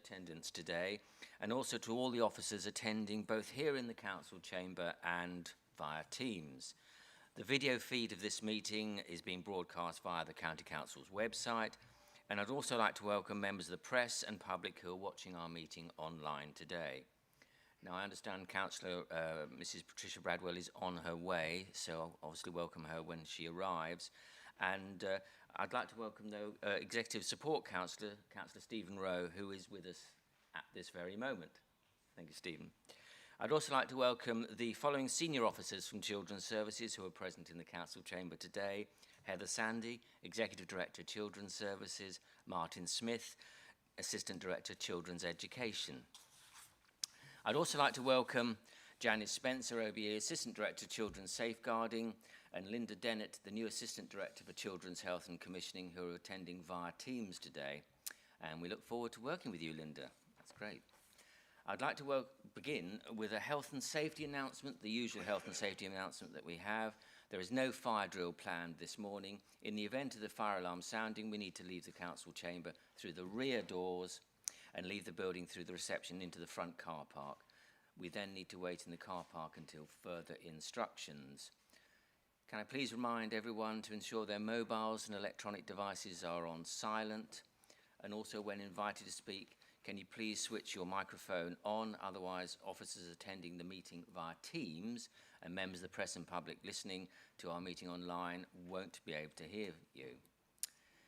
attendance today, and also to all the officers attending both here in the Council Chamber and via Teams. The video feed of this meeting is being broadcast via the County Council's website, and I'd also like to welcome members of the press and public who are watching our meeting online today. Now, I understand Councillor Mrs. Patricia Bradwell is on her way, so I'll obviously welcome her when she arrives. And I'd like to welcome, though, Executive Support Councillor, Councillor Stephen Rowe, who is with us at this very moment. Thank you, Stephen. I'd also like to welcome the following senior officers from Children's Services who are present in the Council Chamber today. Heather Sandy, Executive Director, Children's Services. Martin Smith, Assistant Director, Children's Education. I'd also like to welcome Janice Spencer, OBE Assistant Director, Children's Safeguarding, and Linda Dennett, the new Assistant Director for Children's Health and Commissioning, who are attending via Teams today. And we look forward to working with you, Linda. That's great. I'd like to begin with a health and safety announcement, the usual health and safety announcement that we have. There is no fire drill planned this morning. In the event of the fire alarm sounding, we need to leave the council chamber through the rear doors and leave the building through the reception into the front car park. We then need to wait in the car park until further instructions. Can I please remind everyone to ensure their mobiles and electronic devices are on silent, and also when invited to speak, can you please switch your microphone on? Otherwise, officers attending the meeting via Teams and members of the press and public listening to our meeting online won't be able to hear you.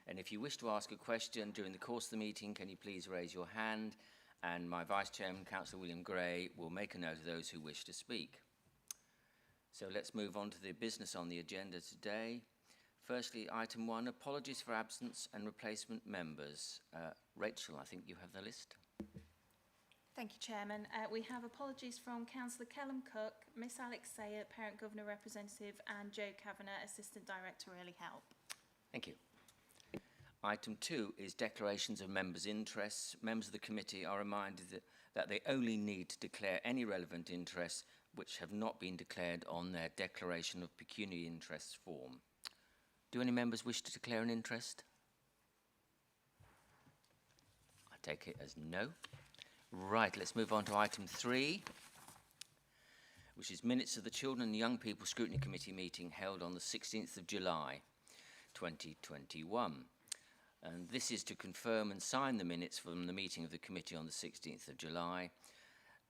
And if you wish to ask a question during the course of the meeting, can you please raise your hand? And my Vice Chairman, Councillor William Gray, will make a note of those who wish to speak. So let's move on to the business on the agenda today. Firstly, item 1, apologies for absence and replacement members. Rachel, I think you have the list. Thank you, Chairman. We have apologies from Councillor Kellum Cook, Miss Alex Sayer, Parent Governor Representative, and Joe Kavanagh, Assistant Director Early Help. Thank you. Item 2 is declarations of members' interests. Members of the committee are reminded that they only need to declare any relevant interests which have not been declared on their declaration of pecuniary interests form. Do any members wish to declare an interest? I take it as no. Right, let's move on to item 3, which is minutes of the Children and Young People Scrutiny Committee meeting held on the 16th of July 2021. And this is to confirm and sign the minutes from the meeting of the committee on the 16th of July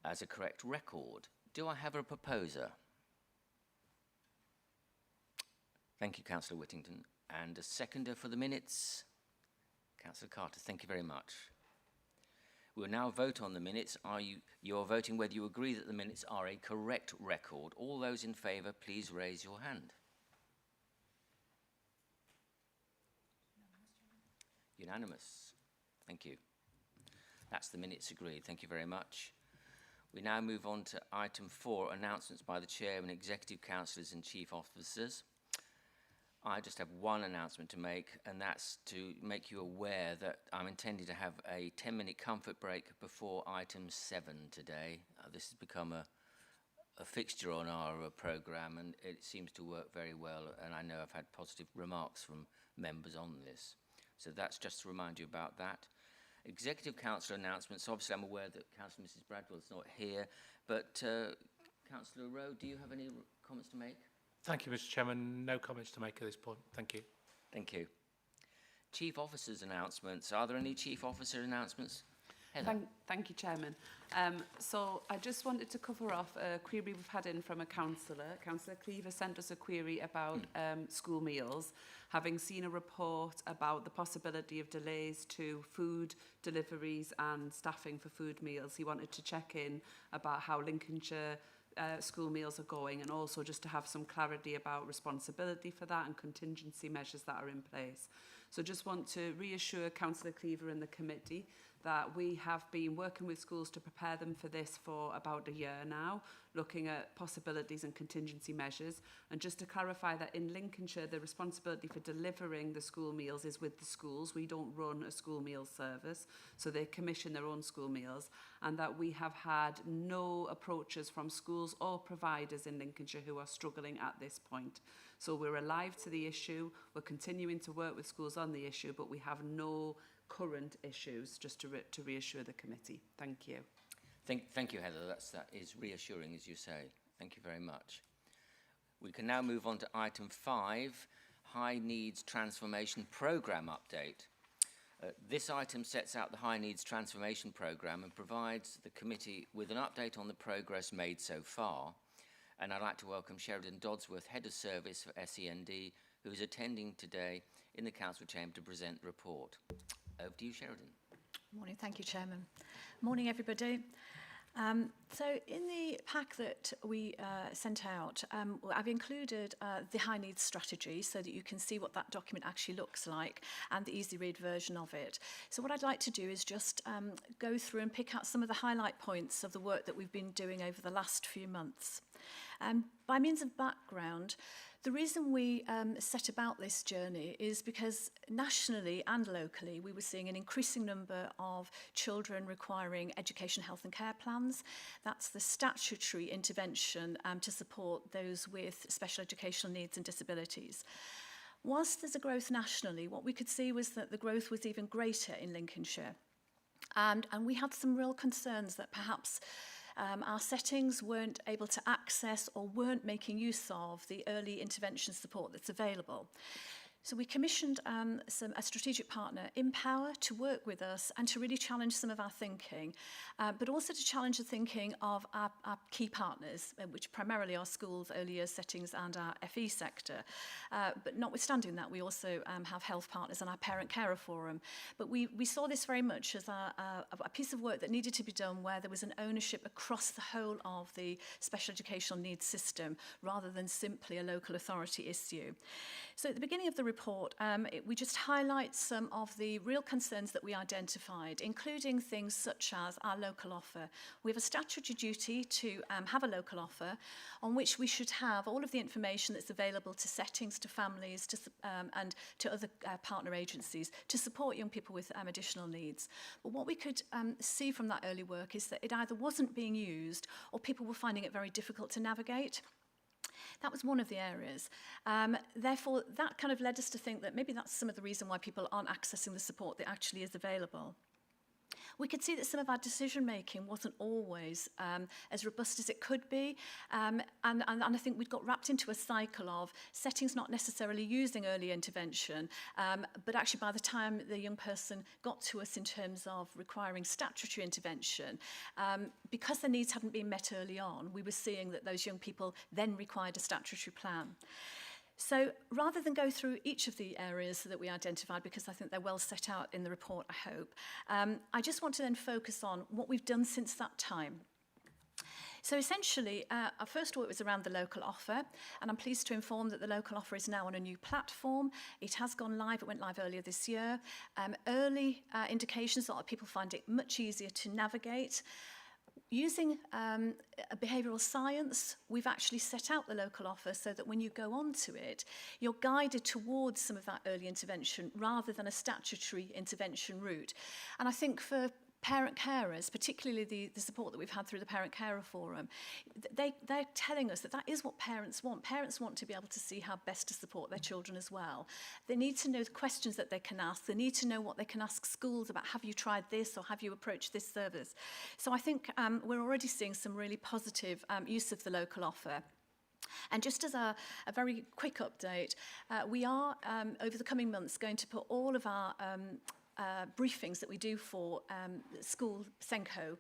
as a correct record. Do I have a proposer? Thank you, Councillor Whittington. And a seconder for the minutes? Councillor Carter, thank you very much. We will now vote on the minutes. You are voting whether you agree that the minutes are a correct record. All those in favour, please raise your hand. Unanimous. Thank you. That's the minutes agreed. Thank you very much. We now move on to item 4, announcements by the Chair and Executive Councillors and Chief Officers. I just have one announcement to make, and that's to make you aware that I'm intending to have a 10-minute comfort break before item 7 today. This has become a fixture on our programme, and it seems to work very well, and I know I've had positive remarks from members on this. So that's just to remind you about that. Executive Councillor announcements. Obviously, I'm aware that Councillor Mrs. Bradwell is not here, but Councillor Rowe, do you have any comments to make? Thank you, Mr. Chairman. No comments to make at this point. Thank you. Thank you. Chief Officers announcements. Are there any Chief Officer announcements? Thank you, Chairman. So I just wanted to cover off a query we've had in from a councillor. Councillor Cleaver sent us a query about school meals, having seen a report about the possibility of delays to food deliveries and staffing for food meals. He wanted to check in about how Lincolnshire school meals are going, and also just to have some clarity about responsibility for that and contingency measures that are in place. So just want to reassure Councillor Cleaver and the committee that we have been working with schools to prepare them for this for about a year now, looking at possibilities and contingency measures. And just to clarify that in Lincolnshire, the responsibility for delivering the school meals is with the schools. We don't run a school meal service, so they commission their own school meals, and that we have had no approaches from schools or providers in Lincolnshire who are struggling at this point. So we're alive to the issue, we're continuing to work with schools on the issue, but we have no current issues, just to reassure the committee. Thank you. Thank you, Heather. That is reassuring, as you say. Thank you very much. We can now move on to item 5, High Needs Transformation Programme Update. This item sets out the High Needs Transformation Programme and provides the committee with an update on the progress made so far. And I'd like to welcome Sheridan Dodsworth, Head of Service for SEND, who is attending today in the Council Chamber to present the report. Over to you, Sheridan. Morning, thank you, Chairman. Morning, everybody. So in the pack that we sent out, I've included the high needs strategy so that you can see what that document actually looks like and the easy read version of it. So what I'd like to do is just go through and pick out some of the highlight points of the work that we've been doing over the last few months. By means of background, the reason we set about this journey is because nationally and locally we were seeing an increasing number of children requiring education, health and care plans. That's the statutory intervention to support those with special educational needs and disabilities. Whilst there's a growth nationally, what we could see was that the growth was even greater in Lincolnshire. And we had some real concerns that perhaps our settings weren't able to access or weren't making use of the early intervention support that's available. So we commissioned a strategic partner, Empower, to work with us and to really challenge some of our thinking, but also to challenge the thinking of our key partners, which primarily are schools, early years settings and our FE sector. But notwithstanding that, we also have health partners and our parent carer forum. But we saw this very much as a piece of work that needed to be done where there was an ownership across the whole of the special educational needs system rather than simply a local authority issue. So at the beginning of the report, we just highlight some of the real concerns that we identified, including things such as our local offer. We have a statutory duty to have a local offer on which we should have all of the information that's available to settings, to families, and to other partner agencies to support young people with additional needs. But what we could see from that early work is that it either wasn't being used or people were finding it very difficult to navigate. That was one of the areas. Therefore, that kind of led us to think that maybe that's some of the reason why people aren't accessing the support that actually is available. We could see that some of our decision-making wasn't always as robust as it could be. And I think we'd got wrapped into a cycle of settings not necessarily using early intervention, but actually by the time the young person got to us in terms of requiring statutory intervention, because their needs hadn't been met early on, we were seeing that those young people then required a statutory plan. So rather than go through each of the areas that we identified, because I think they're well set out in the report, I hope, I just want to then focus on what we've done since that time. So essentially, our first work was around the local offer, and I'm pleased to inform that the local offer is now on a new platform. It has gone live, it went live earlier this year. Early indications are that people find it much easier to navigate. Using behavioural science, we've actually set out the local offer so that when you go onto it, you're guided towards some of that early intervention rather than a statutory intervention route. And I think for parent carers, particularly the support that we've had through the Parent Carer Forum, they're telling us that that is what parents want. Parents want to be able to see how best to support their children as well. They need to know the questions that they can ask. They need to know what they can ask schools about. Have you tried this or have you approached this service? So I think we're already seeing some really positive use of the local offer. And just as a very quick update, we are, over the coming months, going to put all of our briefings that we do for school Senko.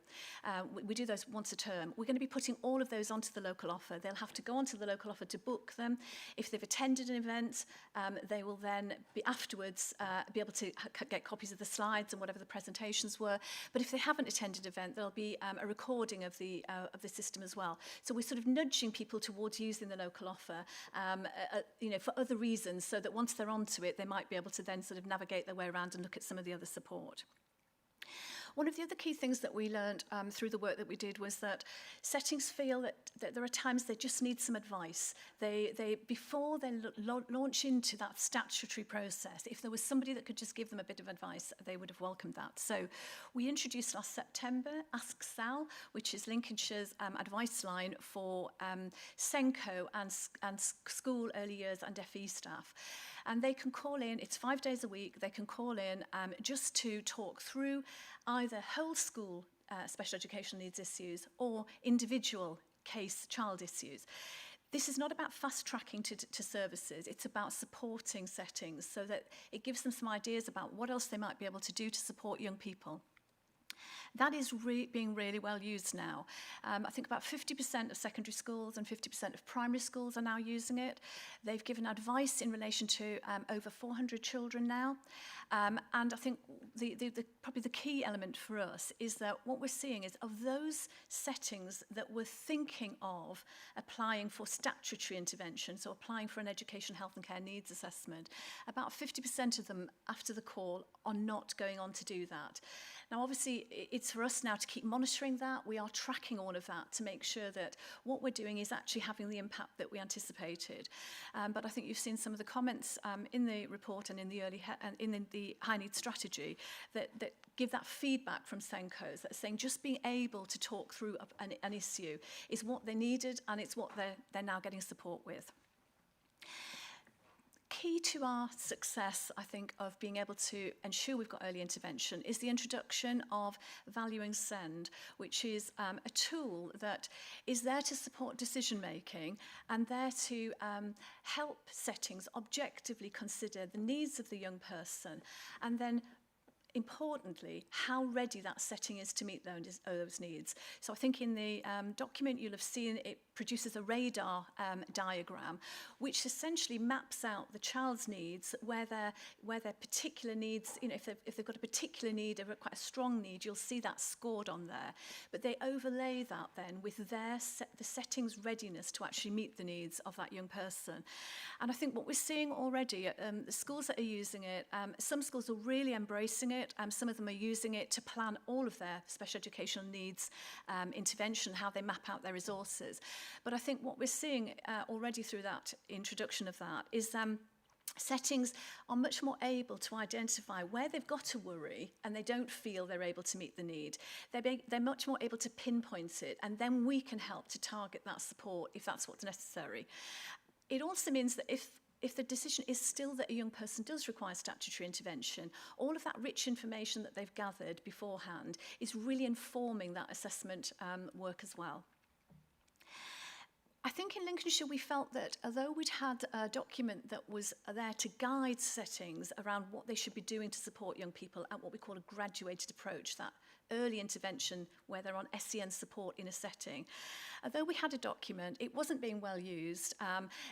We do those once a term. We're going to be putting all of those onto the local offer. They'll have to go onto the local offer to book them. If they've attended an event, they will then be afterwards be able to get copies of the slides and whatever the presentations were. But if they haven't attended an event, there'll be a recording of the system as well. So we're sort of nudging people towards using the local offer, for other reasons, so that once they're onto it, they might be able to then sort of navigate their way around and look at some of the other support. One of the other key things that we learned through the work that we did was that settings feel that there are times they just need some advice. Before they launch into that statutory process, if there was somebody that could just give them a bit of advice, they would have welcomed that. So we introduced last September Ask Sal, which is Lincolnshire's advice line for SENCO and school, early years and FE staff. And they can call in, it's 5 days a week, they can call in just to talk through either whole school special educational needs issues or individual case child issues. This is not about fast tracking to services, it's about supporting settings so that it gives them some ideas about what else they might be able to do to support young people. That is being really well used now. I think about 50% of secondary schools and 50% of primary schools are now using it. They've given advice in relation to over 400 children now. And I think probably the key element for us is that what we're seeing is of those settings that we're thinking of applying for statutory intervention, so applying for an education, health and care needs assessment, about 50% of them after the call are not going on to do that. Now, obviously, it's for us now to keep monitoring that. We are tracking all of that to make sure that what we're doing is actually having the impact that we anticipated. But I think you've seen some of the comments in the report and in the high needs strategy that give that feedback from SENCOs, that saying just being able to talk through an issue is what they needed and it's what they're now getting support with. Key to our success, I think, of being able to ensure we've got early intervention is the introduction of Valuing Send, which is a tool that is there to support decision making and there to help settings objectively consider the needs of the young person and then importantly, how ready that setting is to meet those needs. So I think in the document you'll have seen it produces a radar diagram, which essentially maps out the child's needs, where their particular needs, you know, if they've got a particular need, quite a strong need, you'll see that scored on there. But they overlay that then with the setting's readiness to actually meet the needs of that young person. And I think what we're seeing already, the schools that are using it, some schools are really embracing it. Some of them are using it to plan all of their special educational needs intervention, how they map out their resources. But I think what we're seeing already through that introduction of that is settings are much more able to identify where they've got to worry and they don't feel they're able to meet the need. They're much more able to pinpoint it, and then we can help to target that support if that's what's necessary. It also means that if the decision is still that a young person does require statutory intervention, all of that rich information that they've gathered beforehand is really informing that assessment work as well. I think in Lincolnshire we felt that although we'd had a document that was there to guide settings around what they should be doing to support young people at what we call a graduated approach, that early intervention where they're on SEN support in a setting. Although we had a document, it wasn't being well used.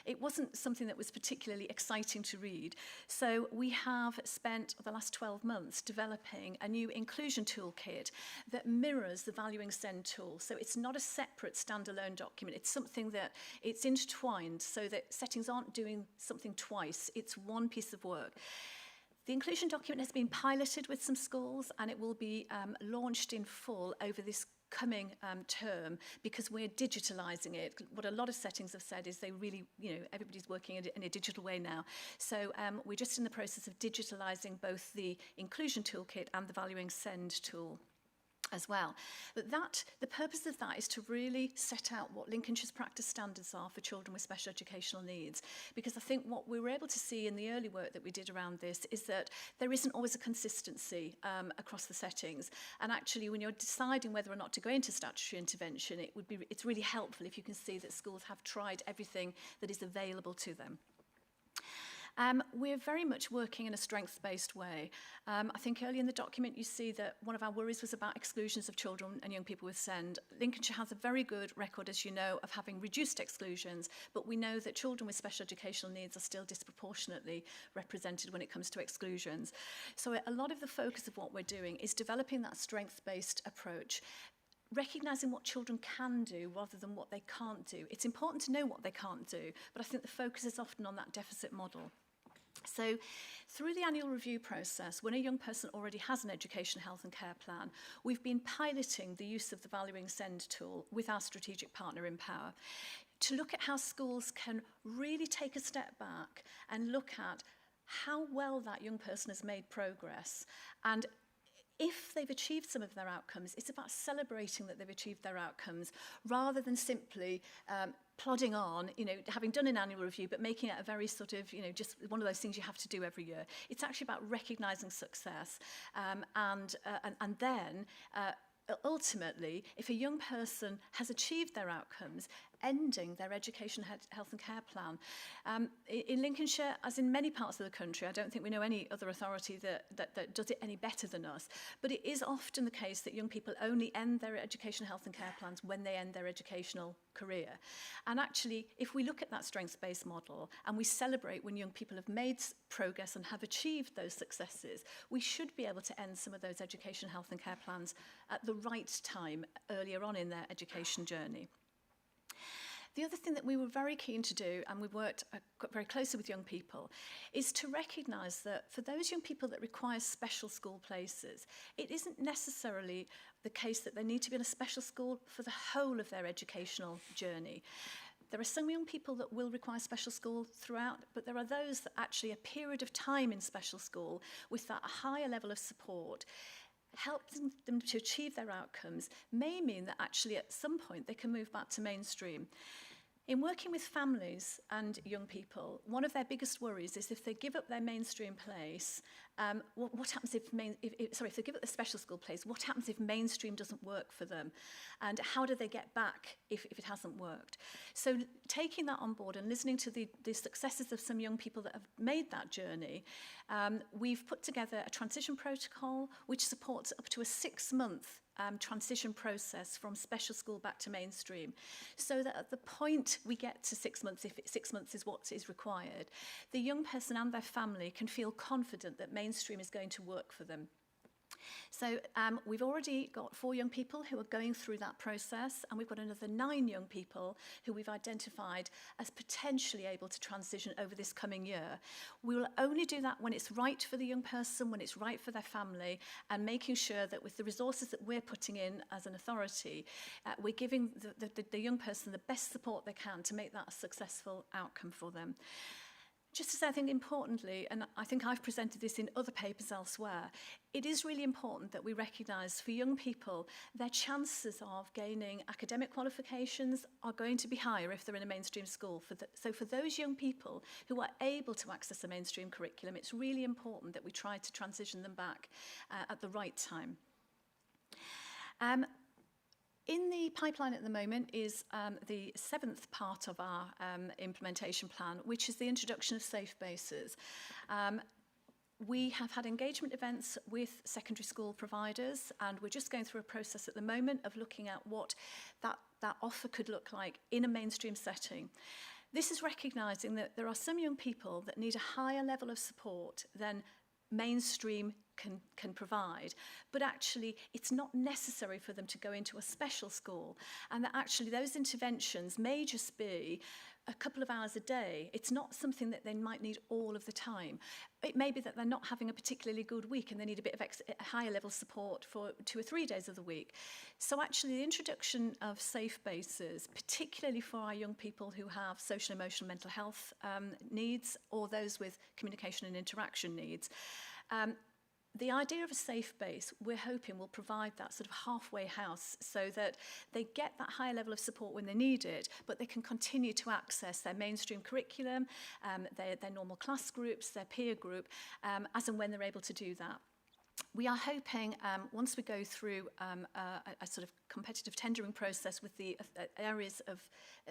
It wasn't something that was particularly exciting to read. So we have spent the last 12 months developing a new inclusion toolkit that mirrors the Valuing Send tool. So it's not a separate standalone document. It's something that it's intertwined so that settings aren't doing something twice. It's one piece of work. The inclusion document has been piloted with some schools and it will be launched in full over this coming term because we're digitalising it. What a lot of settings have said is they really, everybody's working in a digital way now. So we're just in the process of digitalising both the inclusion toolkit and the Valuing Send tool as well. But the purpose of that is to really set out what Lincolnshire's practice standards are for children with special educational needs. Because I think what we were able to see in the early work that we did around this is that there isn't always a consistency across the settings. And actually, when you're deciding whether or not to go into statutory intervention, it's really helpful if you can see that schools have tried everything that is available to them. We're very much working in a strengths-based way. I think early in the document you see that one of our worries was about exclusions of children and young people with SEND. Lincolnshire has a very good record, as you know, of having reduced exclusions, but we know that children with special educational needs are still disproportionately represented when it comes to exclusions. So a lot of the focus of what we're doing is developing that strengths-based approach, recognising what children can do rather than what they can't do. It's important to know what they can't do, but I think the focus is often on that deficit model. So through the annual review process, when a young person already has an education, health and care plan, we've been piloting the use of the Valuing Send tool with our strategic partner Empower to look at how schools can really take a step back and look at how well that young person has made progress. And if they've achieved some of their outcomes, it's about celebrating that they've achieved their outcomes rather than simply plodding on, having done an annual review, but making it a very sort of, just one of those things you have to do every year. It's actually about recognising success and then ultimately, if a young person has achieved their outcomes, ending their education, health and care plan. In Lincolnshire, as in many parts of the country, I don't think we know any other authority that does it any better than us, but it is often the case that young people only end their education, health and care plans when they end their educational career. And actually, if we look at that strengths-based model and we celebrate when young people have made progress and have achieved those successes, we should be able to end some of those education, health and care plans at the right time, earlier on in their education journey. The other thing that we were very keen to do, and we worked very closely with young people, is to recognise that for those young people that require special school places, it isn't necessarily the case that they need to be in a special school for the whole of their educational journey. There are some young people that will require special school throughout, but there are those that actually a period of time in special school with that higher level of support helping them to achieve their outcomes may mean that actually at some point they can move back to mainstream. In working with families and young people, one of their biggest worries is if they give up their mainstream place, what happens if they give up the special school place, what happens if mainstream doesn't work for them? And how do they get back if it hasn't worked? So taking that on board and listening to the successes of some young people that have made that journey, we've put together a transition protocol which supports up to a 6-month transition process from special school back to mainstream, so that at the point we get to 6 months, if 6 months is what is required, the young person and their family can feel confident that mainstream is going to work for them. So we've already got 4 young people who are going through that process, and we've got another 9 young people who we've identified as potentially able to transition over this coming year. We will only do that when it's right for the young person, when it's right for their family, and making sure that with the resources that we're putting in as an authority, we're giving the young person the best support they can to make that a successful outcome for them. Just as I think importantly, and I think I've presented this in other papers elsewhere, it is really important that we recognise for young people, their chances of gaining academic qualifications are going to be higher if they're in a mainstream school. So for those young people who are able to access a mainstream curriculum, it's really important that we try to transition them back at the right time. In the pipeline at the moment is the 7th part of our implementation plan, which is the introduction of safe bases. We have had engagement events with secondary school providers, and we're just going through a process at the moment of looking at what that offer could look like in a mainstream setting. This is recognising that there are some young people that need a higher level of support than mainstream can provide, but actually it's not necessary for them to go into a special school, and that actually those interventions may just be a couple of hours a day. It's not something that they might need all of the time. It may be that they're not having a particularly good week and they need a bit of higher level support for 2 or 3 days of the week. So actually the introduction of safe bases, particularly for our young people who have social, emotional, mental health needs, or those with communication and interaction needs, the idea of a safe base, we're hoping, will provide that sort of halfway house so that they get that higher level of support when they need it, but they can continue to access their mainstream curriculum, their normal class groups, their peer group, as and when they're able to do that. We are hoping, once we go through a sort of competitive tendering process with the areas of,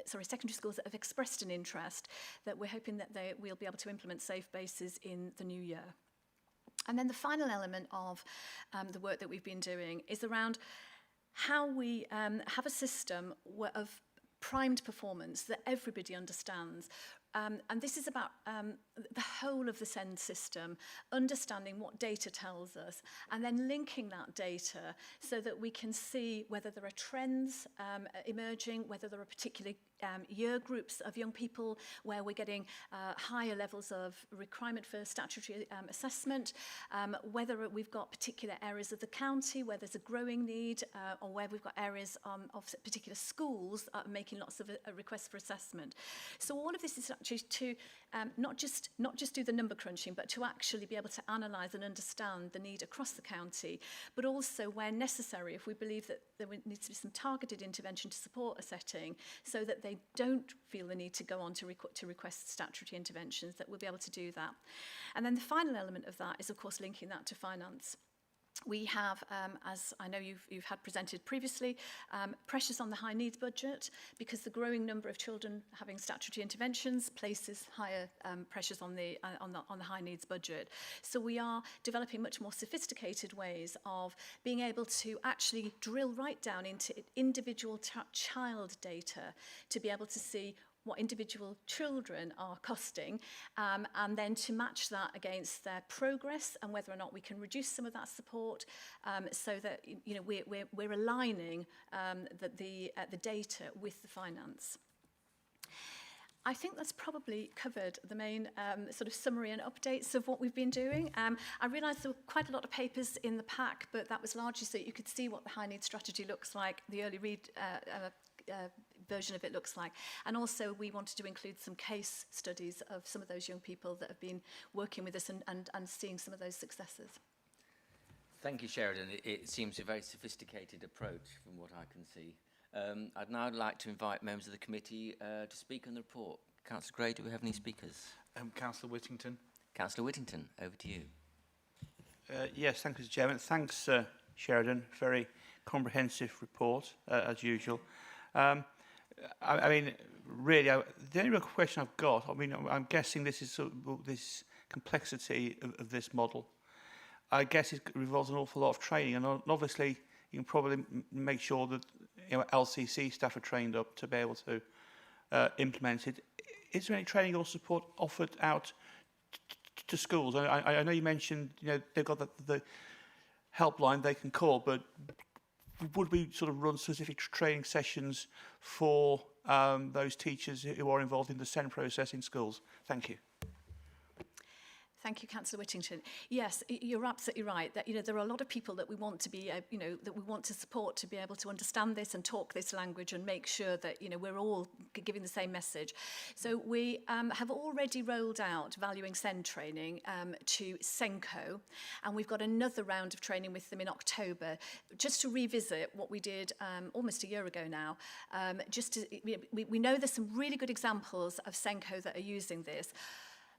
secondary schools that have expressed an interest, that we're hoping that we'll be able to implement safe bases in the new year. And then the final element of the work that we've been doing is around how we have a system of primed performance that everybody understands, and this is about the whole of the SEND system, understanding what data tells us, and then linking that data so that we can see whether there are trends emerging, whether there are particular year groups of young people where we're getting higher levels of requirement for statutory assessment, whether we've got particular areas of the county where there's a growing need, or where we've got areas of particular schools making lots of requests for assessment. So all of this is actually to not just do the number crunching, but to actually be able to analyse and understand the need across the county, but also where necessary, if we believe that there needs to be some targeted intervention to support a setting so that they don't feel the need to go on to request statutory interventions, that we'll be able to do that. And then the final element of that is, of course, linking that to finance. We have, as I know you've had presented previously, pressures on the high needs budget because the growing number of children having statutory interventions places higher pressures on the high needs budget. So we are developing much more sophisticated ways of being able to actually drill right down into individual child data to be able to see what individual children are costing, and then to match that against their progress and whether or not we can reduce some of that support, so that we're aligning the data with the finance. I think that's probably covered the main sort of summary and updates of what we've been doing. I realised there were quite a lot of papers in the pack, but that was largely so that you could see what the high needs strategy looks like, the early read version of it looks like. And also we wanted to include some case studies of some of those young people that have been working with us and seeing some of those successes. Thank you, Sheridan. It seems a very sophisticated approach from what I can see. I'd now like to invite members of the committee to speak on the report. Councillor Gray, do we have any speakers? Councillor Whittington. Councillor Whittington, over to you. Yes, thank you, Mr. Chairman. Thanks, Sheridan. Very comprehensive report, as usual. I mean, really, the only real question I've got, I mean, I'm guessing this is this complexity of this model. I guess it revolves an awful lot of training, and obviously you can probably make sure that LCC staff are trained up to be able to implement it. Is there any training or support offered out to schools? I know you mentioned they've got the helpline they can call, but would we sort of run specific training sessions for those teachers who are involved in the SEND process in schools? Thank you. Thank you, Councillor Whittington. Yes, you're absolutely right that there are a lot of people that we want to be, that we want to support to be able to understand this and talk this language and make sure that we're all giving the same message. So we have already rolled out valuing SEND training to SENCO, and we've got another round of training with them in October, just to revisit what we did almost a year ago now. We know there's some really good examples of SENCO that are using this.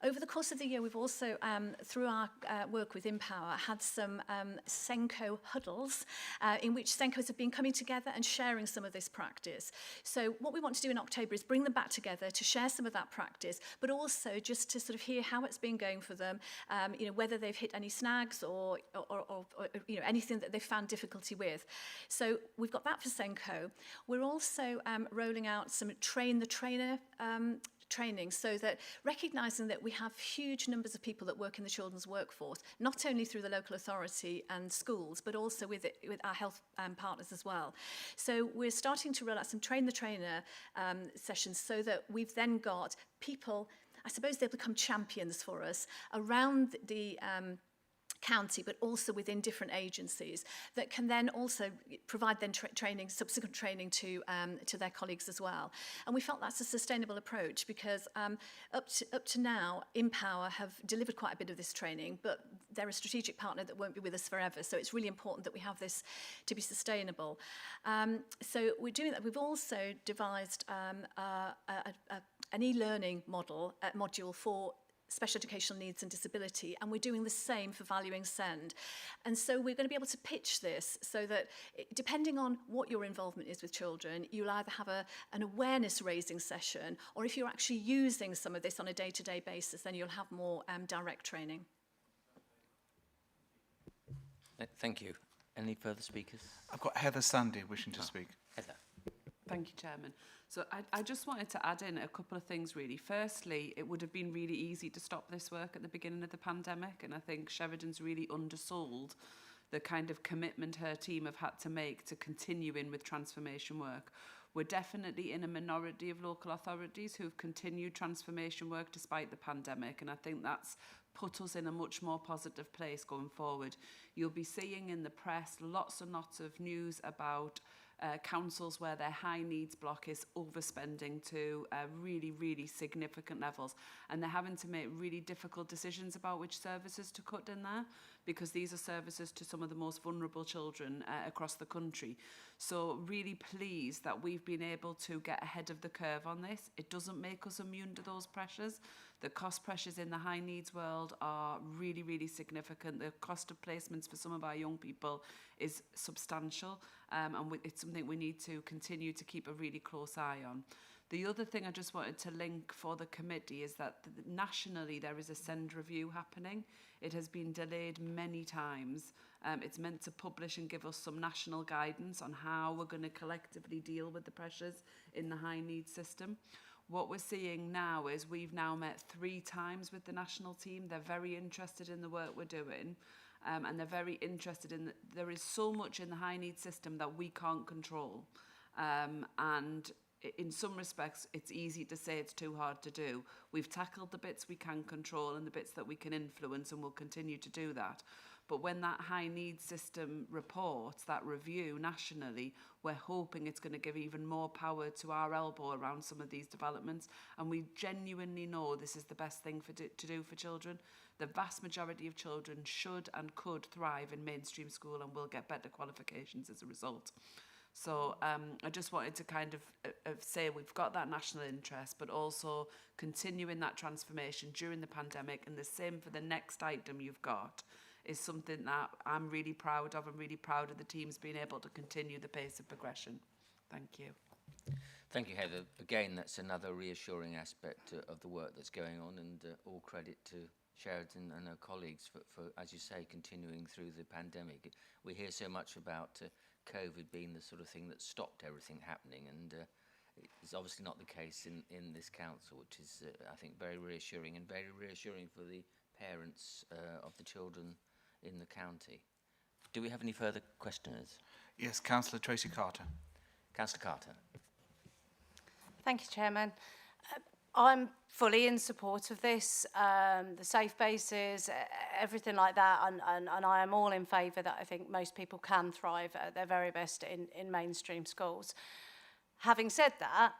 Over the course of the year, we've also, through our work with Empower, had some SENCO huddles in which SENCOs have been coming together and sharing some of this practice. So what we want to do in October is bring them back together to share some of that practice, but also just to sort of hear how it's been going for them, whether they've hit any snags or anything that they've found difficulty with. So we've got that for SENCO. We're also rolling out some train the trainer training, so that recognising that we have huge numbers of people that work in the children's workforce, not only through the local authority and schools, but also with our health partners as well. So we're starting to roll out some train the trainer sessions, so that we've then got people, I suppose they'll become champions for us around the county, but also within different agencies that can then also provide then subsequent training to their colleagues as well. And we felt that's a sustainable approach because up to now, Empower have delivered quite a bit of this training, but they're a strategic partner that won't be with us forever. So it's really important that we have this to be sustainable. So we're doing that. We've also devised an e-learning module for special educational needs and disability, and we're doing the same for valuing SEND. And so we're going to be able to pitch this so that depending on what your involvement is with children, you'll either have an awareness raising session, or if you're actually using some of this on a day-to-day basis, then you'll have more direct training. Thank you. Any further speakers? I've got Heather Sandy wishing to speak. Heather. Thank you, Chairman. So I just wanted to add in a couple of things, really. Firstly, it would have been really easy to stop this work at the beginning of the pandemic, and I think Sheridan's really undersold the kind of commitment her team have had to make to continuing with transformation work. We're definitely in a minority of local authorities who've continued transformation work despite the pandemic, and I think that's put us in a much more positive place going forward. You'll be seeing in the press lots and lots of news about councils where their high needs block is overspending to really, really significant levels, and they're having to make really difficult decisions about which services to cut in there, because these are services to some of the most vulnerable children across the country. So really pleased that we've been able to get ahead of the curve on this. It doesn't make us immune to those pressures. The cost pressures in the high needs world are really, really significant. The cost of placements for some of our young people is substantial, and it's something we need to continue to keep a really close eye on. The other thing I just wanted to link for the committee is that nationally there is a SEND review happening. It has been delayed many times. It's meant to publish and give us some national guidance on how we're going to collectively deal with the pressures in the high needs system. What we're seeing now is we've now met 3 times with the national team. They're very interested in the work we're doing, and they're very interested in there is so much in the high needs system that we can't control, and in some respects it's easy to say it's too hard to do. We've tackled the bits we can control and the bits that we can influence, and we'll continue to do that. But when that high needs system reports, that review nationally, we're hoping it's going to give even more power to our elbow around some of these developments. And we genuinely know this is the best thing to do for children. The vast majority of children should and could thrive in mainstream school and will get better qualifications as a result. So I just wanted to kind of say we've got that national interest, but also continuing that transformation during the pandemic, and the same for the next item you've got, is something that I'm really proud of. I'm really proud of the teams being able to continue the pace of progression. Thank you. Thank you, Heather. Again, that's another reassuring aspect of the work that's going on, and all credit to Sheridan and her colleagues for, as you say, continuing through the pandemic. We hear so much about COVID being the sort of thing that stopped everything happening, and it's obviously not the case in this council, which is, I think, very reassuring, and very reassuring for the parents of the children in the county. Do we have any further questioners? Yes, Councillor Tracy Carter. Councillor Carter. Thank you, Chairman. I'm fully in support of this, the safe bases, everything like that, and I am all in favour that I think most people can thrive at their very best in mainstream schools. Having said that,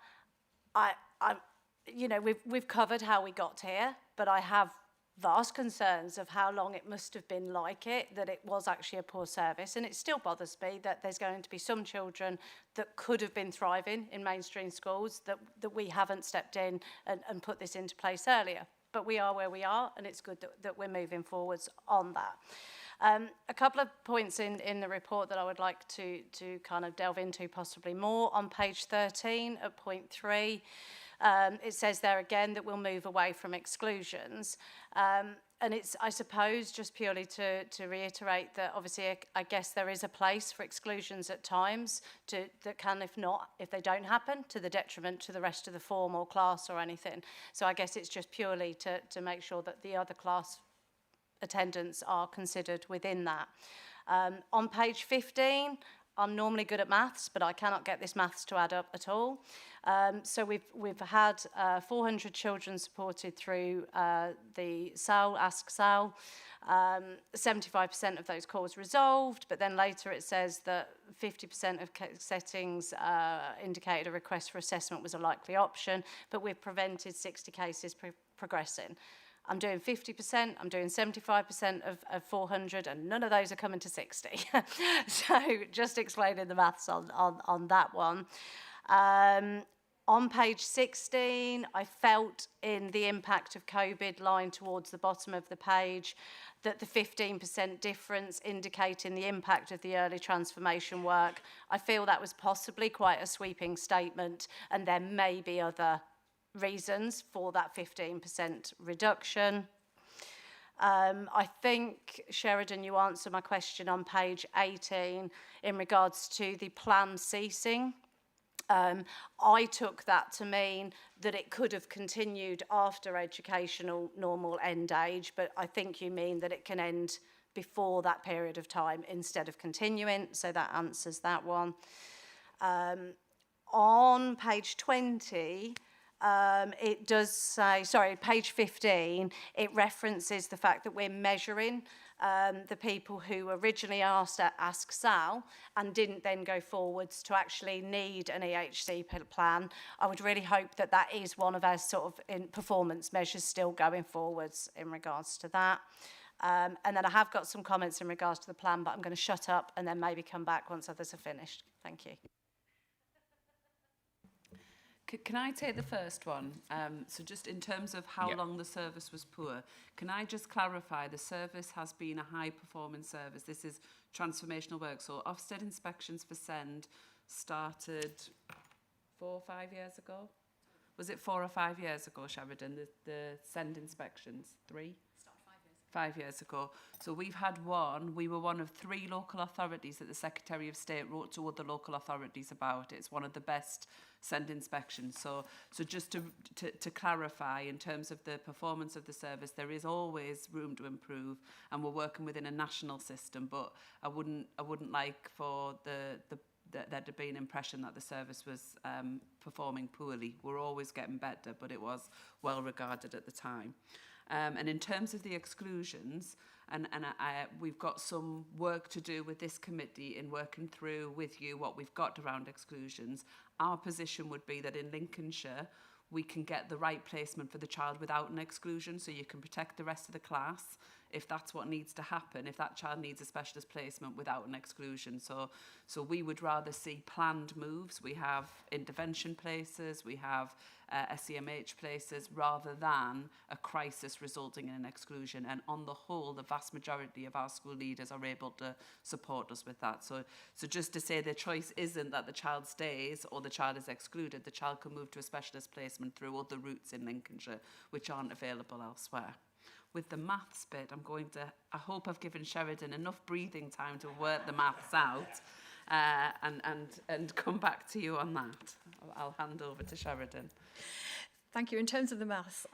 we've covered how we got here, but I have vast concerns of how long it must have been like it, that it was actually a poor service. And it still bothers me that there's going to be some children that could have been thriving in mainstream schools that we haven't stepped in and put this into place earlier. But we are where we are, and it's good that we're moving forwards on that. A couple of points in the report that I would like to kind of delve into possibly more. On page 13 at point 3, it says there again that we'll move away from exclusions. And it's, I suppose, just purely to reiterate that obviously I guess there is a place for exclusions at times that can, if they don't happen, to the detriment to the rest of the form or class or anything. So I guess it's just purely to make sure that the other class attendants are considered within that. On page 15, I'm normally good at maths, but I cannot get this maths to add up at all. So we've had 400 children supported through the SAL, Ask SAL. 75% of those calls resolved, but then later it says that 50% of settings indicated a request for assessment was a likely option, but we've prevented 60 cases progressing. I'm doing 50%, I'm doing 75% of 400, and none of those are coming to 60. So just explaining the maths on that one. On page 16, I felt in the impact of COVID line towards the bottom of the page that the 15% difference indicating the impact of the early transformation work, I feel that was possibly quite a sweeping statement, and there may be other reasons for that 15% reduction. I think, Sheridan, you answered my question on page 18 in regards to the plan ceasing. I took that to mean that it could have continued after educational normal end age, but I think you mean that it can end before that period of time instead of continuing, so that answers that one. On page 20, it does say, sorry, page 15, it references the fact that we're measuring the people who originally asked at Ask Sal and didn't then go forwards to actually need an EHC plan. I would really hope that that is one of our sort of performance measures still going forwards in regards to that. And then I have got some comments in regards to the plan, but I'm going to shut up and then maybe come back once others are finished. Thank you. Can I take the first one? So just in terms of how Yep. long the service was poor, can I just clarify the service has been a high-performing service. This is transformational work. So Ofsted inspections for SEND started 4 or 5 years ago? Was it 4 or 5 years ago, Sheridan, the SEND inspections? 3? 5 years ago. So we've had one. We were one of 3 local authorities that the Secretary of State wrote to other local authorities about. It's one of the best SEND inspections. So just to clarify, in terms of the performance of the service, there is always room to improve, and we're working within a national system. But I wouldn't like for there to be an impression that the service was performing poorly. We're always getting better, but it was well regarded at the time. And in terms of the exclusions, we've got some work to do with this committee in working through with you what we've got around exclusions. Our position would be that in Lincolnshire, we can get the right placement for the child without an exclusion, so you can protect the rest of the class if that's what needs to happen, if that child needs a specialist placement without an exclusion. So we would rather see planned moves. We have intervention places, we have SEMH places, rather than a crisis resulting in an exclusion. And on the whole, the vast majority of our school leaders are able to support us with that. So just to say the choice isn't that the child stays or the child is excluded, the child can move to a specialist placement through other routes in Lincolnshire which aren't available elsewhere. With the maths bit, I hope I've given Sheridan enough breathing time to work the maths out and come back to you on that. I'll hand over to Sheridan. Thank you. In terms of the maths,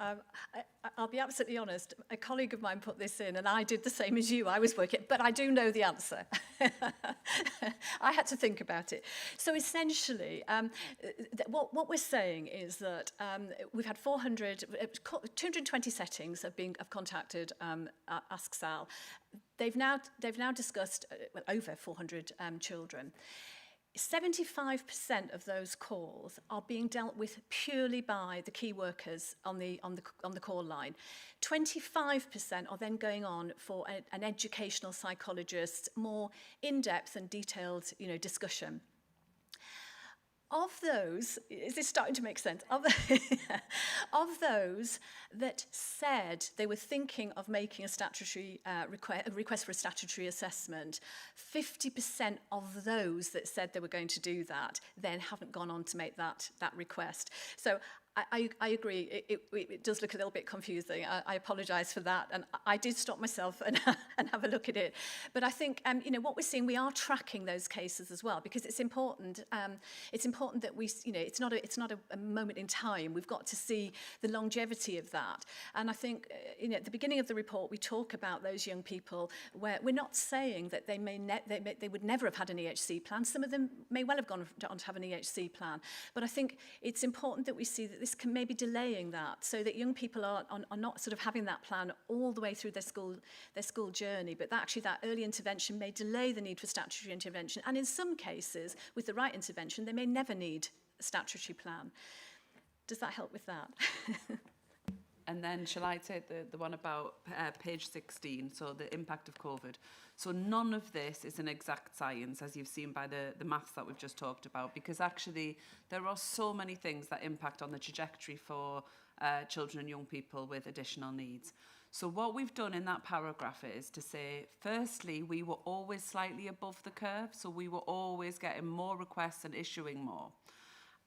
I'll be absolutely honest. A colleague of mine put this in, and I did the same as you. I was working, but I do know the answer. I had to think about it. So essentially, what we're saying is that we've had 220 settings have contacted Ask Sal. They've now discussed over 400 children. 75% of those calls are being dealt with purely by the key workers on the call line. 25% are then going on for an educational psychologist, more in-depth and detailed, discussion. Of those, is this starting to make sense? Of those that said they were thinking of making a statutory request for a statutory assessment, 50% of those that said they were going to do that then haven't gone on to make that request. So I agree, it does look a little bit confusing. I apologise for that, and I did stop myself and have a look at it. But I think, what we're seeing, we are tracking those cases as well, because it's important. It's important that we, it's not a moment in time. We've got to see the longevity of that. And I think, at the beginning of the report, we talk about those young people where we're not saying that they would never have had an EHC plan. Some of them may well have gone on to have an EHC plan. But I think it's important that we see that this can maybe delaying that, so that young people are not sort of having that plan all the way through their school journey, but that early intervention may delay the need for statutory intervention. And in some cases, with the right intervention, they may never need a statutory plan. Does that help with that? And then shall I take the one about page 16, so the impact of COVID. So none of this is an exact science, as you've seen by the maths that we've just talked about, because actually there are so many things that impact on the trajectory for children and young people with additional needs. So what we've done in that paragraph is to say, firstly, we were always slightly above the curve, so we were always getting more requests and issuing more.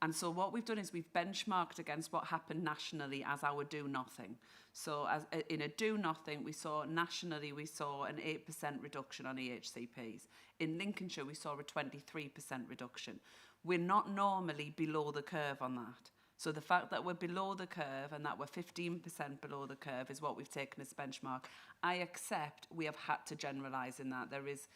And so what we've done is we've benchmarked against what happened nationally as our do nothing. So as in a do nothing, nationally we saw an 8% reduction on EHCPs. In Lincolnshire, we saw a 23% reduction. we're not normally below the curve on that. So the fact that we're below the curve and that we're 15% below the curve is what we've taken as benchmark. I accept we have had to generalise in that. There is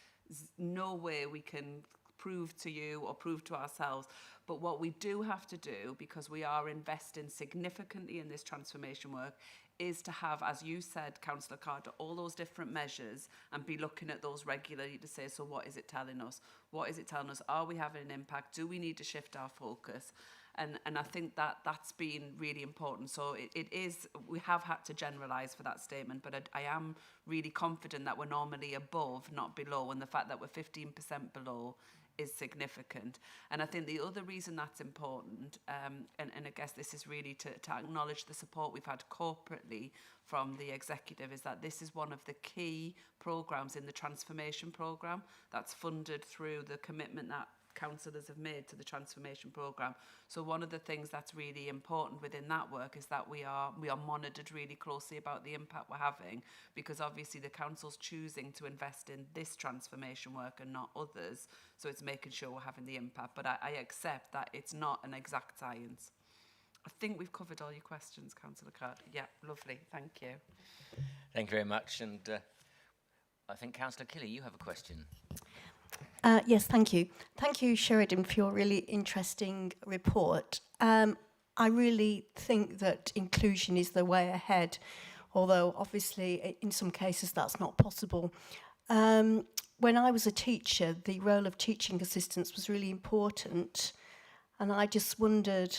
no way we can prove to you or prove to ourselves. But what we do have to do, because we are investing significantly in this transformation work, is to have, as you said, Councillor Carter, all those different measures and be looking at those regularly to say, so what is it telling us? What is it telling us? Are we having an impact? Do we need to shift our focus? And I think that that's been really important. So it is, we have had to generalise for that statement, but I am really confident that we're normally above, not below, and the fact that we're 15% below is significant. And I think the other reason that's important, and I guess this is really to acknowledge the support we've had corporately from the executive, is that this is one of the key programmes in the transformation programme that's funded through the commitment that councillors have made to the transformation programme. So one of the things that's really important within that work is that we are monitored really closely about the impact we're having, because obviously the council's choosing to invest in this transformation work and not others. So it's making sure we're having the impact. But I accept that it's not an exact science. I think we've covered all your questions, Councillor Carter. Yeah, lovely. Thank you. Thank you very much. And I think Councillor Kelly, you have a question. Yes, thank you. Thank you, Sheridan, for your really interesting report. I really think that inclusion is the way ahead, although obviously in some cases that's not possible. When I was a teacher, the role of teaching assistants was really important. And I just wondered,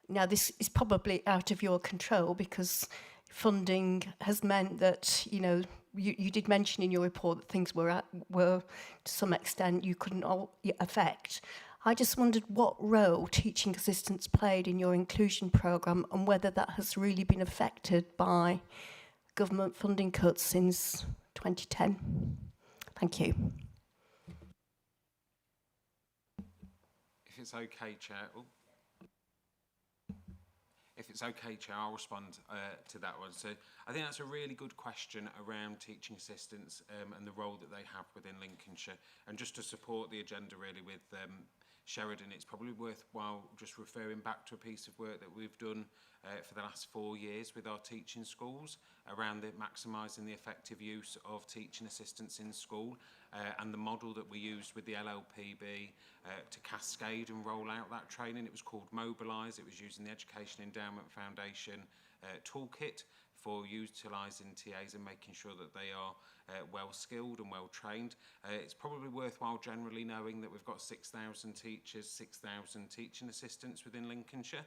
now this is probably out of your control because funding has meant that, you know, you did mention in your report that things were to some extent you couldn't all affect. I just wondered what role teaching assistants played in your inclusion programme and whether that has really been affected by government funding cuts since 2010. Thank you. If it's okay, Chair. If it's okay, Chair, I'll respond to that one. So I think that's a really good question around teaching assistants and the role that they have within Lincolnshire. And just to support the agenda really with Sheridan, it's probably worthwhile just referring back to a piece of work that we've done for the last 4 years with our teaching schools around maximising the effective use of teaching assistants in school and the model that we used with the LLPB to cascade and roll out that training. It was called Mobilise. It was using the Education Endowment Foundation toolkit for utilising TAs and making sure that they are well skilled and well trained. It's probably worthwhile generally knowing that we've got 6,000 teachers, 6,000 teaching assistants within Lincolnshire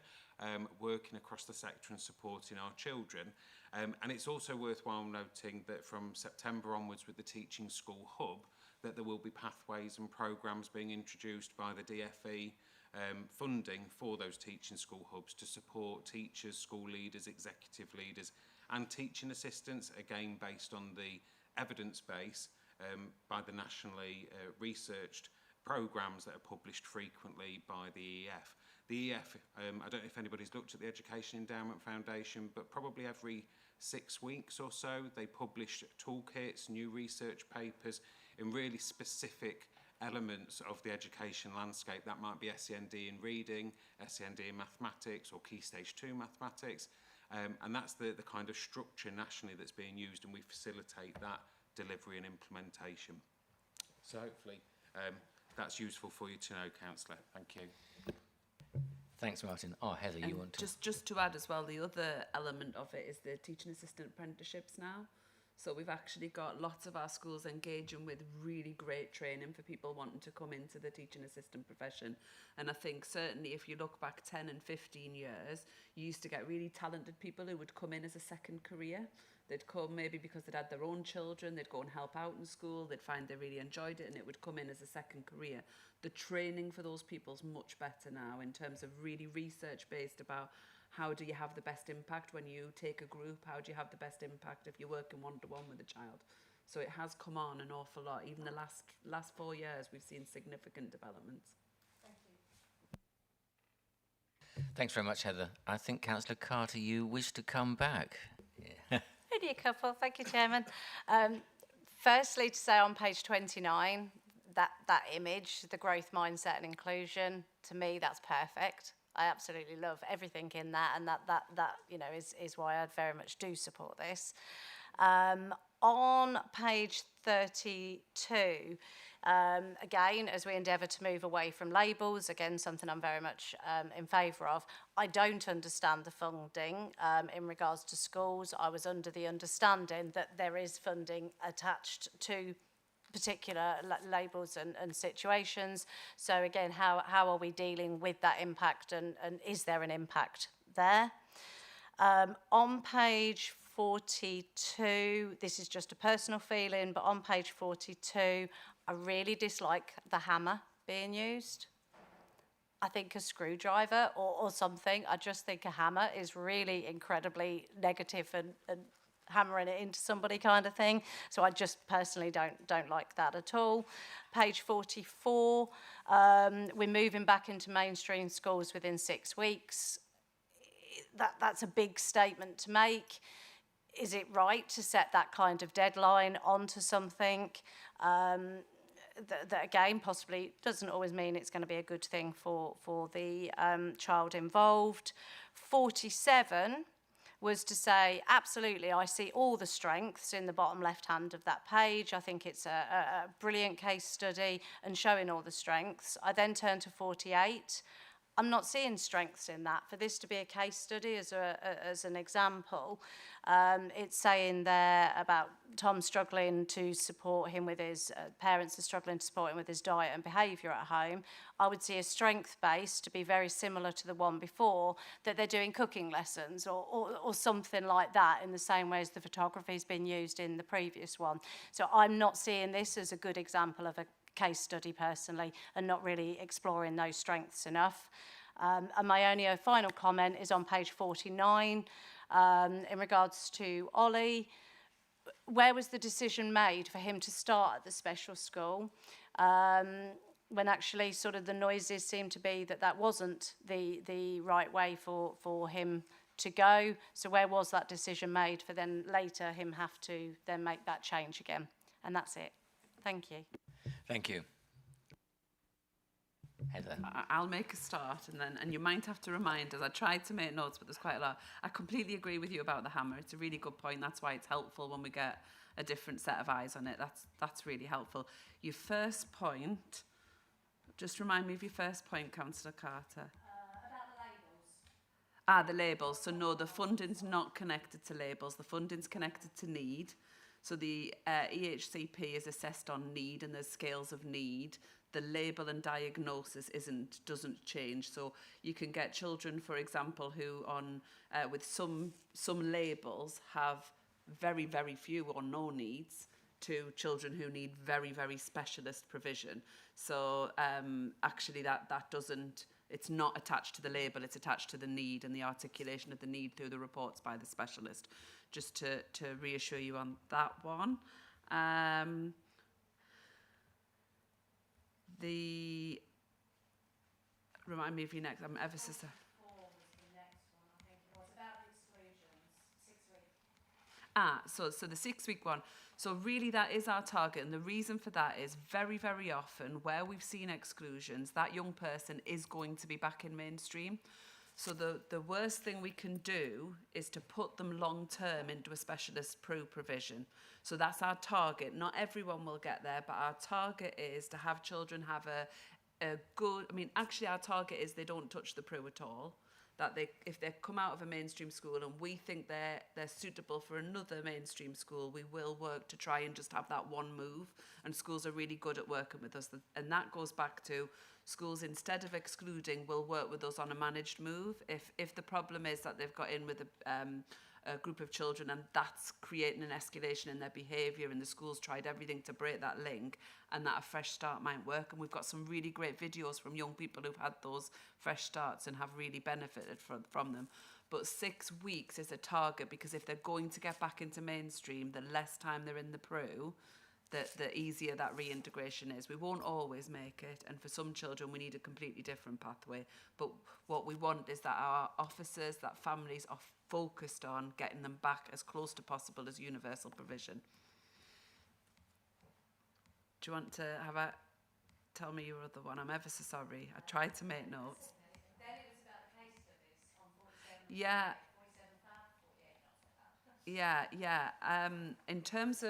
working across the sector and supporting our children. And it's also worthwhile noting that from September onwards with the Teaching School Hub that there will be pathways and programmes being introduced by the DFE funding for those teaching school hubs to support teachers, school leaders, executive leaders and teaching assistants, again based on the evidence base by the nationally researched programmes that are published frequently by the EF. The EF, I don't know if anybody's looked at the Education Endowment Foundation, but probably every 6 weeks or so they publish toolkits, new research papers in really specific elements of the education landscape. That might be SEND in reading, SEND in mathematics or Key Stage 2 mathematics. And that's the kind of structure nationally that's being used, and we facilitate that delivery and implementation. So hopefully that's useful for you to know, Councillor. Thank you. Thanks, Martin. Oh, Heather, you want to... Just to add as well, the other element of it is the teaching assistant apprenticeships now. So we've actually got lots of our schools engaging with really great training for people wanting to come into the teaching assistant profession. And I think certainly if you look back 10 and 15 years, you used to get really talented people who would come in as a second career. They'd come maybe because they'd had their own children, they'd go and help out in school, they'd find they really enjoyed it and it would come in as a second career. The training for those people is much better now in terms of really research-based about how do you have the best impact when you take a group? How do you have the best impact if you're working one-to-one with a child? So it has come on an awful lot. Even the last 4 years, we've seen significant developments. Thank you. Thanks very much, Heather. I think, Councillor Carter, you wish to come back. Yeah. Only a couple. Thank you, Chairman. Firstly, to say on page 29, that image, the growth mindset and inclusion, to me, that's perfect. I absolutely love everything in that, and that you know is why I very much do support this. On page 32, again, as we endeavour to move away from labels, again, something I'm very much in favour of, I don't understand the funding in regards to schools. I was under the understanding that there is funding attached to particular labels and situations. So again, how are we dealing with that impact, and is there an impact there? On page 42, this is just a personal feeling, but on page 42, I really dislike the hammer being used. I think a screwdriver or something, I just think a hammer is really incredibly negative and hammering it into somebody kind of thing. So I just personally don't like that at all. Page 44, we're moving back into mainstream schools within 6 weeks. That's a big statement to make. Is it right to set that kind of deadline onto something that again possibly doesn't always mean it's going to be a good thing for the child involved? 47 was to say, absolutely, I see all the strengths in the bottom left hand of that page. I think it's a brilliant case study and showing all the strengths. I then turned to 48. I'm not seeing strengths in that. For this to be a case study as an example, it's saying there about Tom struggling to support him with his, parents are struggling to support him with his diet and behaviour at home. I would see a strength base to be very similar to the one before, that they're doing cooking lessons or something like that, in the same way as the photography's been used in the previous one. So I'm not seeing this as a good example of a case study personally, and not really exploring those strengths enough. And my only final comment is on page 49 in regards to Ollie. Where was the decision made for him to start at the special school when actually sort of the noises seem to be that wasn't the right way for him to go? So where was that decision made for then later him have to then make that change again? And that's it. Thank you. Thank you. Heather. I'll make a start, and you might have to remind us. I tried to make notes, but there's quite a lot. I completely agree with you about the hammer. It's a really good point. That's why it's helpful when we get a different set of eyes on it. That's really helpful. Your first point, just remind me of your first point, Councillor Carter. About the labels. The labels. So no, the funding's not connected to labels. The funding's connected to need. So the EHCP is assessed on need, and there's scales of need. The label and diagnosis doesn't change. So you can get children, for example, who with some labels have very, very few or no needs, to children who need very, very specialist provision. So actually that doesn't, it's not attached to the label, it's attached to the need and the articulation of the need through the reports by the specialist. Just to reassure you on that one. Remind me of your next, I'm ever so sorry. So the 6-week one. So really that is our target, and the reason for that is very, very often where we've seen exclusions, that young person is going to be back in mainstream. So the worst thing we can do is to put them long term into a specialist provision. So that's our target. Not everyone will get there, but our target is to have children have a good, actually our target is they don't touch the pro at all. That if they come out of a mainstream school and we think they're suitable for another mainstream school, we will work to try and just have that one move. And schools are really good at working with us. And that goes back to schools, instead of excluding, will work with us on a managed move. If the problem is that they've got in with a group of children and that's creating an escalation in their behaviour, and the school's tried everything to break that link, and that a fresh start might work. And we've got some really great videos from young people who've had those fresh starts and have really benefited from them. But 6 weeks is a target, because if they're going to get back into mainstream, the less time they're in the pro, the easier that reintegration is. We won't always make it, and for some children we need a completely different pathway. But what we want is that our officers, that families are focused on getting them back as close to possible as universal provision. Do you want to tell me your other one. I'm ever so sorry. I tried to make notes. Then it was about the case studies on 47. Yeah. 47 Yeah. In terms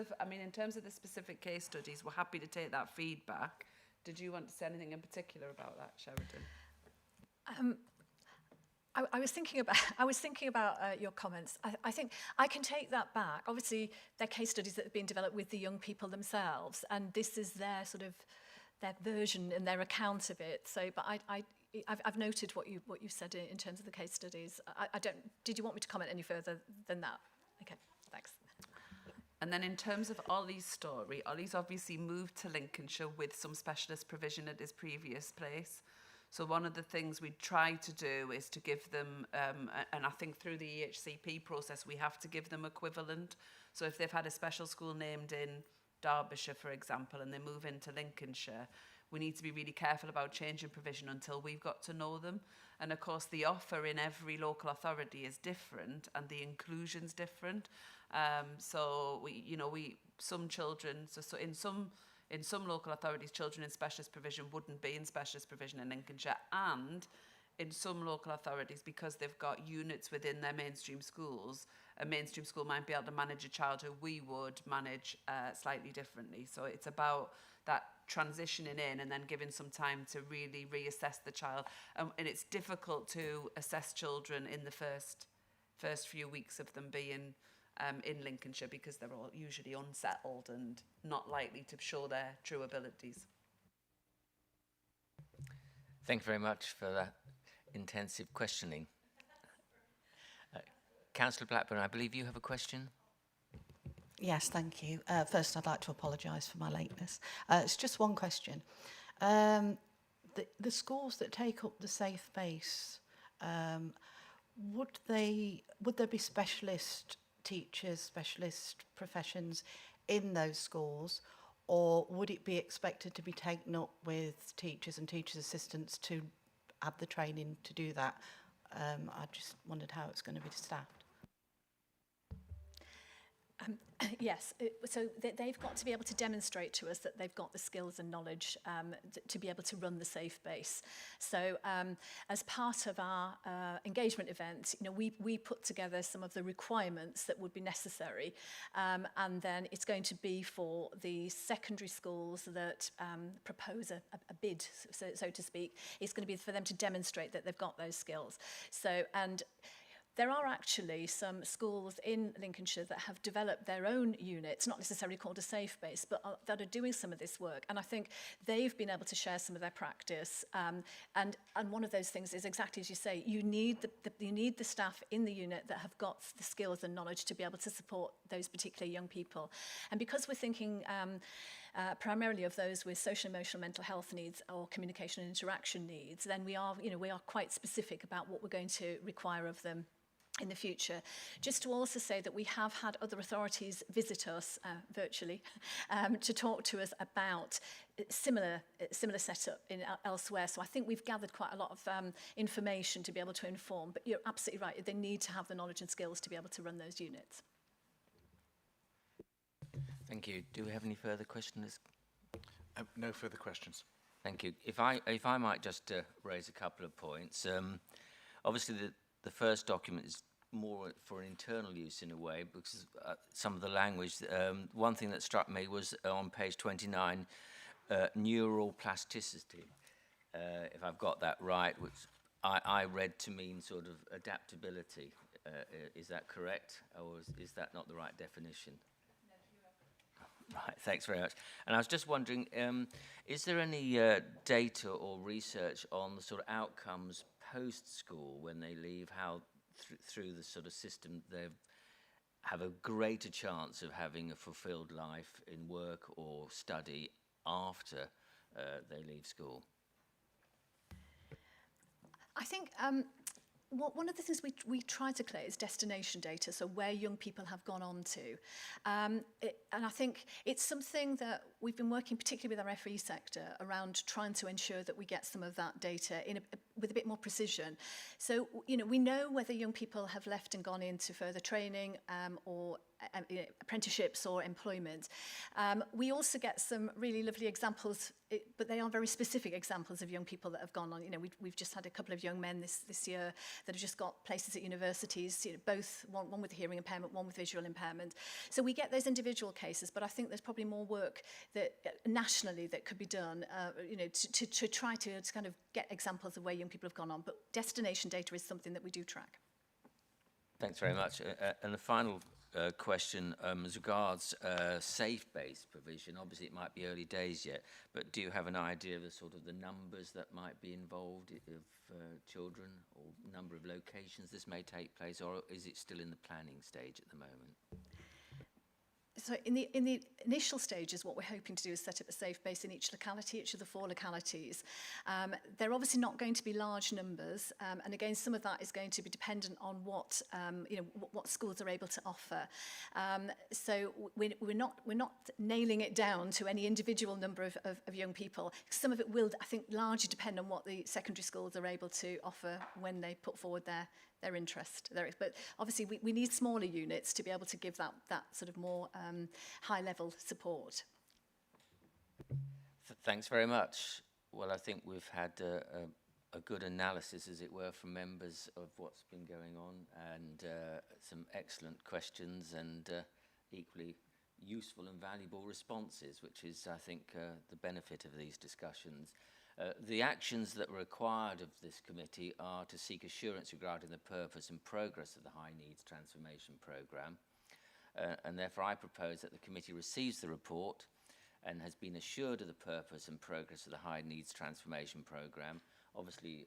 of the specific case studies, we're happy to take that feedback. Did you want to say anything in particular about that, Sheridan? I was thinking about your comments. I think I can take that back. Obviously, they're case studies that have been developed with the young people themselves, and this is their sort of their version and their account of it. So, but I've noted what you said in terms of the case studies. I don't. Did you want me to comment any further than that? Okay, thanks. And then in terms of Ollie's story, Ollie's obviously moved to Lincolnshire with some specialist provision at his previous place. So one of the things we try to do is to give them, and I think through the EHCP process, we have to give them equivalent. So if they've had a special school named in Derbyshire, for example, and they move into Lincolnshire, we need to be really careful about changing provision until we've got to know them. And of course, the offer in every local authority is different and the inclusion's different. So some children, so in some local authorities, children in specialist provision wouldn't be in specialist provision in Lincolnshire, and in some local authorities, because they've got units within their mainstream schools, a mainstream school might be able to manage a child who we would manage slightly differently. So it's about that transitioning in and then giving some time to really reassess the child. And it's difficult to assess children in the first few weeks of them being in Lincolnshire, because they're all usually unsettled and not likely to show their true abilities. Thank you very much for that intensive questioning. Councillor Blackburn, I believe you have a question? Yes, thank you. First, I'd like to apologise for my lateness. It's just one question. The schools that take up the safe base, would there be specialist teachers, specialist professions in those schools, or would it be expected to be taken up with teachers and teachers' assistants to add the training to do that? I just wondered how it's going to be staffed. Yes, so they've got to be able to demonstrate to us that they've got the skills and knowledge to be able to run the safe base. So as part of our engagement event, we put together some of the requirements that would be necessary, and then it's going to be for the secondary schools that propose a bid, so to speak. It's going to be for them to demonstrate that they've got those skills. So, and there are actually some schools in Lincolnshire that have developed their own units, not necessarily called a safe base, but that are doing some of this work. And I think they've been able to share some of their practice. And one of those things is exactly as you say, you need the staff in the unit that have got the skills and knowledge to be able to support those particular young people. And because we're thinking primarily of those with social, emotional, mental health needs or communication and interaction needs, then we are quite specific about what we're going to require of them in the future. Just to also say that we have had other authorities visit us virtually to talk to us about similar setup in elsewhere. So I think we've gathered quite a lot of information to be able to inform. But you're absolutely right. They need to have the knowledge and skills to be able to run those units. Thank you. Do we have any further questions? No further questions. Thank you. If I might just raise a couple of points. Obviously, the first document is more for internal use in a way, because some of the language, one thing that struck me was on page 29, neural plasticity, if I've got that right, which I read to mean sort of adaptability. Is that correct, or is that not the right definition? Right, thanks very much. And I was just wondering, is there any data or research on the sort of outcomes post-school when they leave, how through the sort of system they have a greater chance of having a fulfilled life in work or study after they leave school? I think one of the things we try to collect is destination data, so where young people have gone on to. And I think it's something that we've been working particularly with our FE sector around trying to ensure that we get some of that data with a bit more precision. So, we know whether young people have left and gone into further training or apprenticeships or employment. We also get some really lovely examples but they are very specific examples of young people that have gone on. You know, we've just had a couple of young men this year that have just got places at universities, you know, both one with hearing impairment, one with visual impairment. So we get those individual cases, but I think there's probably more work that nationally that could be done, you know, to try to kind of get examples of where young people have gone on. But destination data is something that we do track. Thanks very much. And the final question as regards safe-based provision. Obviously, it might be early days yet, but do you have an idea of the sort of the numbers that might be involved of children, or number of locations this may take place, or is it still in the planning stage at the moment? So in the initial stages, what we're hoping to do is set up a safe base in each locality, each of the 4 localities. They're obviously not going to be large numbers, and again, some of that is going to be dependent on what you know, what schools are able to offer. So we're not nailing it down to any individual number of young people. Some of it will, I think, largely depend on what the secondary schools are able to offer when they put forward their interest. But obviously we need smaller units to be able to give that sort of more high-level support. Thanks very much. Well, I think we've had a good analysis, as it were, from members of what's been going on, and some excellent questions, and equally useful and valuable responses, which is, I think, the benefit of these discussions. The actions that were required of this committee are to seek assurance regarding the purpose and progress of the High Needs Transformation Programme, and therefore I propose that the committee receives the report and has been assured of the purpose and progress of the High Needs Transformation Programme. Obviously,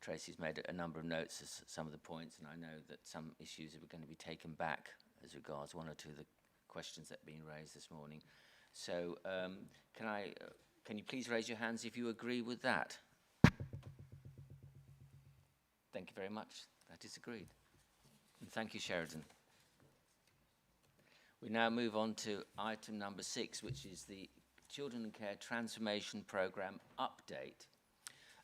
Tracy's made a number of notes of some of the points, and I know that some issues are going to be taken back as regards one or two of the questions that have been raised this morning. So can you please raise your hands if you agree with that? Thank you very much. That is agreed. And thank you, Sheridan. We now move on to item number 6, which is the Children in Care Transformation Programme update.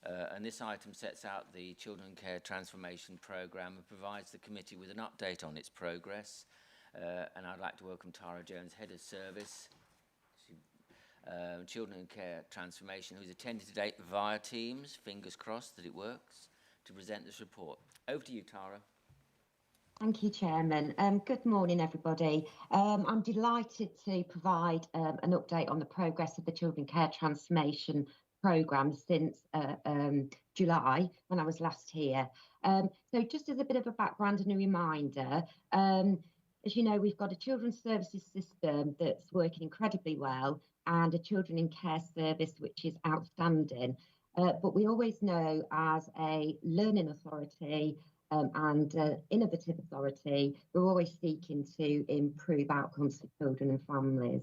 And this item sets out the Children in Care Transformation Programme and provides the committee with an update on its progress. And I'd like to welcome Tara Jones, Head of Service, Children in Care Transformation, who's attended today via Teams, fingers crossed that it works, to present this report. Over to you, Tara. Thank you, Chairman. Good morning, everybody. I'm delighted to provide an update on the progress of the Children Care Transformation Programme since July, when I was last here. So just as a bit of a background and a reminder, as you know, we've got a children's services system that's working incredibly well, and a children in care service which is outstanding. But we always know, as a learning authority and innovative authority, we're always seeking to improve outcomes for children and families.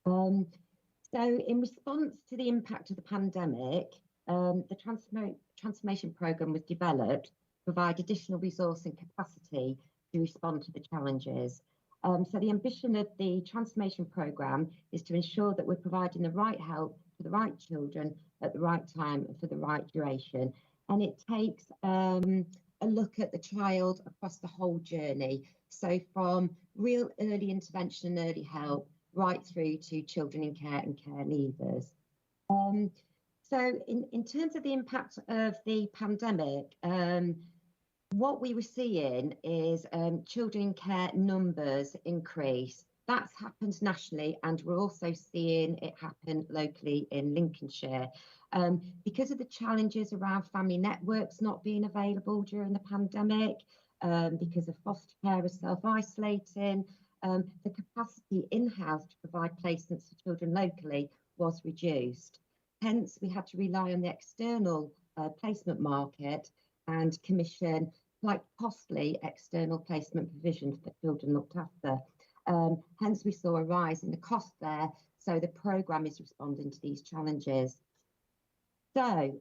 So in response to the impact of the pandemic, the transformation programme was developed to provide additional resource and capacity to respond to the challenges. So the ambition of the transformation programme is to ensure that we're providing the right help for the right children at the right time and for the right duration. And it takes a look at the child across the whole journey. So from real early intervention and early help right through to children in care and care leavers. So in terms of the impact of the pandemic, what we were seeing is children in care numbers increase. That's happened nationally, and we're also seeing it happen locally in Lincolnshire. Because of the challenges around family networks not being available during the pandemic, because of foster carers self-isolating, the capacity in-house to provide placements for children locally was reduced. Hence, we had to rely on the external placement market and commission quite costly external placement provision for children looked after. Hence, we saw a rise in the cost there. So the programme is responding to these challenges. So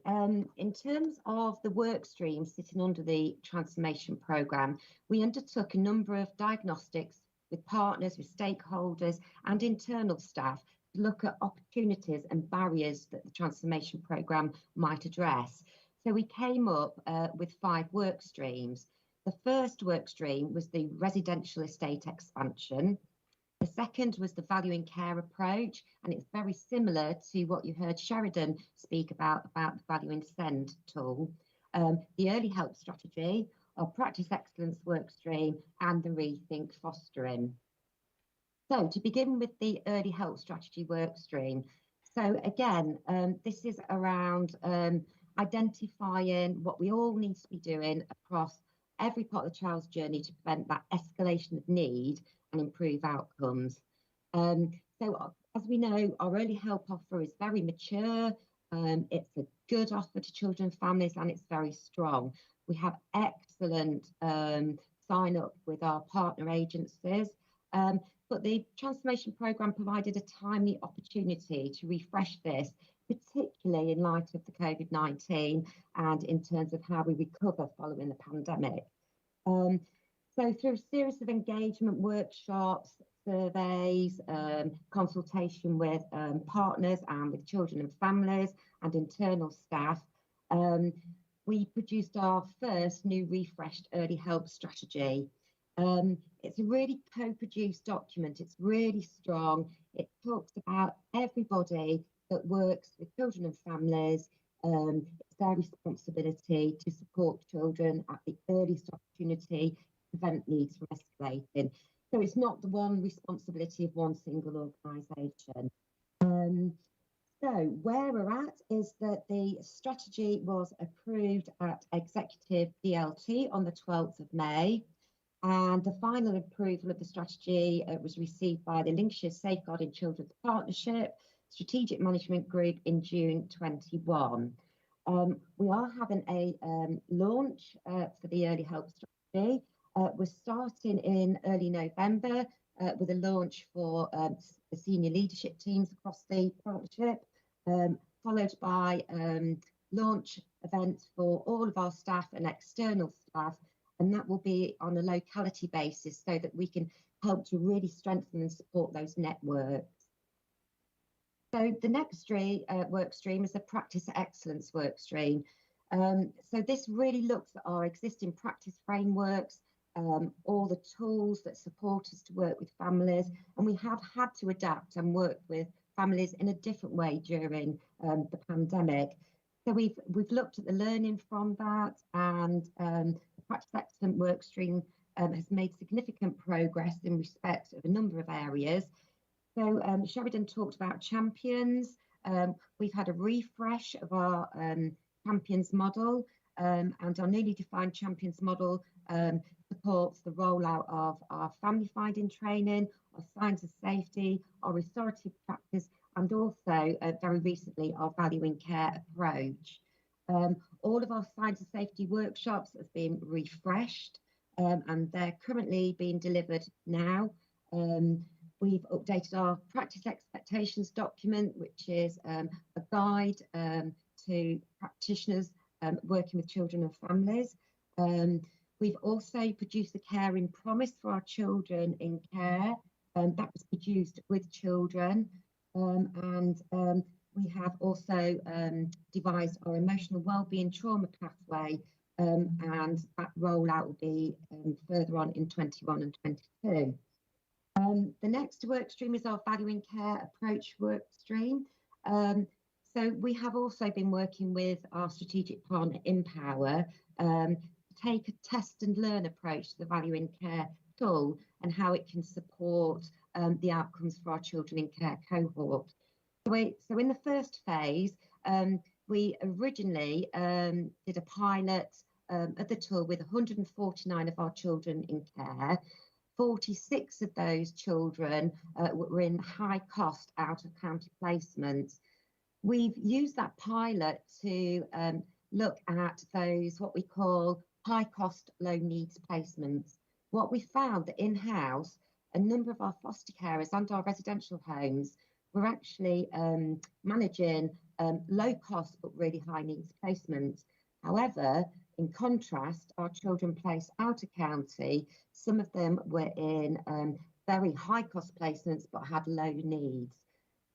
in terms of the work streams sitting under the transformation programme, we undertook a number of diagnostics with partners, with stakeholders and internal staff to look at opportunities and barriers that the transformation programme might address. So we came up with 5 work streams. The first work stream was the residential estate expansion. The second was the value in care approach, and it's very similar to what you heard Sheridan speak about the value in send tool. The early help strategy, our practice excellence work stream, and the rethink fostering. So to begin with the early help strategy work stream. So again, this is around identifying what we all need to be doing across every part of the child's journey to prevent that escalation of need and improve outcomes. So as we know, our early help offer is very mature. It's a good offer to children and families, and it's very strong. We have excellent sign up with our partner agencies. But the transformation programme provided a timely opportunity to refresh this, particularly in light of the COVID-19 and in terms of how we recover following the pandemic. So through a series of engagement workshops, surveys, consultation with partners and with children and families and internal staff, we produced our first new refreshed early help strategy. It's a really co-produced document. It's really strong. It talks about everybody that works with children and families. It's their responsibility to support children at the earliest opportunity to prevent needs from escalating. So it's not the one responsibility of one single organisation. So where we're at is that the strategy was approved at Executive DLT on the 12th of May. And the final approval of the strategy was received by the Lincolnshire Safeguarding Children's Partnership Strategic Management Group in June 21. We are having a launch for the early help strategy. We're starting in early November with a launch for the senior leadership teams across the partnership, followed by launch events for all of our staff and external staff. And that will be on a locality basis so that we can help to really strengthen and support those networks. So the next work stream is the practice excellence work stream. So this really looks at our existing practice frameworks, all the tools that support us to work with families, and we have had to adapt and work with families in a different way during the pandemic. So we've looked at the learning from that, and the Practice Excellent work stream has made significant progress in respect of a number of areas. So Sheridan talked about champions. We've had a refresh of our champions model, and our newly defined champions model supports the rollout of our family finding training, our signs of safety, our restorative practice, and also very recently our value in care approach. All of our signs of safety workshops have been refreshed, and they're currently being delivered now. We've updated our practice expectations document, which is a guide to practitioners working with children and families. We've also produced the Caring Promise for our children in care. That was produced with children. And we have also devised our emotional wellbeing trauma pathway, and that rollout will be further on in 21 and 22. The next work stream is our value in care approach work stream. So we have also been working with our strategic partner Empower to take a test and learn approach to the value in care tool and how it can support the outcomes for our children in care cohort. So in the first phase, we originally did a pilot of the tool with 149 of our children in care. 46 of those children were in high cost out of county placements. We've used that pilot to look at those what we call high cost, low needs placements. What we found that in-house, a number of our foster carers and our residential homes were actually managing low cost but really high needs placements. However, in contrast, our children placed out of county, some of them were in very high cost placements but had low needs.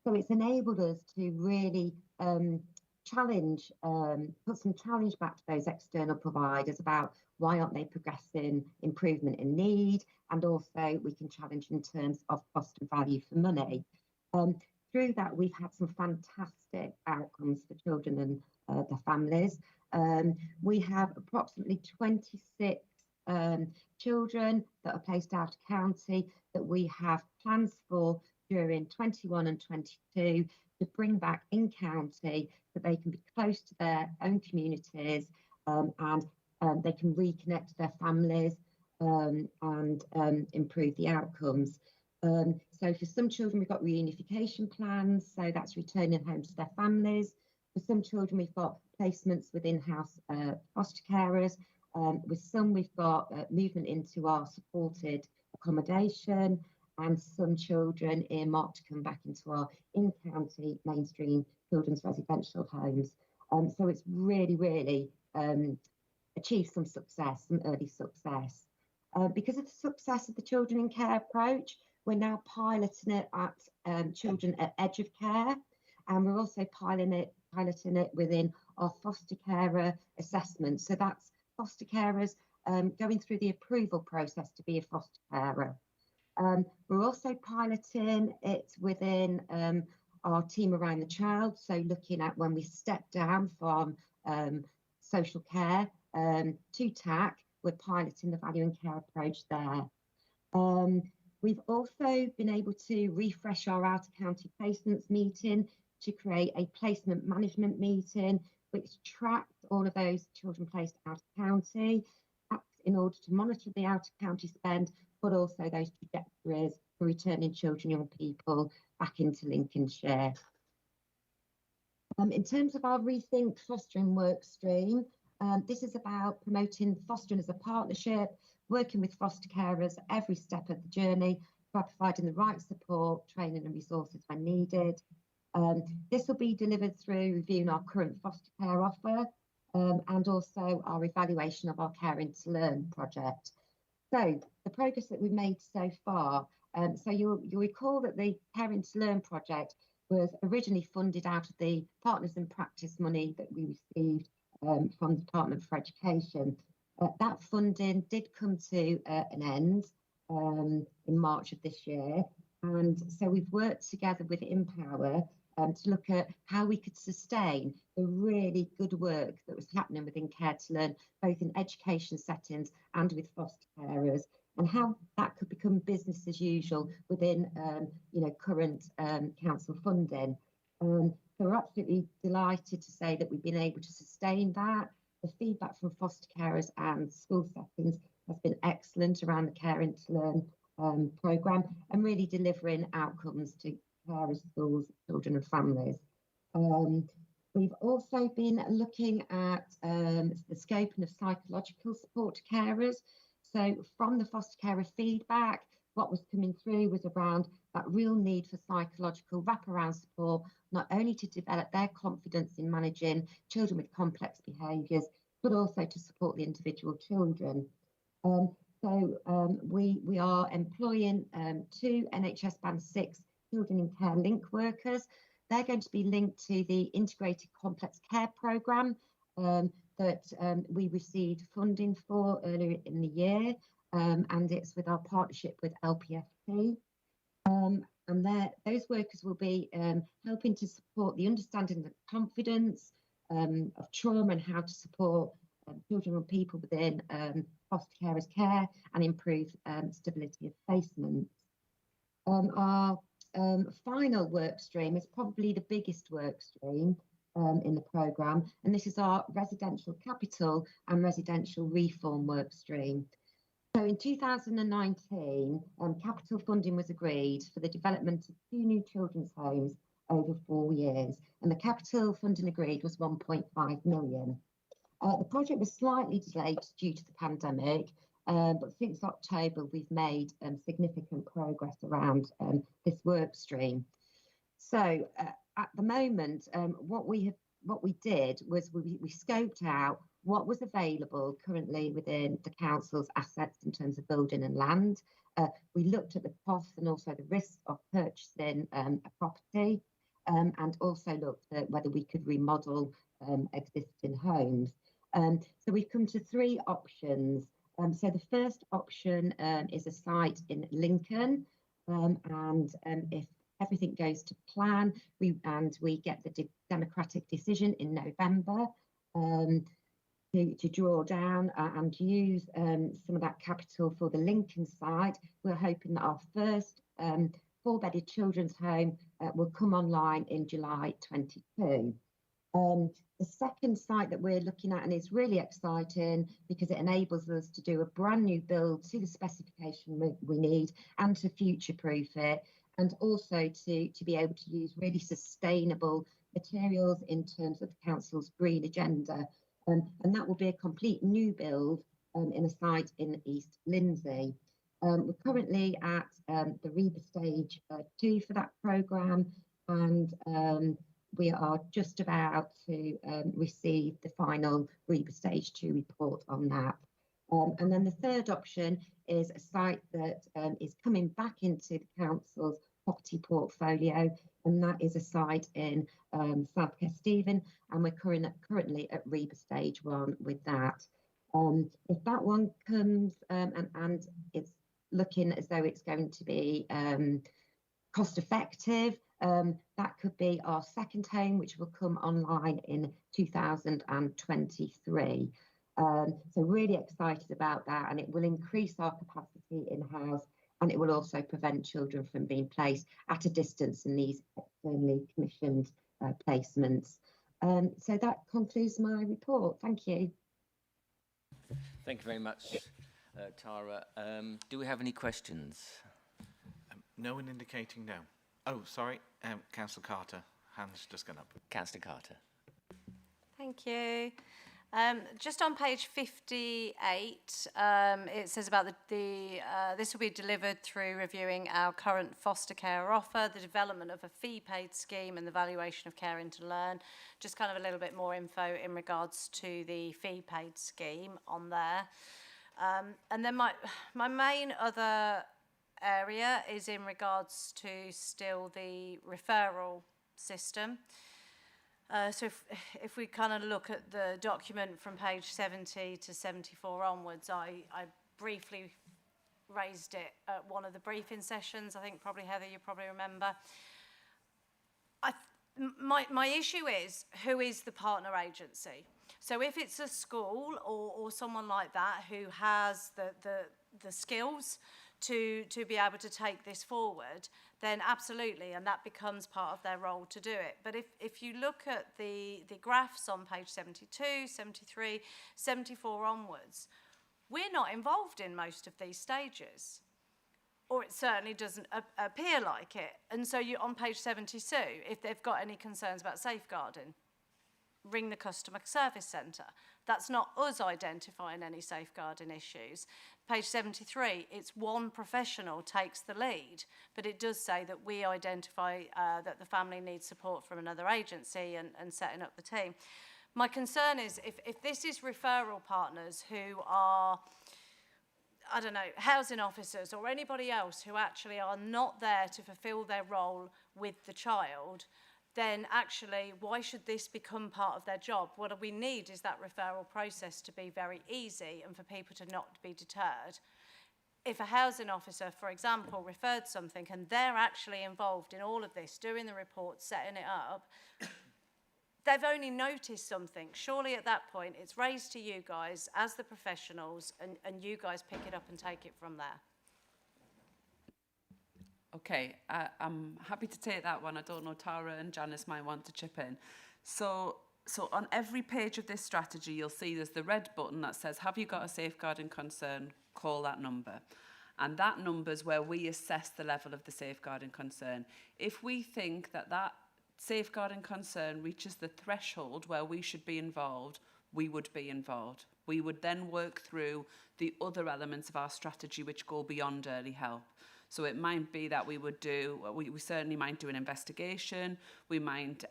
So it's enabled us to really challenge, put some challenge back to those external providers about why aren't they progressing, improvement in need, and also we can challenge in terms of cost and value for money. Through that, we've had some fantastic outcomes for children and their families. We have approximately 26 children that are placed out of county that we have plans for during 21 and 22 to bring back in county so they can be close to their own communities and they can reconnect to their families and improve the outcomes. So for some children, we've got reunification plans, so that's returning home to their families. For some children, we've got placements within house foster carers. With some, we've got movement into our supported accommodation, and some children earmarked to come back into our in-county mainstream children's residential homes. So it's really achieved some success, some early success. Because of the success of the children in care approach, we're now piloting it at children at edge of care, and we're also piloting it within our foster carer assessment. So that's foster carers going through the approval process to be a foster carer. We're also piloting it within our team around the child, so looking at when we step down from social care to TAC, we're piloting the value and care approach there. We've also been able to refresh our out-of-county placements meeting to create a placement management meeting which tracks all of those children placed out of county in order to monitor the out-of-county spend, but also those trajectories for returning children, young people back into Lincolnshire. In terms of our Rethink Fostering work stream, this is about promoting fostering as a partnership, working with foster carers every step of the journey by providing the right support, training and resources when needed. This will be delivered through reviewing our current foster care offer and also our evaluation of our Caring to Learn project. So the progress that we've made so far, so you'll recall that the Caring to Learn project was originally funded out of the Partners in Practice money that we received from the Department for Education. That funding did come to an end in March of this year, and so we've worked together with Empower to look at how we could sustain the really good work that was happening within Care to Learn, both in education settings and with foster carers, and how that could become business as usual within current council funding. So we're absolutely delighted to say that we've been able to sustain that. The feedback from foster carers and school settings has been excellent around the Caring to Learn programme and really delivering outcomes to carers, schools, children and families. We've also been looking at the scoping of psychological support to carers. So from the foster carer feedback, what was coming through was around that real need for psychological wraparound support, not only to develop their confidence in managing children with complex behaviours, but also to support the individual children. We are employing 2 NHS Band 6 Children in Care link workers. They're going to be linked to the Integrated Complex Care Programme that we received funding for earlier in the year, and it's with our partnership with LPFT. And those workers will be helping to support the understanding of confidence of trauma and how to support children and people within foster carers' care and improve stability of placements. Our final work stream is probably the biggest work stream in the programme, and this is our residential capital and residential reform work stream. So in 2019, capital funding was agreed for the development of 2 new children's homes over 4 years, and the capital funding agreed was 1.5 million. The project was slightly delayed due to the pandemic, but since October we've made significant progress around this work stream. So at the moment, what we did was we scoped out what was available currently within the council's assets in terms of building and land. We looked at the costs and also the risks of purchasing a property, and also looked at whether we could remodel existing homes. So we've come to 3 options. So the first option is a site in Lincoln, if everything goes to plan, we get the democratic decision in November to draw down and use some of that capital for the Lincoln site. We're hoping that our first 4-bedded children's home will come online in July 22. The second site that we're looking at, and it's really exciting because it enables us to do a brand new build to the specification we need and to future-proof it, and also to be able to use really sustainable materials in terms of the council's green agenda. And that will be a complete new build in a site in East Lindsey. We're currently at the REBA stage 2 for that programme, and we are just about to receive the final REBA stage 2 report on that. And then the third option is a site that is coming back into the council's property portfolio, and that is a site in South Kesteven, and we're currently at REBA stage 1 with that. If that one comes and it's looking as though it's going to be cost effective, that could be our second home, which will come online in 2023. So really excited about that, and it will increase our capacity in-house, and it will also prevent children from being placed at a distance in these externally commissioned placements. So that concludes my report. Thank you. Thank you very much, Tara. Do we have any questions? No one indicating no. Oh, sorry, Councillor Carter. Hand's just gone up. Councillor Carter. Thank you. Just on page 58, it says about this will be delivered through reviewing our current foster care offer, the development of a fee-paid scheme and the valuation of Caring to Learn. Just kind of a little bit more info in regards to the fee-paid scheme on there. And then my main other area is in regards to still the referral system. So if we kind of look at the document from page 70 to 74 onwards, I briefly raised it at one of the briefing sessions. I think probably, Heather, you probably remember. My issue is, who is the partner agency? So if it's a school or someone like that who has the skills to be able to take this forward, then absolutely, and that becomes part of their role to do it. But if you look at the graphs on page 72, 73, 74 onwards, we're not involved in most of these stages, or it certainly doesn't appear like it. And so you on page 72, if they've got any concerns about safeguarding, ring the customer service centre. That's not us identifying any safeguarding issues. Page 73, it's one professional takes the lead, but it does say that we identify that the family needs support from another agency and setting up the team. My concern is if this is referral partners who are, I don't know, housing officers or anybody else who actually are not there to fulfil their role with the child, then actually, why should this become part of their job? What we need is that referral process to be very easy and for people to not be deterred. If a housing officer, for example, referred something and they're actually involved in all of this, doing the report, setting it up, they've only noticed something. Surely at that point, it's raised to you guys as the professionals, and you guys pick it up and take it from there. Okay, I'm happy to take that one. I don't know, Tara and Janice might want to chip in. So on every page of this strategy, you'll see there's the red button that says, have you got a safeguarding concern? Call that number. And that number is where we assess the level of the safeguarding concern. If we think that that safeguarding concern reaches the threshold where we should be involved, we would be involved. We would then work through the other elements of our strategy which go beyond early help. So it might be that we would do, we certainly might do an investigation, we might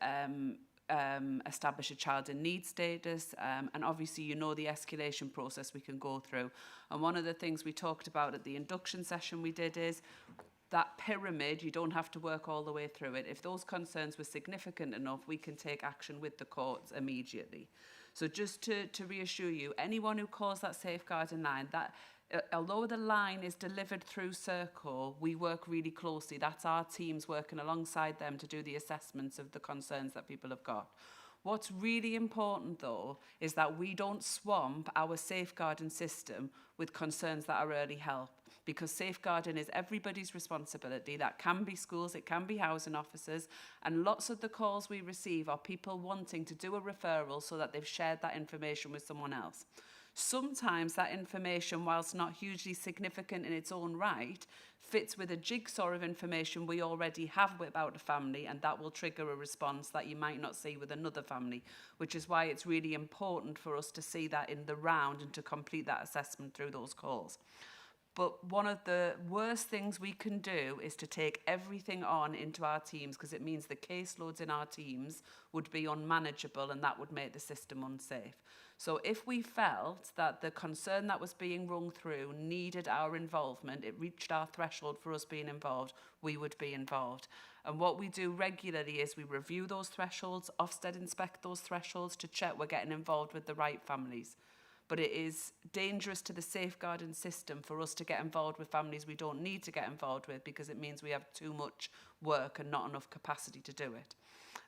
establish a child in need status, and obviously you know the escalation process we can go through. And one of the things we talked about at the induction session we did is that pyramid, you don't have to work all the way through it. If those concerns were significant enough, we can take action with the courts immediately. So just to reassure you, anyone who calls that safeguarding line, that although the line is delivered through Serco, we work really closely. That's our teams working alongside them to do the assessments of the concerns that people have got. What's really important, though, is that we don't swamp our safeguarding system with concerns that are early help, because safeguarding is everybody's responsibility. That can be schools, it can be housing officers, and lots of the calls we receive are people wanting to do a referral so that they've shared that information with someone else. Sometimes that information, whilst not hugely significant in its own right, fits with a jigsaw of information we already have about a family, and that will trigger a response that you might not see with another family, which is why it's really important for us to see that in the round and to complete that assessment through those calls. But one of the worst things we can do is to take everything on into our teams, because it means the caseloads in our teams would be unmanageable, and that would make the system unsafe. So if we felt that the concern that was being rung through needed our involvement, it reached our threshold for us being involved, we would be involved. And what we do regularly is we review those thresholds, Ofsted inspect those thresholds to check we're getting involved with the right families. But it is dangerous to the safeguarding system for us to get involved with families we don't need to get involved with, because it means we have too much work and not enough capacity to do it.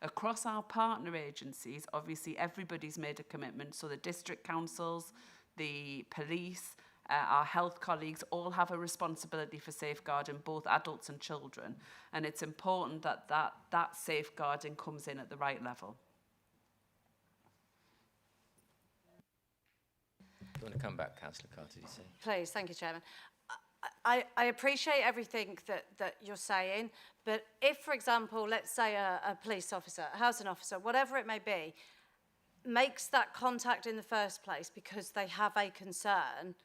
Across our partner agencies, obviously everybody's made a commitment, so the district councils, the police, our health colleagues all have a responsibility for safeguarding both adults and children, and it's important that that safeguarding comes in at the right level. Do you want to come back, Councillor Carter, did you say? Please, thank you, Chairman. I appreciate everything that you're saying, but if, for example, let's say a police officer, a housing officer, whatever it may be, makes that contact in the first place because they have a concern,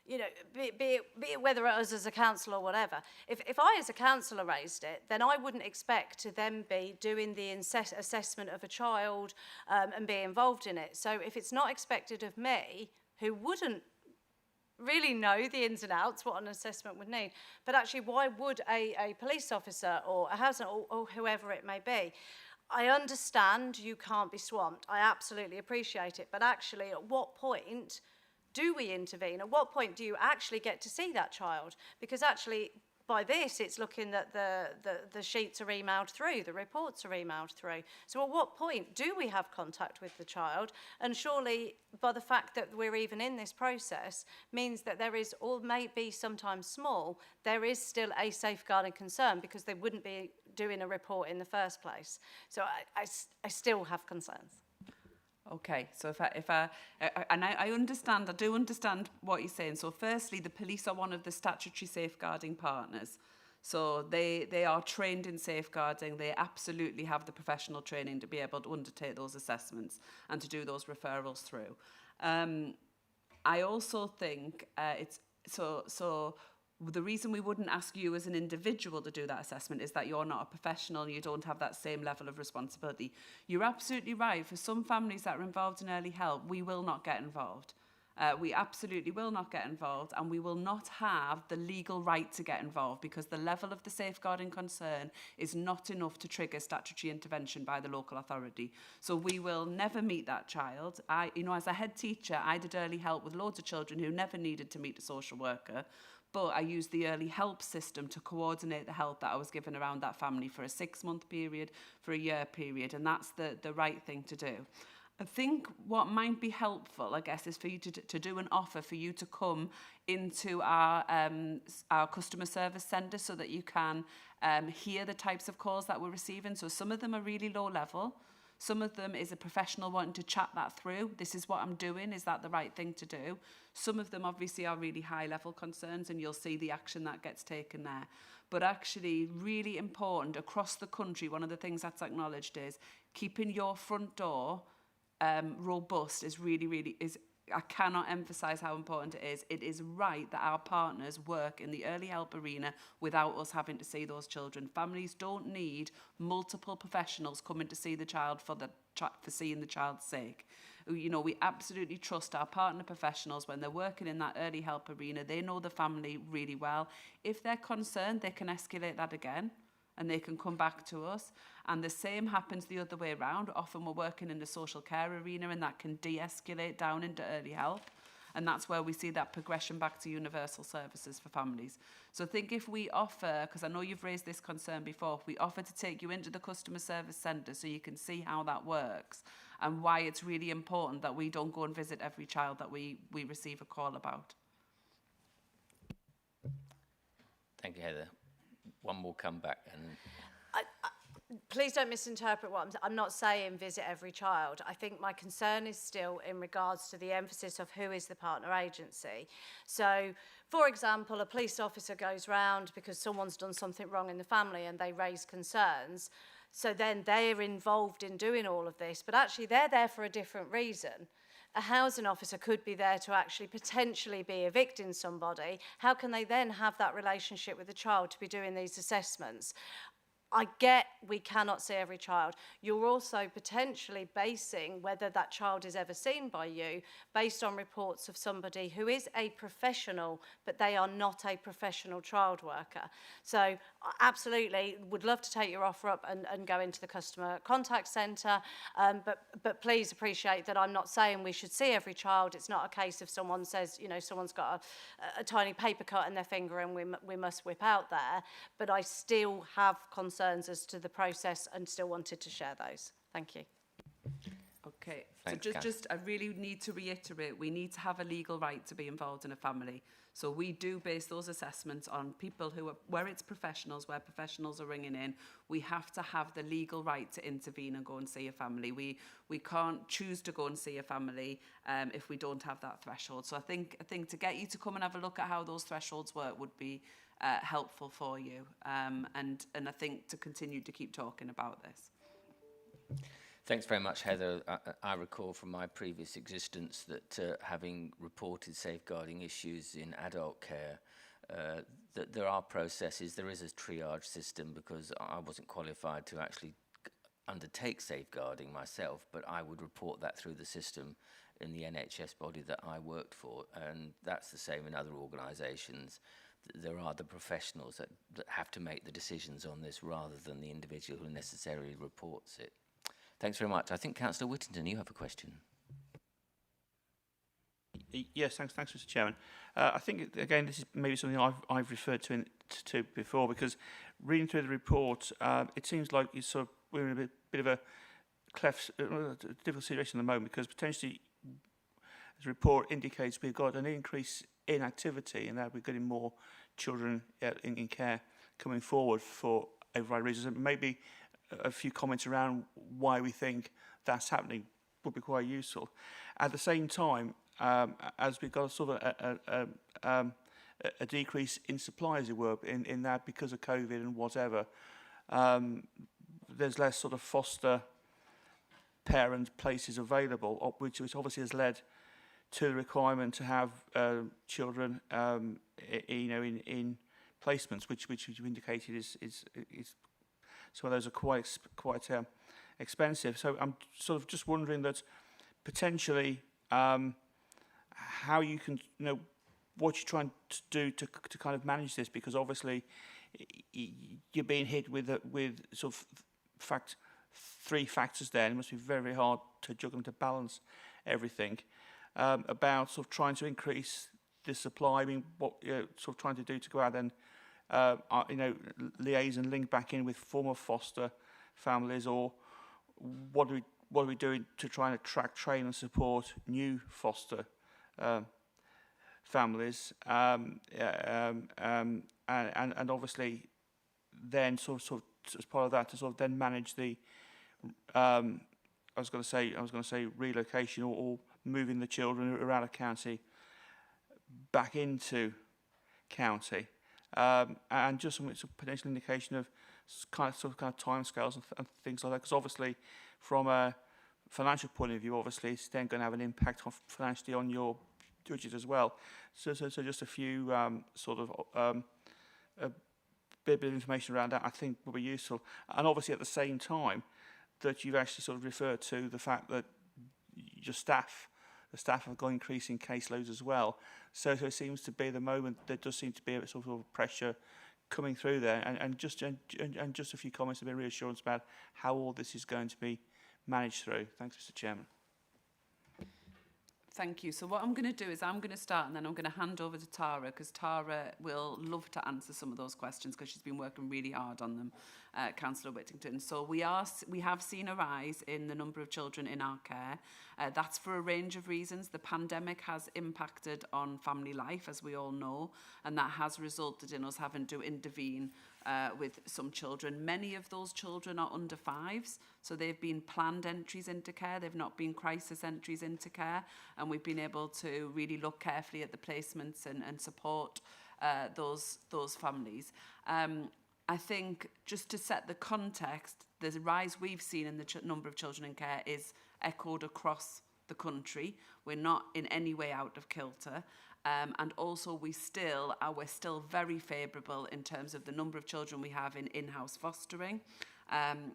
you know, be it whether it was as a councillor or whatever, if I as a councillor raised it, then I wouldn't expect to then be doing the assessment of a child and be involved in it. So if it's not expected of me, who wouldn't really know the ins and outs, what an assessment would need. But actually, why would a police officer or a housing or whoever it may be? I understand you can't be swamped. I absolutely appreciate it. But actually, at what point do we intervene? At what point do you actually get to see that child? Because actually, by this, it's looking that the sheets are emailed through, the reports are emailed through. So at what point do we have contact with the child? And surely, by the fact that we're even in this process, means that there is, or may be sometimes small, there is still a safeguarding concern, because they wouldn't be doing a report in the first place. So I still have concerns. Okay, so I understand, I do understand what you're saying. So firstly, the police are one of the statutory safeguarding partners. So they are trained in safeguarding. They absolutely have the professional training to be able to undertake those assessments and to do those referrals through. I also think the reason we wouldn't ask you as an individual to do that assessment is that you're not a professional and you don't have that same level of responsibility. You're absolutely right. For some families that are involved in early help, we will not get involved. We absolutely will not get involved, and we will not have the legal right to get involved, because the level of the safeguarding concern is not enough to trigger statutory intervention by the local authority. So we will never meet that child. As a head teacher, I did early help with loads of children who never needed to meet a social worker. But I used the early help system to coordinate the help that I was given around that family for a 6-month period, for a year period, and that's the right thing to do. I think what might be helpful, I guess, is for you to do an offer for you to come into our customer service centre so that you can hear the types of calls that we're receiving. So some of them are really low level. Some of them is a professional wanting to chat that through. This is what I'm doing. Is that the right thing to do? Some of them obviously are really high level concerns, and you'll see the action that gets taken there. But actually really important across the country, one of the things that's acknowledged is keeping your front door robust is really, I cannot emphasise how important it is. It is right that our partners work in the early help arena without us having to see those children. Families don't need multiple professionals coming to see the child for seeing the child's sake. You know, we absolutely trust our partner professionals when they're working in that early help arena. They know the family really well. If they're concerned, they can escalate that again. and they can come back to us. And the same happens the other way around. Often we're working in the social care arena, and that can de-escalate down into early help. And that's where we see that progression back to universal services for families. So I think if we offer, because I know you've raised this concern before, if we offer to take you into the customer service centre so you can see how that works and why it's really important that we don't go and visit every child that we receive a call about. Thank you, Heather. One more comeback and... Please don't misinterpret what I'm not saying visit every child. I think my concern is still in regards to the emphasis of who is the partner agency. So, for example, a police officer goes round because someone's done something wrong in the family and they raise concerns. So then they're involved in doing all of this, but actually they're there for a different reason. A housing officer could be there to actually potentially be evicting somebody. How can they then have that relationship with the child to be doing these assessments? I get we cannot see every child. You're also potentially basing whether that child is ever seen by you based on reports of somebody who is a professional, but they are not a professional child worker. So I absolutely would love to take your offer up and go into the customer contact centre, but please appreciate that I'm not saying we should see every child. It's not a case of someone says, you know, someone's got a tiny paper cut in their finger and we must whip out there, but I still have concerns as to the process and still wanted to share those. Thank you. Okay, Thanks, so Kath. just I really need to reiterate, we need to have a legal right to be involved in a family. So we do base those assessments on people who are, where it's professionals, where professionals are ringing in, we have to have the legal right to intervene and go and see a family. We can't choose to go and see a family if we don't have that threshold. So I think to get you to come and have a look at how those thresholds work would be helpful for you. And I think to continue to keep talking about this. Thanks very much, Heather. I recall from my previous existence that having reported safeguarding issues in adult care, that there are processes, there is a triage system, because I wasn't qualified to actually undertake safeguarding myself, but I would report that through the system in the NHS body that I worked for, and that's the same in other organisations. There are the professionals that have to make the decisions on this rather than the individual who necessarily reports it. Thanks very much. I think Councillor Whittington, you have a question. Yes, thanks, Mr. Chairman. I think, again, this is maybe something I've referred to before, because reading through the report, it seems like we're in a bit of a difficult situation at the moment, because potentially, as the report indicates, we've got an increase in activity and that we're getting more children in care coming forward for a variety of reasons. And maybe a few comments around why we think that's happening would be quite useful. At the same time, as we've got sort of a decrease in supply, as it were, in that because of COVID and whatever, there's less sort of foster parent places available, which obviously has led to the requirement to have children, in placements, which you've indicated is some of those are quite expensive. So I'm sort of just wondering that potentially how you can, what you're trying to do to kind of manage this, because obviously you're being hit with sort of three factors there, and it must be very, very hard to juggle and to balance everything. About sort of trying to increase the supply. I mean, what you're sort of trying to do to go out and liaise and link back in with former foster families, or what are we doing to try and attract, train, and support new foster families, and obviously then sort of as part of that to sort of then manage the I was going to say relocation or moving the children around a county back into county, and just some potential indication of kind of timescales and things like that, because obviously from a financial point of view, obviously it's then going to have an impact financially on your budget as well. So just a few a bit of information around that I think will be useful, and obviously at the same time that you've actually sort of referred to the fact that your staff have got increasing caseloads as well. So it seems to be at the moment there does seem to be a sort of pressure coming through there, and just a few comments, a bit of reassurance about how all this is going to be managed through. Thanks, Mr. Chairman. Thank you. So what I'm going to do is I'm going to start and then I'm going to hand over to Tara, because Tara will love to answer some of those questions because she's been working really hard on them, Councillor Whittington. So we have seen a rise in the number of children in our care. That's for a range of reasons. The pandemic has impacted on family life, as we all know, and that has resulted in us having to intervene with some children. Many of those children are under fives, so they've been planned entries into care. They've not been crisis entries into care, and we've been able to really look carefully at the placements and support those families. I think just to set the context, the rise we've seen in the number of children in care is echoed across the country. We're not in any way out of kilter. And also we're still very favourable in terms of the number of children we have in in-house fostering.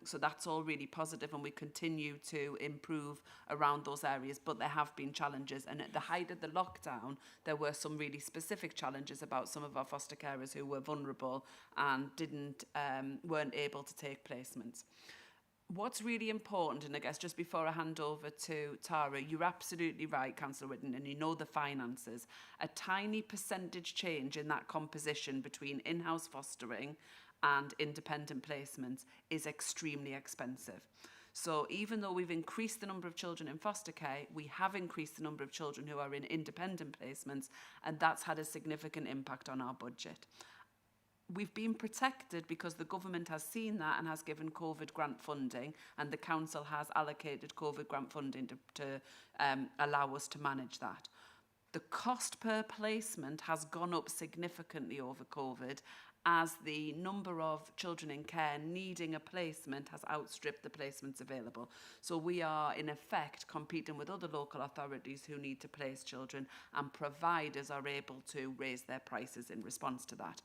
So that's all really positive, and we continue to improve around those areas, but there have been challenges. And at the height of the lockdown, there were some really specific challenges about some of our foster carers who were vulnerable and weren't able to take placements. What's really important, and I guess just before I hand over to Tara, you're absolutely right, Councillor Whitten, and you know the finances. A tiny percentage change in that composition between in-house fostering and independent placements is extremely expensive. So even though we've increased the number of children in foster care, we have increased the number of children who are in independent placements, and that's had a significant impact on our budget. We've been protected because the government has seen that and has given COVID grant funding, and the council has allocated COVID grant funding to allow us to manage that. The cost per placement has gone up significantly over COVID, as the number of children in care needing a placement has outstripped the placements available. So we are, in effect, competing with other local authorities who need to place children, and providers are able to raise their prices in response to that.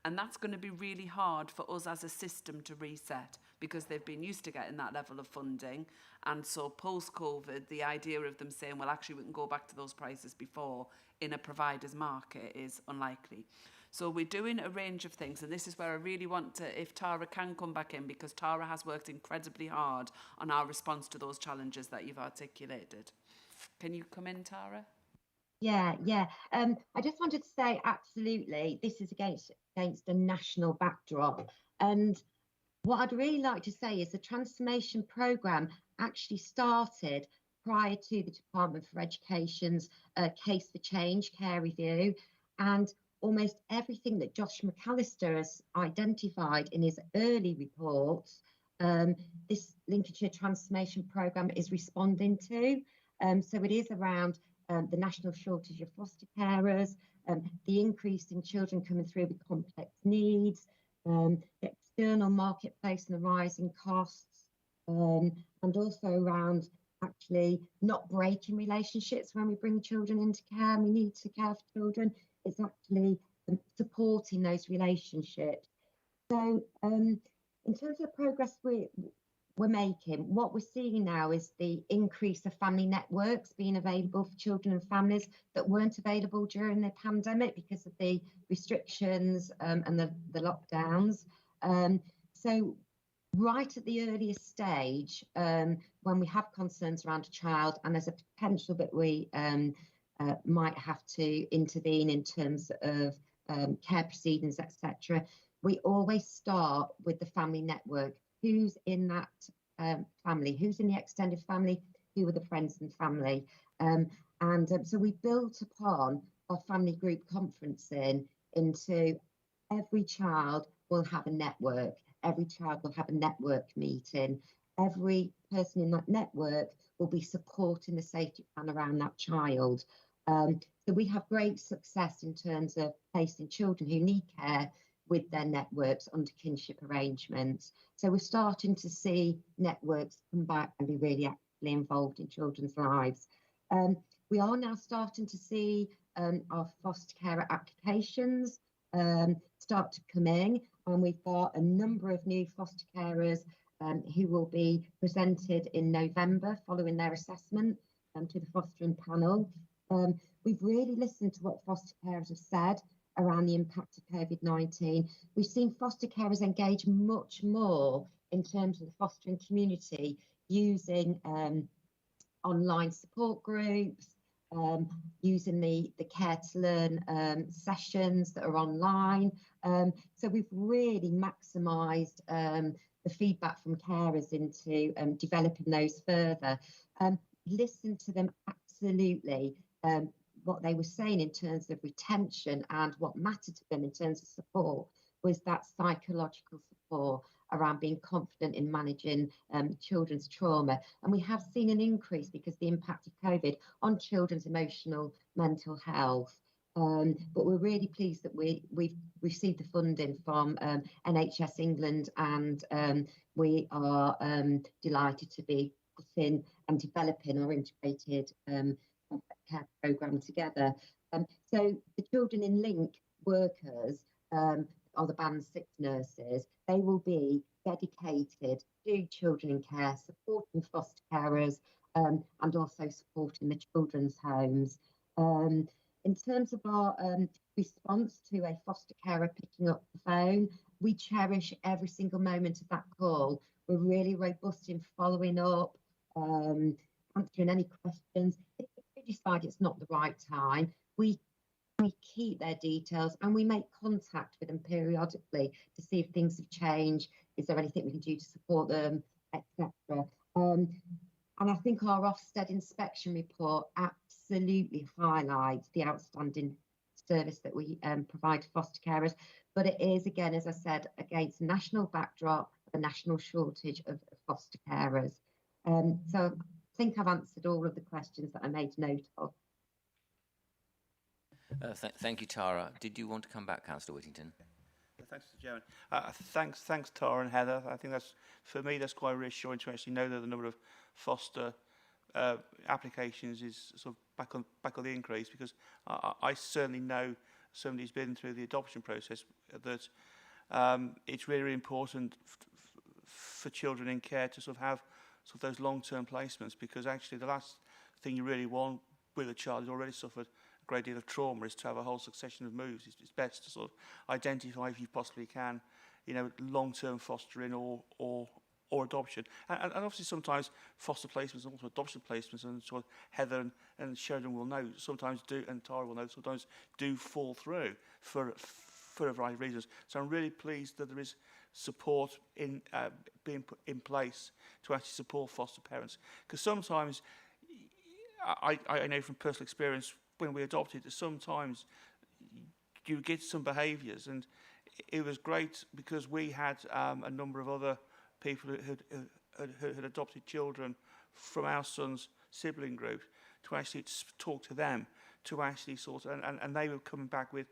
And that's going to be really hard for us as a system to reset, because they've been used to getting that level of funding. And so post-COVID, the idea of them saying, well, actually, we can go back to those prices before in a provider's market is unlikely. So we're doing a range of things, and this is where I really want to, if Tara can come back in, because Tara has worked incredibly hard on our response to those challenges that you've articulated. Can you come in, Tara? Yeah. I just wanted to say, absolutely, this is against a national backdrop. And what I'd really like to say is the transformation programme actually started prior to the Department for Education's Case for Change care review, and almost everything that Josh McAllister has identified in his early reports, this Lincolnshire transformation programme is responding to. So it is around the national shortage of foster carers, the increase in children coming through with complex needs, the external marketplace and the rising costs, and also around actually not breaking relationships when we bring children into care and we need to care for children. It's actually supporting those relationships. So in terms of progress we're making, what we're seeing now is the increase of family networks being available for children and families that weren't available during the pandemic because of the restrictions and the lockdowns. So right at the earliest stage, when we have concerns around a child and there's a potential that we might have to intervene in terms of care proceedings, etc., we always start with the family network. Who's in that family? Who's in the extended family? Who are the friends and family? So we built upon our family group conferencing into every child will have a network. Every child will have a network meeting. Every person in that network will be supporting the safety plan around that child. So we have great success in terms of placing children who need care with their networks under kinship arrangements. So we're starting to see networks come back and be really actively involved in children's lives. We are now starting to see our foster care applications start to come in, and we've got a number of new foster carers who will be presented in November following their assessment to the fostering panel. We've really listened to what foster carers have said around the impact of COVID-19. We've seen foster carers engage much more in terms of the fostering community using online support groups, using the Care to Learn sessions that are online. So we've really maximised the feedback from carers into developing those further. Listen to them absolutely. What they were saying in terms of retention and what mattered to them in terms of support was that psychological support around being confident in managing children's trauma. And we have seen an increase because of the impact of COVID on children's emotional mental health. But we're really pleased that we've received the funding from NHS England, and we are delighted to be putting and developing our integrated care programme together. So the children in link workers are the band 6 nurses. They will be dedicated to children in care, supporting foster carers and also supporting the children's homes. In terms of our response to a foster carer picking up the phone, we cherish every single moment of that call. We're really robust in following up, answering any questions. If we decide it's not the right time, we keep their details and we make contact with them periodically to see if things have changed. Is there anything we can do to support them, etc. And I think our Ofsted inspection report absolutely highlights the outstanding service that we provide to foster carers. But it is, again, as I said, against a national backdrop of a national shortage of foster carers. So I think I've answered all of the questions that I made note of. Thank you, Tara. Did you want to come back, Councillor Whittington? Thanks, Mr. Chairman. Thanks, Tara and Heather. I think that's, for me, that's quite reassuring to actually know that the number of foster applications is sort of back on the increase, because I certainly know somebody who's been through the adoption process that it's really, really important for children in care to sort of have sort of those long-term placements, because actually the last thing you really want with a child who's already suffered a great deal of trauma is to have a whole succession of moves. It's best to sort of identify, if you possibly can, you know, long-term fostering or adoption. And obviously sometimes foster placements and also adoption placements, and sort of Heather and Sheridan will know, sometimes do, and Tara will know, sometimes do fall through for a variety of reasons. So I'm really pleased that there is support in being put in place to actually support foster parents. Because sometimes, I know from personal experience, when we adopted, sometimes you get some behaviours, and it was great because we had a number of other people who had adopted children from our son's sibling group to actually talk to them, to actually sort of, and they were coming back with,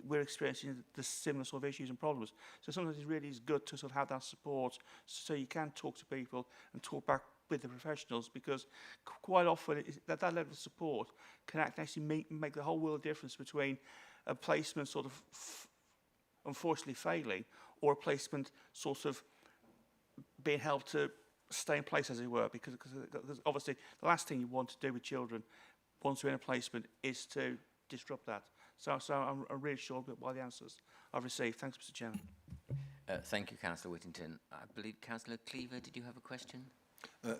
we're experiencing the similar sort of issues and problems. So sometimes it really is good to sort of have that support, so you can talk to people and talk back with the professionals, because quite often that level of support can actually make the whole world of difference between a placement sort of unfortunately failing, or a placement sort of being helped to stay in place, as it were, because obviously the last thing you want to do with children once you're in a placement is to disrupt that. So I'm reassured by the answers I've received. Thanks, Mr. Chairman. Thank you, Councillor Whittington. I believe Councillor Cleaver, did you have a question?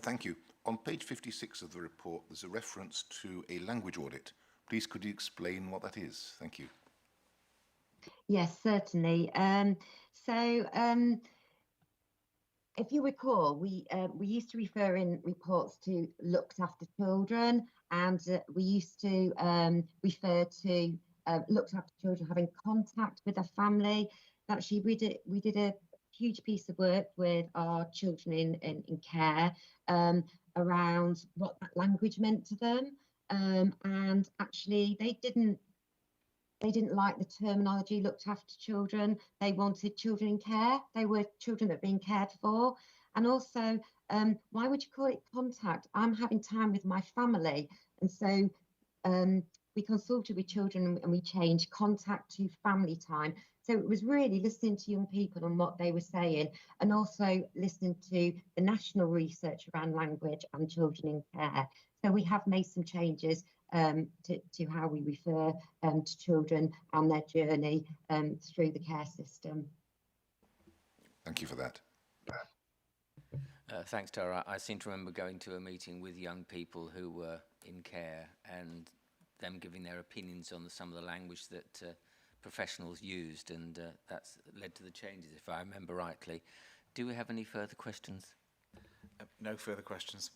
Thank you. On page 56 of the report, there's a reference to a language audit. Please, could you explain what that is? Thank you. Yes, certainly. If you recall, we used to refer in reports to looked after children, and we used to refer to looked after children having contact with their family. Actually, we did a huge piece of work with our children in care around what that language meant to them, and actually they didn't like the terminology looked after children. They wanted children in care. They were children that were being cared for. And also, why would you call it contact? I'm having time with my family. And so we consulted with children and we changed contact to family time. So it was really listening to young people and what they were saying, and also listening to the national research around language and children in care. So we have made some changes to how we refer to children and their journey through the care system. Thank you for that. Thanks, Tara. I seem to remember going to a meeting with young people who were in care and them giving their opinions on some of the language that professionals used, and that's led to the changes, if I remember rightly. Do we have any further questions? No further questions.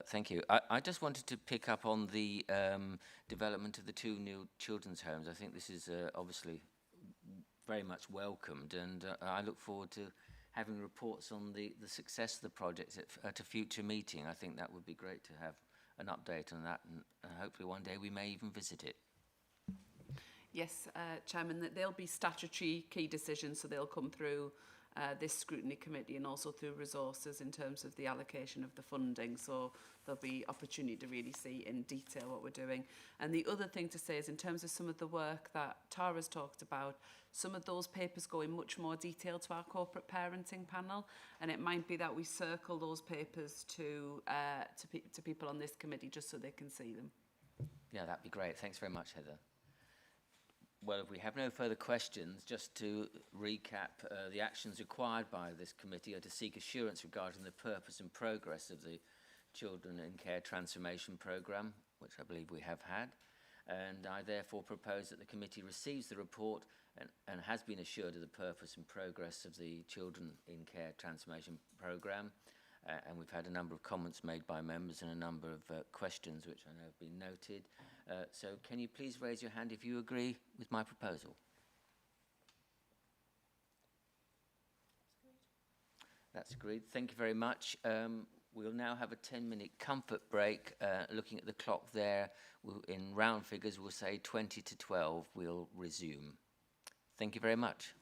Thank you. I just wanted to pick up on the development of the 2 new children's homes. I think this is obviously very much welcomed, and I look forward to having reports on the success of the project at a future meeting. I think that would be great to have an update on that, and hopefully one day we may even visit it. Yes, Chairman, that there'll be statutory key decisions, so they'll come through this scrutiny committee and also through resources in terms of the allocation of the funding. So there'll be opportunity to really see in detail what we're doing. And the other thing to say is in terms of some of the work that Tara's talked about, some of those papers go in much more detail to our corporate parenting panel, and it might be that we circle those papers to people on this committee just so they can see them. Yeah, that'd be great. Thanks very much, Heather. Well, if we have no further questions, just to recap, the actions required by this committee are to seek assurance regarding the purpose and progress of the Children in Care Transformation Programme, which I believe we have had, and I therefore propose that the committee receives the report and has been assured of the purpose and progress of the Children in Care Transformation Programme, and we've had a number of comments made by members and a number of questions which I know have been noted. So can you please raise your hand if you agree with my proposal? That's agreed. Thank you very much. We'll now have a 10-minute comfort break. Looking at the clock there, in round figures, we'll say 20 to 12. We'll resume. Thank you very much.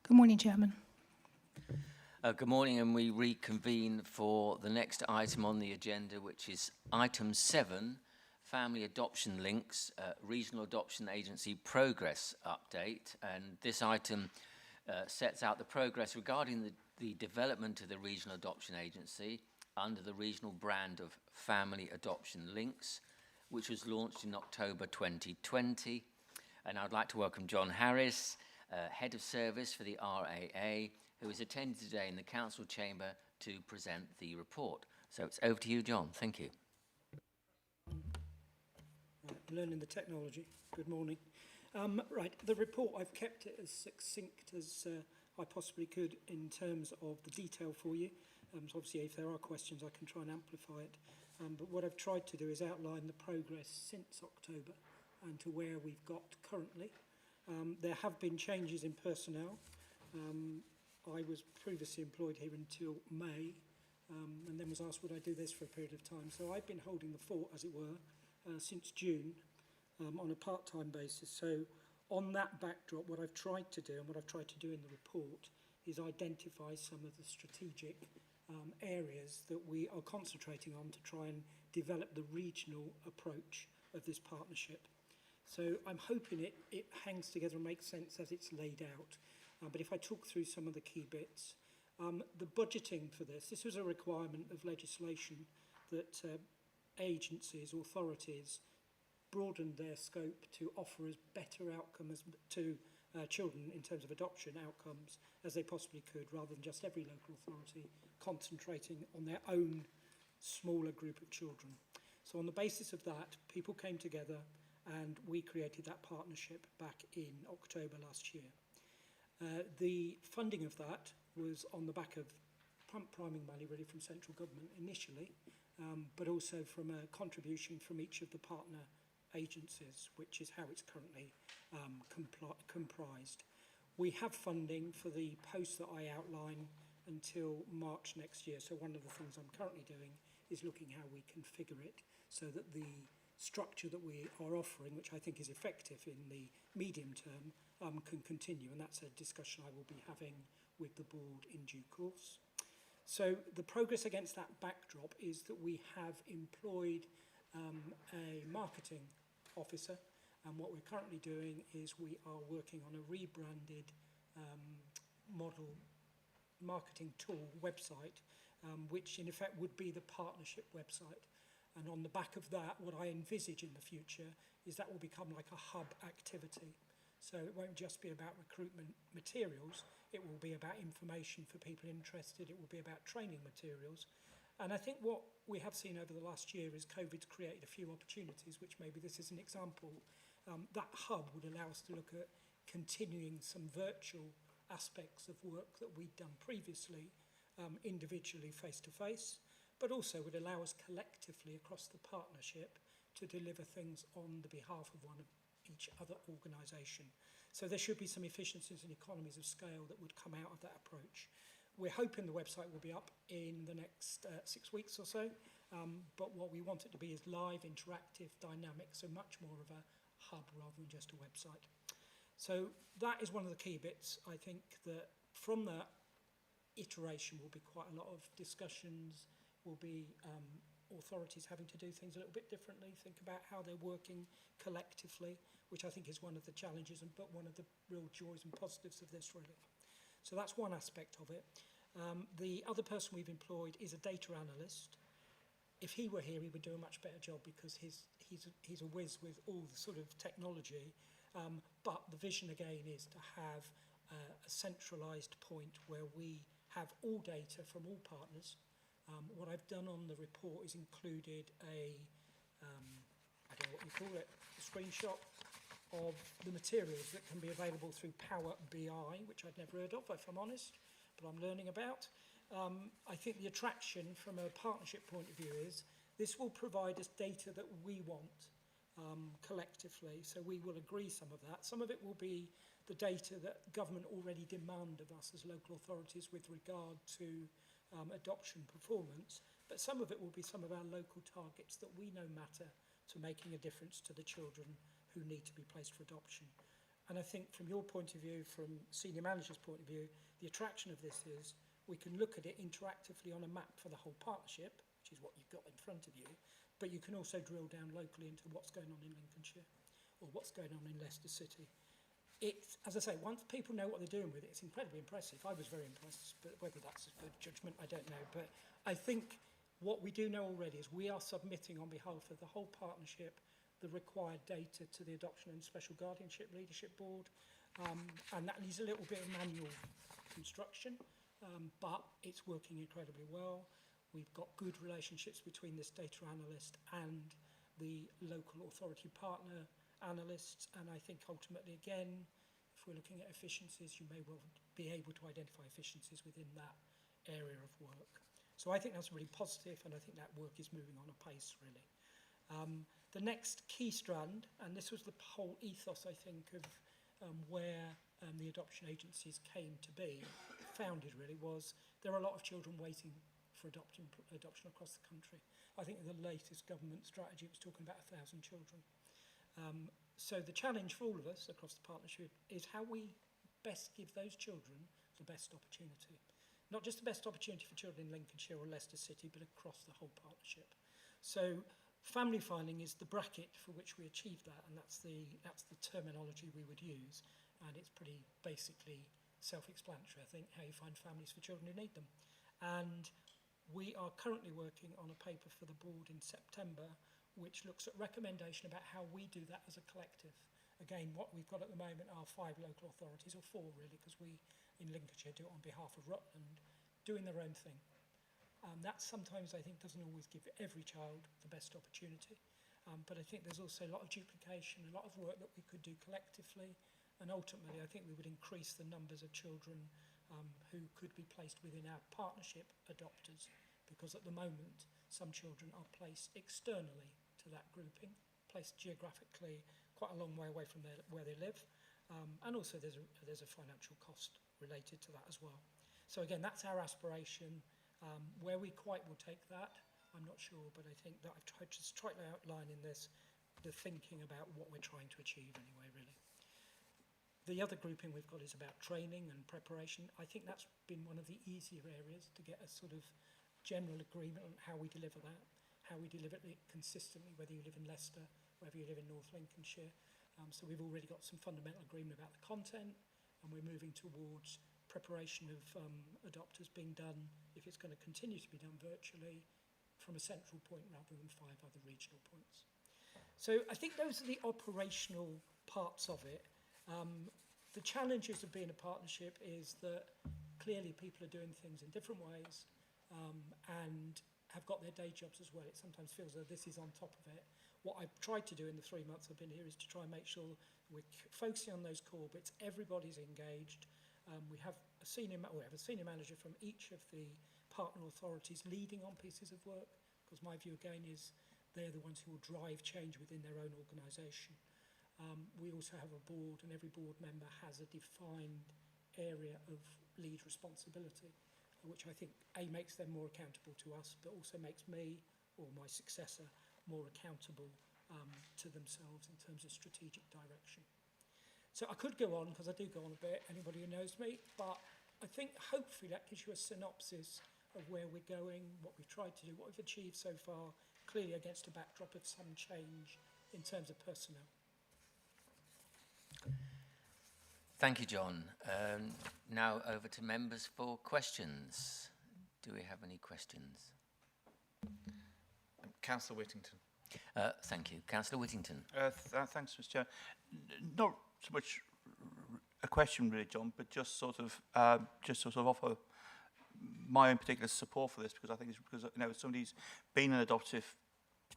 Good morning, Chairman. Good morning, and we reconvene for the next item on the agenda, which is item 7, Family Adoption Links, Regional Adoption Agency Progress Update. And this item sets out the progress regarding the development of the Regional Adoption Agency under the regional brand of Family Adoption Links, which was launched in October 2020. And I'd like to welcome John Harris, Head of Service for the RAA, who is attending today in the Council Chamber to present the report. So it's over to you, John. Thank you. Learning the technology. Good morning. Right, the report, I've kept it as succinct as I possibly could in terms of the detail for you. So obviously, if there are questions, I can try and amplify it. But what I've tried to do is outline the progress since October and to where we've got currently. There have been changes in personnel. I was previously employed here until May, and then was asked would I do this for a period of time. So I've been holding the fort, as it were, since June on a part-time basis. So on that backdrop, what I've tried to do, and what I've tried to do in the report, is identify some of the strategic areas that we are concentrating on to try and develop the regional approach of this partnership. So I'm hoping it hangs together and makes sense as it's laid out. But if I talk through some of the key bits, the budgeting for this was a requirement of legislation that agencies, authorities, broadened their scope to offer as better outcomes to children in terms of adoption outcomes as they possibly could, rather than just every local authority concentrating on their own smaller group of children. So on the basis of that, people came together and we created that partnership back in October last year. The funding of that was on the back of priming money really from central government initially, but also from a contribution from each of the partner agencies, which is how it's currently comprised. We have funding for the post that I outline until March next year. So one of the things I'm currently doing is looking how we configure it so that the structure that we are offering, which I think is effective in the medium term, can continue. And that's a discussion I will be having with the board in due course. So the progress against that backdrop is that we have employed a marketing officer, and what we're currently doing is we are working on a rebranded model marketing tool website, which in effect would be the partnership website. And on the back of that, what I envisage in the future is that will become like a hub activity. So it won't just be about recruitment materials, it will be about information for people interested, it will be about training materials. And I think what we have seen over the last year is COVID's created a few opportunities, which maybe this is an example. That hub would allow us to look at continuing some virtual aspects of work that we'd done previously, individually face-to-face, but also would allow us collectively across the partnership to deliver things on the behalf of one of each other organisation. So there should be some efficiencies and economies of scale that would come out of that approach. We're hoping the website will be up in the next 6 weeks or so, but what we want it to be is live, interactive, dynamic, so much more of a hub rather than just a website. So that is one of the key bits. I think that from that iteration will be quite a lot of discussions, will be authorities having to do things a little bit differently, think about how they're working collectively, which I think is one of the challenges but one of the real joys and positives of this really. So that's one aspect of it. The other person we've employed is a data analyst. If he were here, he would do a much better job because he's a whiz with all the sort of technology. But the vision again is to have a centralised point where we have all data from all partners. What I've done on the report is included a, I don't know what you call it, a screenshot of the materials that can be available through Power BI, which I'd never heard of, if I'm honest, but I'm learning about. I think the attraction from a partnership point of view is this will provide us data that we want collectively, so we will agree some of that. Some of it will be the data that government already demand of us as local authorities with regard to adoption performance, but some of it will be some of our local targets that we know matter to making a difference to the children who need to be placed for adoption. And I think from your point of view, from senior manager's point of view, the attraction of this is we can look at it interactively on a map for the whole partnership, which is what you've got in front of you, but you can also drill down locally into what's going on in Lincolnshire or what's going on in Leicester City. It's, as I say, once people know what they're doing with it, it's incredibly impressive. I was very impressed, but whether that's a good judgment, I don't know. But I think what we do know already is we are submitting on behalf of the whole partnership the required data to the Adoption and Special Guardianship Leadership Board, and that needs a little bit of manual construction, but it's working incredibly well. We've got good relationships between this data analyst and the local authority partner analysts, and I think ultimately, again, if we're looking at efficiencies, you may well be able to identify efficiencies within that area of work. So I think that's really positive, and I think that work is moving on apace, really. The next key strand, and this was the whole ethos, I think, of where the adoption agencies came to be, founded really, was there are a lot of children waiting for adoption across the country. I think in the latest government strategy it was talking about 1,000 children. So the challenge for all of us across the partnership is how we best give those children the best opportunity. Not just the best opportunity for children in Lincolnshire or Leicester City, but across the whole partnership. So family filing is the bracket for which we achieve that, and that's the terminology we would use, and it's pretty basically self-explanatory, I think, how you find families for children who need them. And we are currently working on a paper for the board in September which looks at recommendation about how we do that as a collective. Again, what we've got at the moment are 5 local authorities, or 4 really, because we in Lincolnshire do it on behalf of Rutland, doing their own thing. That sometimes I think doesn't always give every child the best opportunity, but I think there's also a lot of duplication, a lot of work that we could do collectively, and ultimately I think we would increase the numbers of children who could be placed within our partnership adopters, because at the moment some children are placed externally to that grouping, placed geographically quite a long way away from where they live, and also there's a financial cost related to that as well. So again, that's our aspiration. Where we quite will take that, I'm not sure, but I think that I've tried to outline in this the thinking about what we're trying to achieve anyway, really. The other grouping we've got is about training and preparation. I think that's been one of the easier areas to get a sort of general agreement on how we deliver that, how we deliver it consistently, whether you live in Leicester, whether you live in North Lincolnshire. So we've already got some fundamental agreement about the content, and we're moving towards preparation of adopters being done, if it's going to continue to be done virtually, from a central point rather than 5 other regional points. So I think those are the operational parts of it. The challenges of being a partnership is that clearly people are doing things in different ways and have got their day jobs as well. It sometimes feels as though this is on top of it. What I've tried to do in the 3 months I've been here is to try and make sure we're focusing on those core bits, everybody's engaged. We have a senior manager from each of the partner authorities leading on pieces of work, because my view again is they're the ones who will drive change within their own organisation. We also have a board, and every board member has a defined area of lead responsibility, which I think makes them more accountable to us, but also makes me or my successor more accountable to themselves in terms of strategic direction. So I could go on, because I do go on a bit, anybody who knows me, but I think hopefully that gives you a synopsis of where we're going, what we've tried to do, what we've achieved so far, clearly against a backdrop of some change in terms of personnel. Thank you, John. Now over to members for questions. Do we have any questions? Councillor Whittington. Thank you. Councillor Whittington. Thanks, Mr. Chair. Not so much a question really, John, but just sort of offer my own particular support for this, because I think it's because, you know, as somebody who's been an adoptive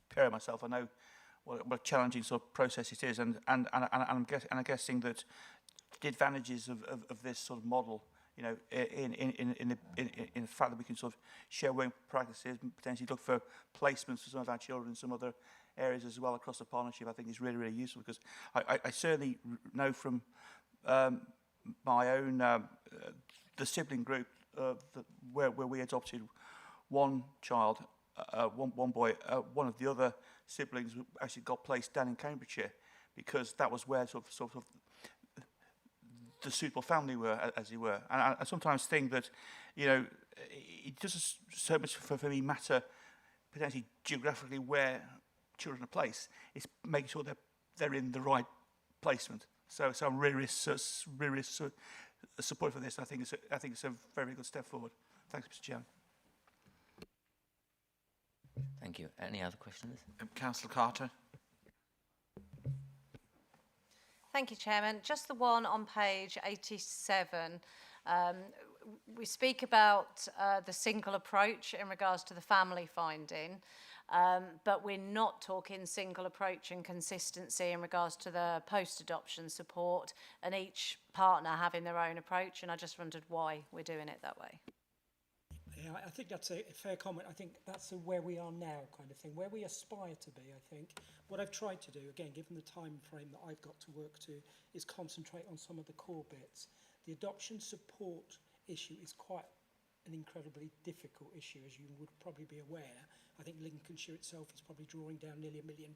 parent myself, I know what a challenging sort of process it is, and I'm guessing that the advantages of this sort of model, you know, in the fact that we can sort of share working practices, potentially look for placements for some of our children in some other areas as well across the partnership, I think is really, really useful, because I certainly know from my own the sibling group where we adopted one child, one boy, one of the other siblings actually got placed down in Cambridgeshire, because that was where sort of the suitable family were, as you were. And I sometimes think that, you know, it doesn't so much for me matter potentially geographically where children are placed. It's making sure they're in the right placement. So I'm really support for this. I think it's a very good step forward. Thanks, Mr. Chairman. Thank you. Any other questions? Councillor Carter. Thank you, Chairman. Just the one on page 87. We speak about the single approach in regards to the family finding, but we're not talking single approach and consistency in regards to the post-adoption support and each partner having their own approach, and I just wondered why we're doing it that way. Yeah, I think that's a fair comment. I think that's where we are now kind of thing, where we aspire to be, I think. What I've tried to do, again, given the time frame that I've got to work to, is concentrate on some of the core bits. The adoption support issue is quite an incredibly difficult issue, as you would probably be aware. I think Lincolnshire itself is probably drawing down nearly £1 million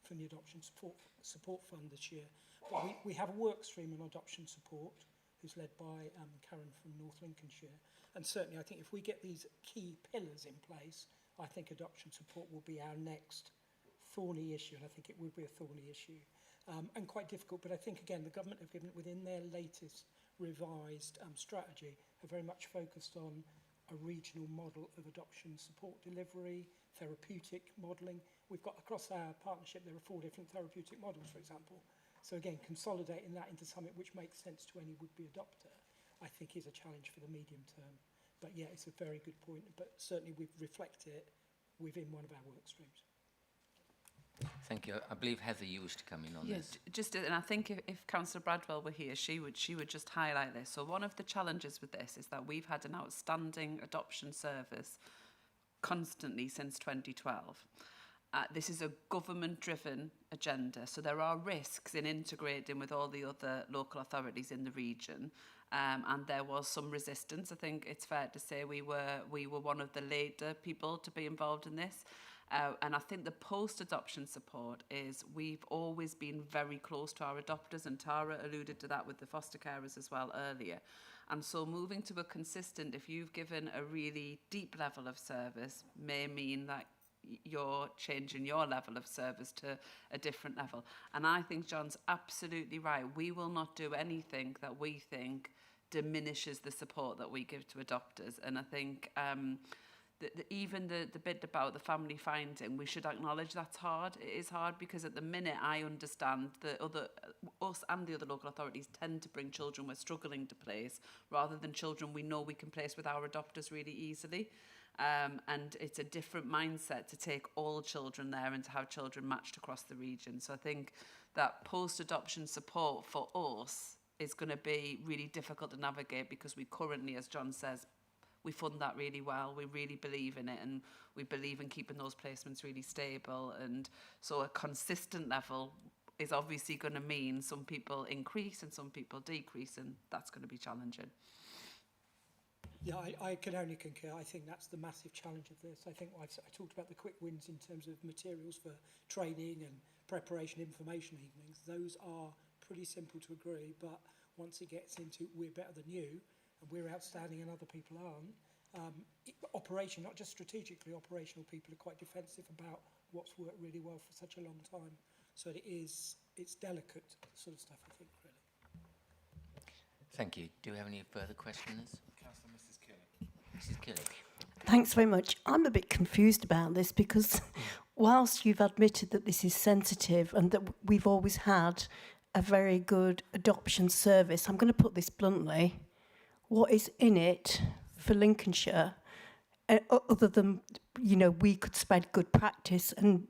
from the adoption support fund this year. But we have a work stream on adoption support, who's led by Karen from North Lincolnshire. And certainly I think if we get these key pillars in place, I think adoption support will be our next thorny issue, and I think it will be a thorny issue. And quite difficult, but I think, again, the government have given, within their latest revised strategy, have very much focused on a regional model of adoption support delivery, therapeutic modelling. We've got, across our partnership, there are 4 different therapeutic models, for example. So again, consolidating that into something which makes sense to any would-be adopter, I think is a challenge for the medium term. But yeah, it's a very good point, but certainly we've reflected it within one of our work streams. Thank you. I believe, Heather, you wish to come in on this. Just, and I think if Councillor Bradwell were here, she would just highlight this. So one of the challenges with this is that we've had an outstanding adoption service constantly since 2012. This is a government-driven agenda, so there are risks in integrating with all the other local authorities in the region, and there was some resistance. I think it's fair to say we were one of the later people to be involved in this. And I think the post-adoption support is we've always been very close to our adopters, and Tara alluded to that with the foster carers as well earlier. And so moving to a consistent, if you've given a really deep level of service, may mean that you're changing your level of service to a different level. And I think John's absolutely right. We will not do anything that we think diminishes the support that we give to adopters. And I think even the bit about the family finding, we should acknowledge that's hard. It is hard because at the minute I understand that us and the other local authorities tend to bring children we're struggling to place rather than children we know we can place with our adopters really easily. And it's a different mindset to take all children there and to have children matched across the region. So I think that post-adoption support for us is going to be really difficult to navigate because we currently, as John says, we fund that really well. We really believe in it, and we believe in keeping those placements really stable. And so a consistent level is obviously going to mean some people increase and some people decrease, and that's going to be challenging. Yeah, I can only concur. I think that's the massive challenge of this. I think I talked about the quick wins in terms of materials for training and preparation information evenings. Those are pretty simple to agree, but once it gets into we're better than you and we're outstanding and other people aren't, operation, not just strategically, operational people are quite defensive about what's worked really well for such a long time. So it's delicate sort of stuff, I think, really. Thank you. Do we have any further questions? Councillor Mrs. Kelly. Mrs. Kelly. Thanks very much. I'm a bit confused about this because whilst you've admitted that this is sensitive and that we've always had a very good adoption service, I'm going to put this bluntly, what is in it for Lincolnshire other than, we could spread good practice and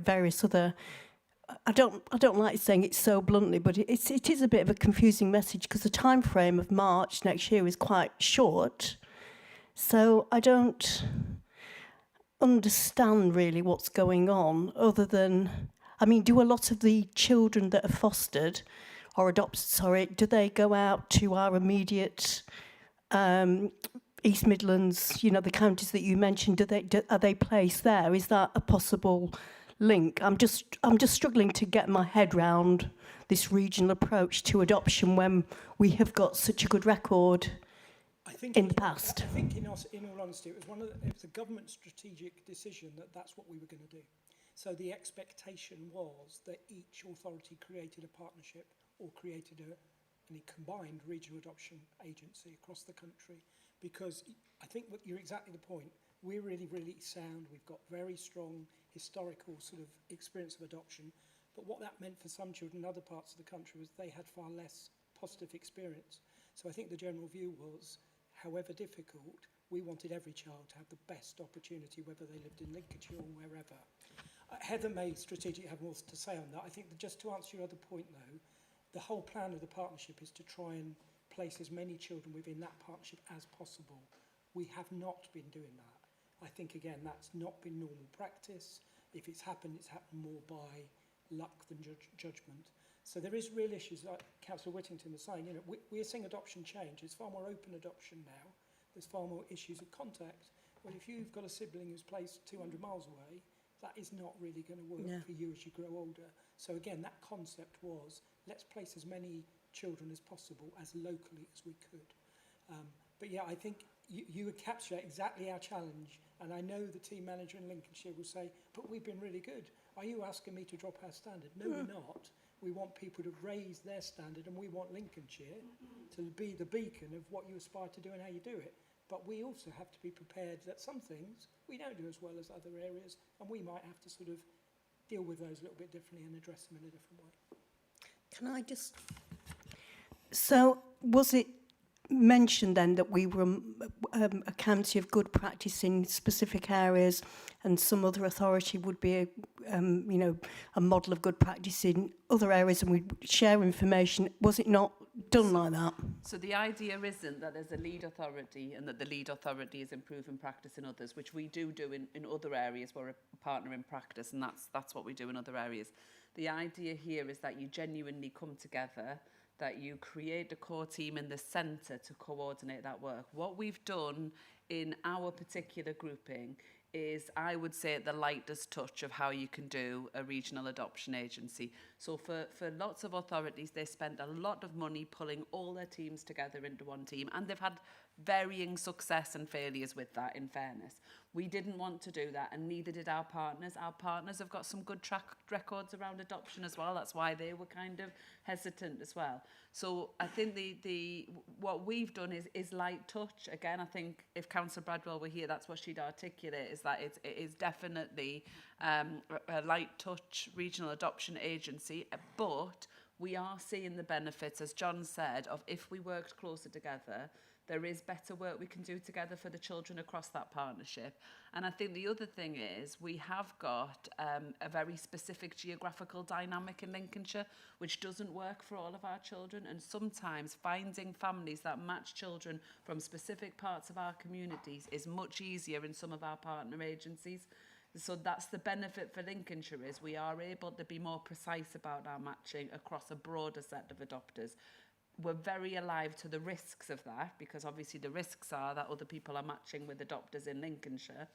various other... I don't like saying it so bluntly, but it is a bit of a confusing message because the time frame of March next year is quite short. So I don't understand really what's going on other than, do a lot of the children that are fostered or adopted, do they go out to our immediate East Midlands, the counties that you mentioned, are they placed there? Is that a possible link. I'm just struggling to get my head round this regional approach to adoption when we have got such a good record in the past. I think, in all honesty, it was a government strategic decision that that's what we were going to do. So the expectation was that each authority created a partnership or created a combined regional adoption agency across the country, because I think that you're exactly the point. We're really, really sound. We've got very strong historical sort of experience of adoption. But what that meant for some children in other parts of the country was they had far less positive experience. So I think the general view was, however difficult, we wanted every child to have the best opportunity, whether they lived in Lincolnshire or wherever. Heather may strategically have more to say on that. I think that just to answer your other point, though, the whole plan of the partnership is to try and place as many children within that partnership as possible. We have not been doing that. I think, again, that's not been normal practice. If it's happened more by luck than judgment. So there is real issues, like Councillor Whittington was saying. You know, we're seeing adoption change. It's far more open adoption now. There's far more issues of contact. Well, if you've got a sibling who's placed 200 miles away, that is not really going to work for you as you grow older. So again, that concept was, let's place as many children as possible, as locally as we could. But yeah, I think you would capture exactly our challenge. And I know the team manager in Lincolnshire will say, but we've been really good. Are you asking me to drop our standard? No, we're not. We want people to raise their standard, and we want Lincolnshire to be the beacon of what you aspire to do and how you do it. But we also have to be prepared that some things we don't do as well as other areas, and we might have to sort of deal with those a little bit differently and address them in a different way. Can I just... So, was it mentioned then that we were a county of good practice in specific areas, and some other authority would be a model of good practice in other areas, and we'd share information? Was it not done like that? So the idea isn't that there's a lead authority and that the lead authority is improving practice in others, which we do in other areas. We're a partner in practice, and that's what we do in other areas. The idea here is that you genuinely come together, that you create a core team in the centre to coordinate that work. What we've done in our particular grouping is, I would say, the lightest touch of how you can do a regional adoption agency. So for lots of authorities, they spent a lot of money pulling all their teams together into one team, and they've had varying success and failures with that, in fairness. We didn't want to do that, and neither did our partners. Our partners have got some good track records around adoption as well. That's why they were kind of hesitant as well. So I think what we've done is light touch. Again, I think if Councillor Bradwell were here, that's what she'd articulate, is that it is definitely a light touch regional adoption agency, but we are seeing the benefits, as John said, of if we worked closer together, there is better work we can do together for the children across that partnership. And I think the other thing is we have got a very specific geographical dynamic in Lincolnshire, which doesn't work for all of our children. And sometimes finding families that match children from specific parts of our communities is much easier in some of our partner agencies. So that's the benefit for Lincolnshire, is we are able to be more precise about our matching across a broader set of adopters. We're very alive to the risks of that, because obviously the risks are that other people are matching with adopters in Lincolnshire.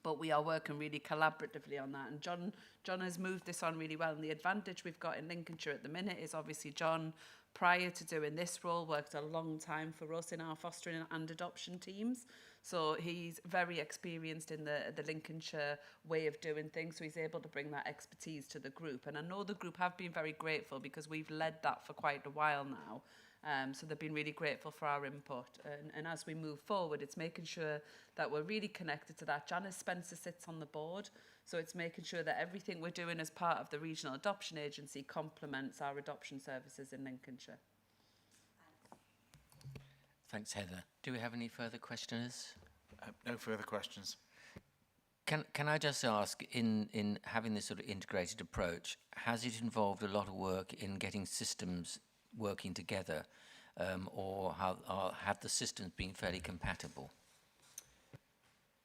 But we are working really collaboratively on that. And John has moved this on really well. And the advantage we've got in Lincolnshire at the minute is obviously John, prior to doing this role, worked a long time for us in our fostering and adoption teams. So he's very experienced in the Lincolnshire way of doing things, so he's able to bring that expertise to the group. And I know the group have been very grateful, because we've led that for quite a while now. So they've been really grateful for our input. And as we move forward, it's making sure that we're really connected to that. Janice Spencer sits on the board, so it's making sure that everything we're doing as part of the Regional Adoption Agency complements our adoption services in Lincolnshire. Thanks, Heather. Do we have any further questioners? No further questions. Can I just ask, in having this sort of integrated approach, has it involved a lot of work in getting systems working together, or have the systems been fairly compatible?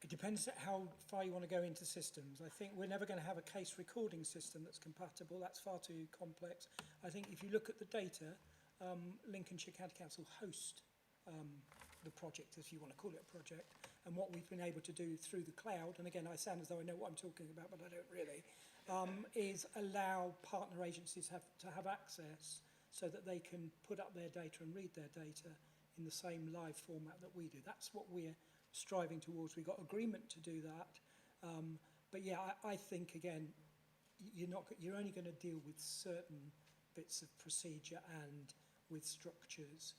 It depends how far you want to go into systems. I think we're never going to have a case recording system that's compatible. That's far too complex. I think if you look at the data, Lincolnshire County Council host the project, if you want to call it a project, and what we've been able to do through the cloud, and again, I sound as though I know what I'm talking about, but I don't really, is allow partner agencies to have access so that they can put up their data and read their data in the same live format that we do. That's what we're striving towards. We've got agreement to do that. But yeah, I think, again, you're only going to deal with certain bits of procedure and with structures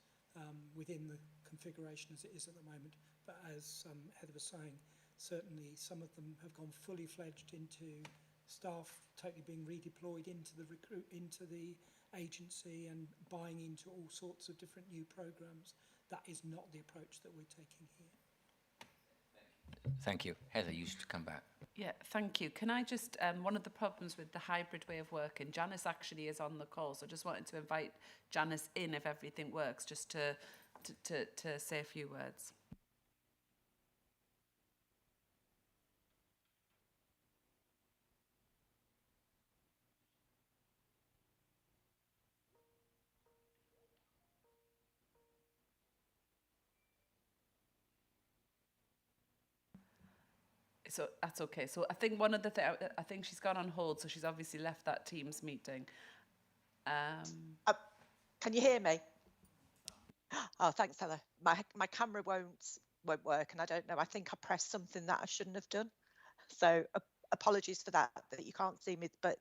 within the configuration as it is at the moment. But as Heather was saying, certainly some of them have gone fully fledged into staff totally being redeployed into the agency and buying into all sorts of different new programs. That is not the approach that we're taking here. Thank you. Heather, you should come back. Yeah, thank you. Can I just, one of the problems with the hybrid way of working, Janice actually is on the call, so I just wanted to invite Janice in if everything works, just to say a few words. So that's okay. So I think one of the things, I think she's gone on hold, so she's obviously left that Teams meeting. Can you hear me? Oh, thanks, Heather. My camera won't work, and I don't know. I think I pressed something that I shouldn't have done. So apologies for that you can't see me, but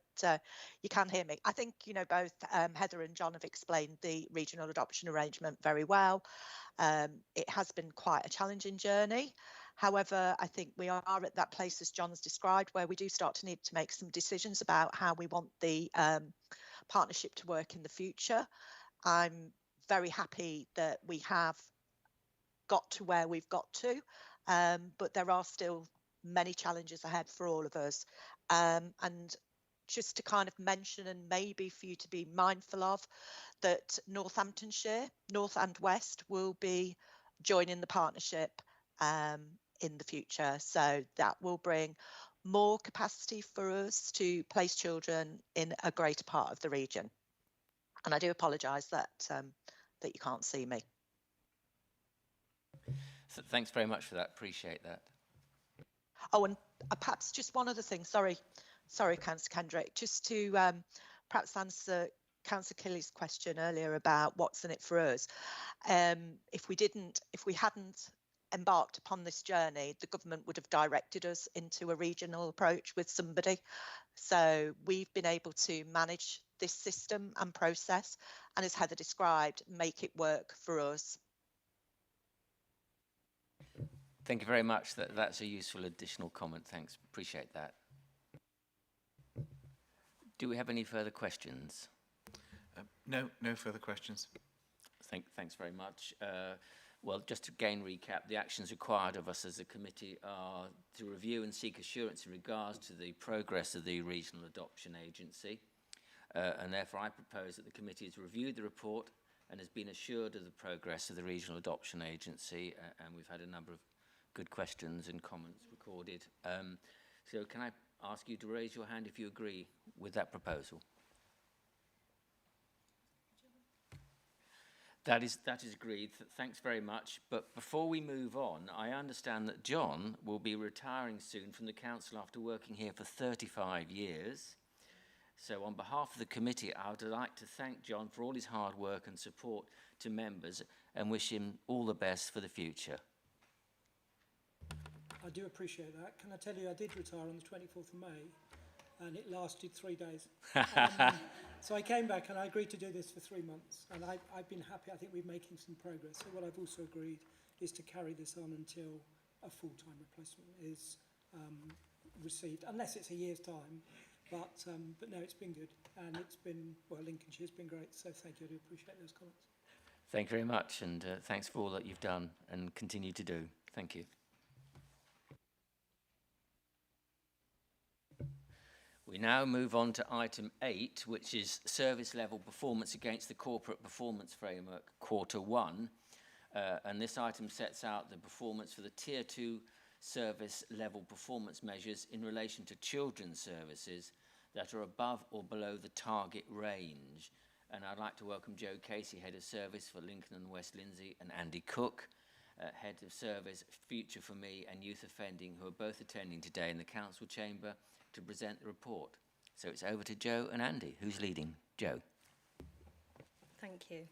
you can hear me. I think, you know, both Heather and John have explained the regional adoption arrangement very well. It has been quite a challenging journey. However, I think we are at that place, as John's described, where we do start to need to make some decisions about how we want the partnership to work in the future. I'm very happy that we have got to where we've got to, but there are still many challenges ahead for all of us. And just to kind of mention, and maybe for you to be mindful of, that Northamptonshire, North and West, will be joining the partnership in the future. So that will bring more capacity for us to place children in a greater part of the region. And I do apologise that that you can't see me. So thanks very much for that. Appreciate that. Oh, and perhaps just one other thing. Sorry, Councillor Kendrick, just to perhaps answer Councillor Kelly's question earlier about what's in it for us. If we hadn't embarked upon this journey, the government would have directed us into a regional approach with somebody. So we've been able to manage this system and process, and as Heather described, make it work for us. Thank you very much. That's a useful additional comment. Thanks. Appreciate that. Do we have any further questions? No further questions. Thanks very much. Well, just to again recap, the actions required of us as a committee are to review and seek assurance in regards to the progress of the Regional Adoption Agency. And therefore, I propose that the committee has reviewed the report and has been assured of the progress of the Regional Adoption Agency. And we've had a number of good questions and comments recorded. So can I ask you to raise your hand if you agree with that proposal? That is agreed. Thanks very much. But before we move on, I understand that John will be retiring soon from the council after working here for 35 years. So on behalf of the committee, I would like to thank John for all his hard work and support to members and wish him all the best for the future. I do appreciate that. Can I tell you, I did retire on the 24th of May, and it lasted 3 days. So I came back and I agreed to do this for 3 months, and I've been happy. I think we're making some progress. So what I've also agreed is to carry this on until a full-time replacement is received, unless it's a year's time. But no, it's been good, and it's been, well, Lincolnshire's been great. So thank you. I do appreciate those comments. Thank you very much, and thanks for all that you've done and continue to do. Thank you. We now move on to item 8, which is service level performance against the Corporate Performance Framework, Quarter 1. And this item sets out the performance for the Tier 2 service level performance measures in relation to children's services that are above or below the target range. And I'd like to welcome Joe Casey, Head of Service for Lincoln and West Lindsey, and Andy Cook, Head of Service, Future for Me and Youth Offending, who are both attending today in the Council Chamber to present the report. So it's over to Jo and Andy. Who's leading? Jo. Thank you.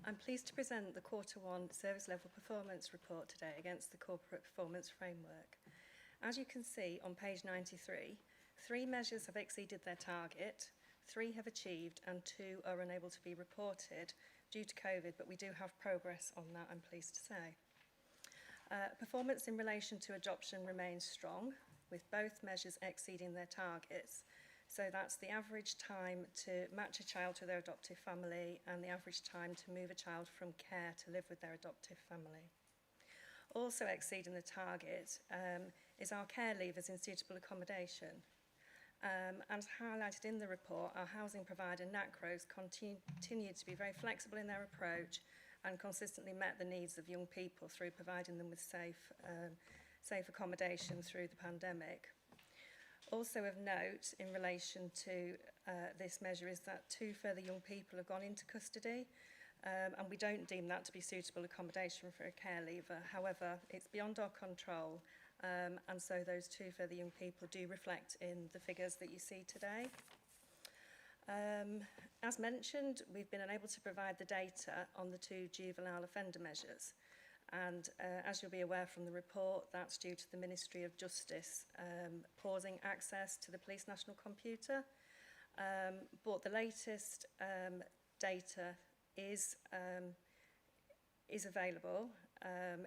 I'm pleased to present the Q1 Service Level Performance Report today against the Corporate Performance Framework. As you can see on page 93, 3 measures have exceeded their target, 3 have achieved and 2 are unable to be reported due to COVID, but we do have progress on that, I'm pleased to say. Performance in relation to adoption remains strong, with both measures exceeding their targets. So that's the average time to match a child to their adoptive family and the average time to move a child from care to live with their adoptive family. Also exceeding the target is our care leavers in suitable accommodation. As highlighted in the report, our housing provider, NACROS, continued to be very flexible in their approach and consistently met the needs of young people through providing them with safe accommodation through the pandemic. Also of note in relation to this measure is that 2 further young people have gone into custody, and we don't deem that to be suitable accommodation for a care leaver. However, it's beyond our control, and so those 2 further young people do reflect in the figures that you see today. As mentioned, we've been unable to provide the data on the 2 juvenile offender measures. And as you'll be aware from the report, that's due to the Ministry of Justice pausing access to the Police National Computer. But the latest data is available.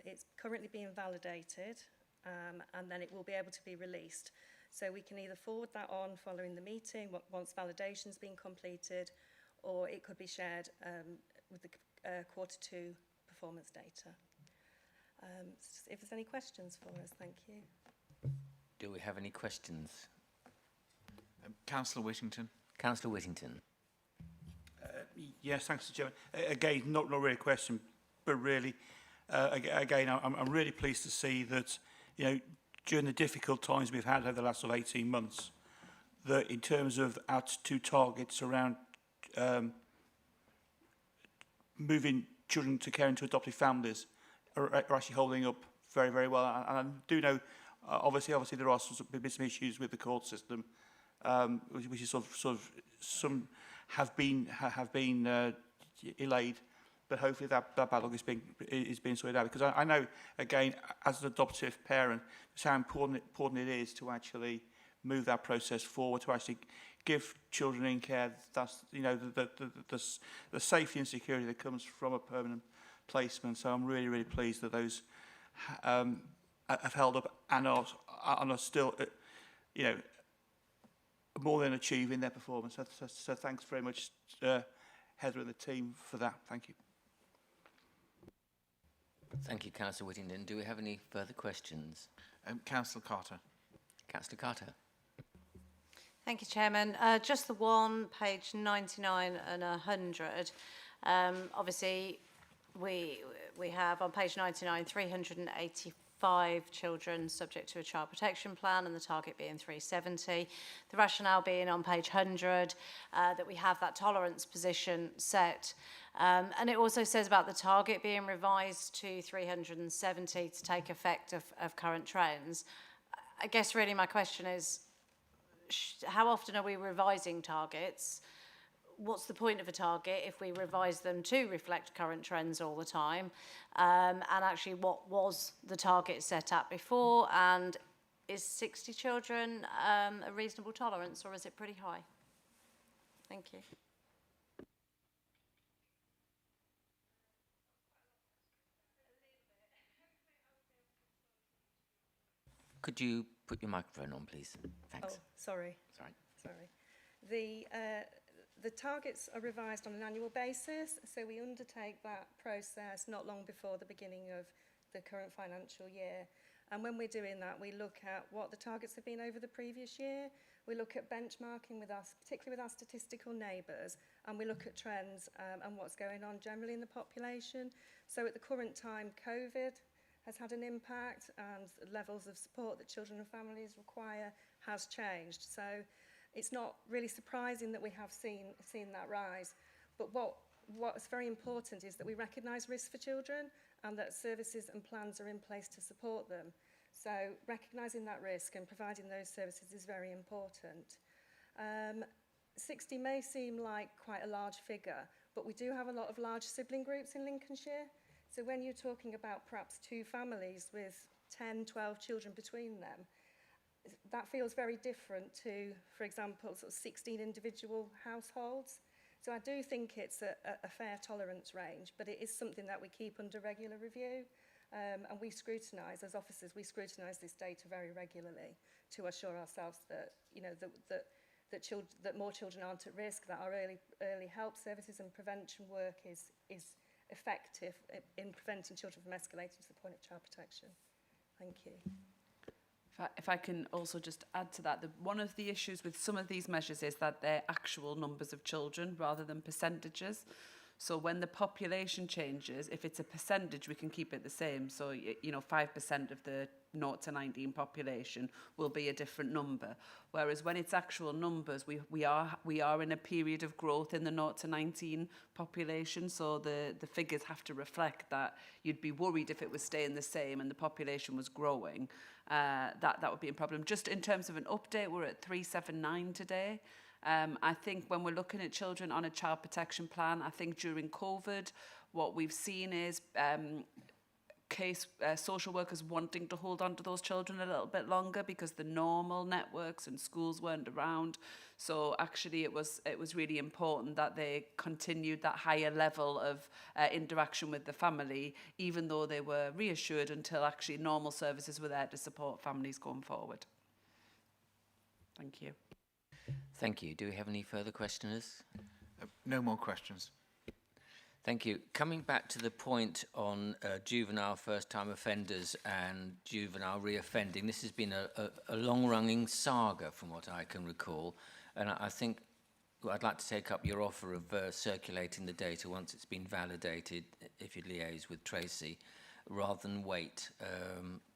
It's currently being validated, and then it will be able to be released. So we can either forward that on following the meeting once validation's been completed, or it could be shared with the Q2 performance data. If there's any questions for us, thank you. Do we have any questions? Councillor Whittington. Councillor Whittington. Yes, thanks, Mr. Chairman. Again, not really a question, but really, again, I'm really pleased to see that, you know, during the difficult times we've had over the last 18 months, that in terms of our 2 targets around moving children to care into adoptive families, are actually holding up very, very well. And I do know, obviously there are some issues with the court system, which is sort of some have been allayed, but hopefully that backlog is being sorted out. Because I know, again, as an adoptive parent, just how important it is to actually move that process forward, to actually give children in care that's, you know, the safety and security that comes from a permanent placement. So I'm really, really pleased that those have held up and are still, you know, more than achieving their performance. So thanks very much, Heather and the team, for that. Thank you. Thank you, Councillor Whittington. Do we have any further questions? Councillor Carter. Councillor Carter. Thank you, Chairman. Just the one, page 99 and 100. Obviously, we have on page 99 385 children subject to a child protection plan, and the target being 370. The rationale being on page 100 that we have that tolerance position set, and it also says about the target being revised to 370 to take effect of current trends. I guess really my question is, how often are we revising targets? What's the point of a target if we revise them to reflect current trends all the time? And actually, what was the target set at before? And is 60 children a reasonable tolerance, or is it pretty high? Thank you. Could you put your microphone on, please? Thanks. Oh, sorry. Sorry. The targets are revised on an annual basis, so we undertake that process not long before the beginning of the current financial year. And when we're doing that, we look at what the targets have been over the previous year. We look at benchmarking with us, particularly with our statistical neighbours, and we look at trends and what's going on generally in the population. So at the current time, COVID has had an impact, and the levels of support that children and families require has changed. So it's not really surprising that we have seen that rise. But what what's very important is that we recognise risks for children and that services and plans are in place to support them. So recognising that risk and providing those services is very important. 60 may seem like quite a large figure, but we do have a lot of large sibling groups in Lincolnshire. So when you're talking about perhaps 2 families with 10, 12 children between them, that feels very different to, for example, sort of 16 individual households. So I do think it's a fair tolerance range, but it is something that we keep under regular review. And we scrutinise, as officers, we scrutinise this data very regularly to assure ourselves that, you know, that more children aren't at risk, that our early help services and prevention work is effective in preventing children from escalating to the point of child protection. Thank you. If I can also just add to that, one of the issues with some of these measures is that they're actual numbers of children rather than percentages. So when the population changes, if it's a percentage, we can keep it the same. So, you know, 5% of the 0 to 19 population will be a different number. Whereas when it's actual numbers, we are in a period of growth in the 0 to 19 population. So the figures have to reflect that. You'd be worried if it was staying the same and the population was growing. That would be a problem. Just in terms of an update, we're at 379 today. I think when we're looking at children on a child protection plan, I think during COVID, what we've seen is social workers wanting to hold on to those children a little bit longer because the normal networks and schools weren't around. So actually it was really important that they continued that higher level of interaction with the family, even though they were reassured until actually normal services were there to support families going forward. Thank you. Thank you. Do we have any further questioners? No more questions. Thank you. Coming back to the point on juvenile first-time offenders and juvenile reoffending, this has been a long-running saga from what I can recall, and I think I'd like to take up your offer of circulating the data once it's been validated, if you liaise with Tracy, rather than wait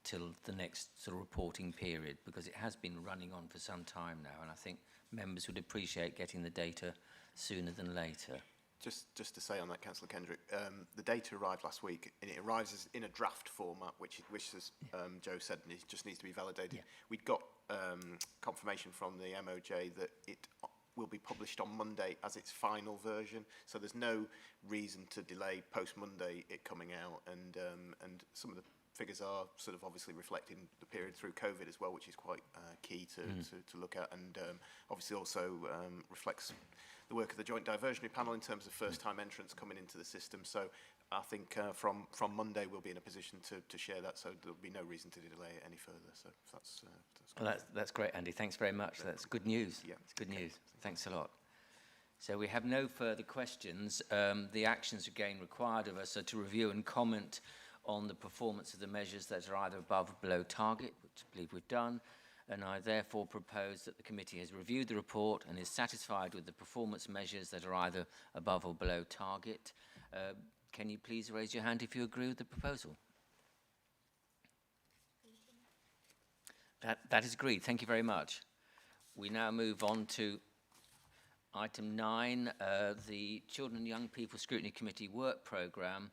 till the next sort of reporting period, because it has been running on for some time now, and I think members would appreciate getting the data sooner than later. Just to say on that, Councillor Kendrick, the data arrived last week, and it arrives in a draft format, which as Joe said, it just needs to be validated. Yeah. We'd got confirmation from the MOJ that it will be published on Monday as its final version, so there's no reason to delay post-Monday it coming out, and some of the figures are sort of obviously reflecting the period through COVID as well, which is quite key to look at, and obviously also reflects the work of the Joint Diversionary Panel in terms of first-time entrants coming into the system. So I think from Monday we'll be in a position to share that, so there'll be no reason to delay it any further. So that's great. Well, that's great, Andy. Thanks very much. That's good news. Yeah, it's good news. Thanks a lot. So we have no further questions. The actions again required of us are to review and comment on the performance of the measures that are either above or below target, which I believe we've done, and I therefore propose that the committee has reviewed the report and is satisfied with the performance measures that are either above or below target. Can you please raise your hand if you agree with the proposal? That is agreed. Thank you very much. We now move on to item 9, the Children and Young People Scrutiny Committee work programme.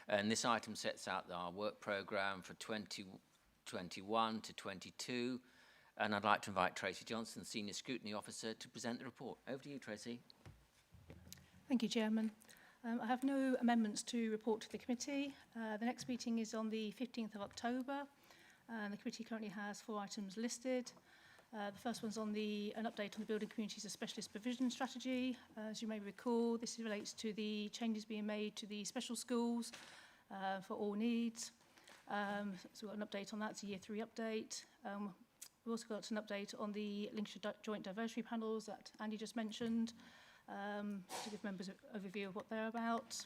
And this item sets out our work programme for 2021 to 22. And I'd like to invite Tracy Johnson, Senior Scrutiny Officer, to present the report. Over to you, Tracy. Thank you, Chairman. I have no amendments to report to the committee. The next meeting is on the 15th of October. The committee currently has 4 items listed. The first one's on an update on the Building Communities of Specialist Provision Strategy. As you may recall, this relates to the changes being made to the special schools for all needs. So we've got an update on that. It's a Year 3 update. We've also got an update on the Lincolnshire Joint Diversionary Panels that Andy just mentioned, to give members an overview of what they're about.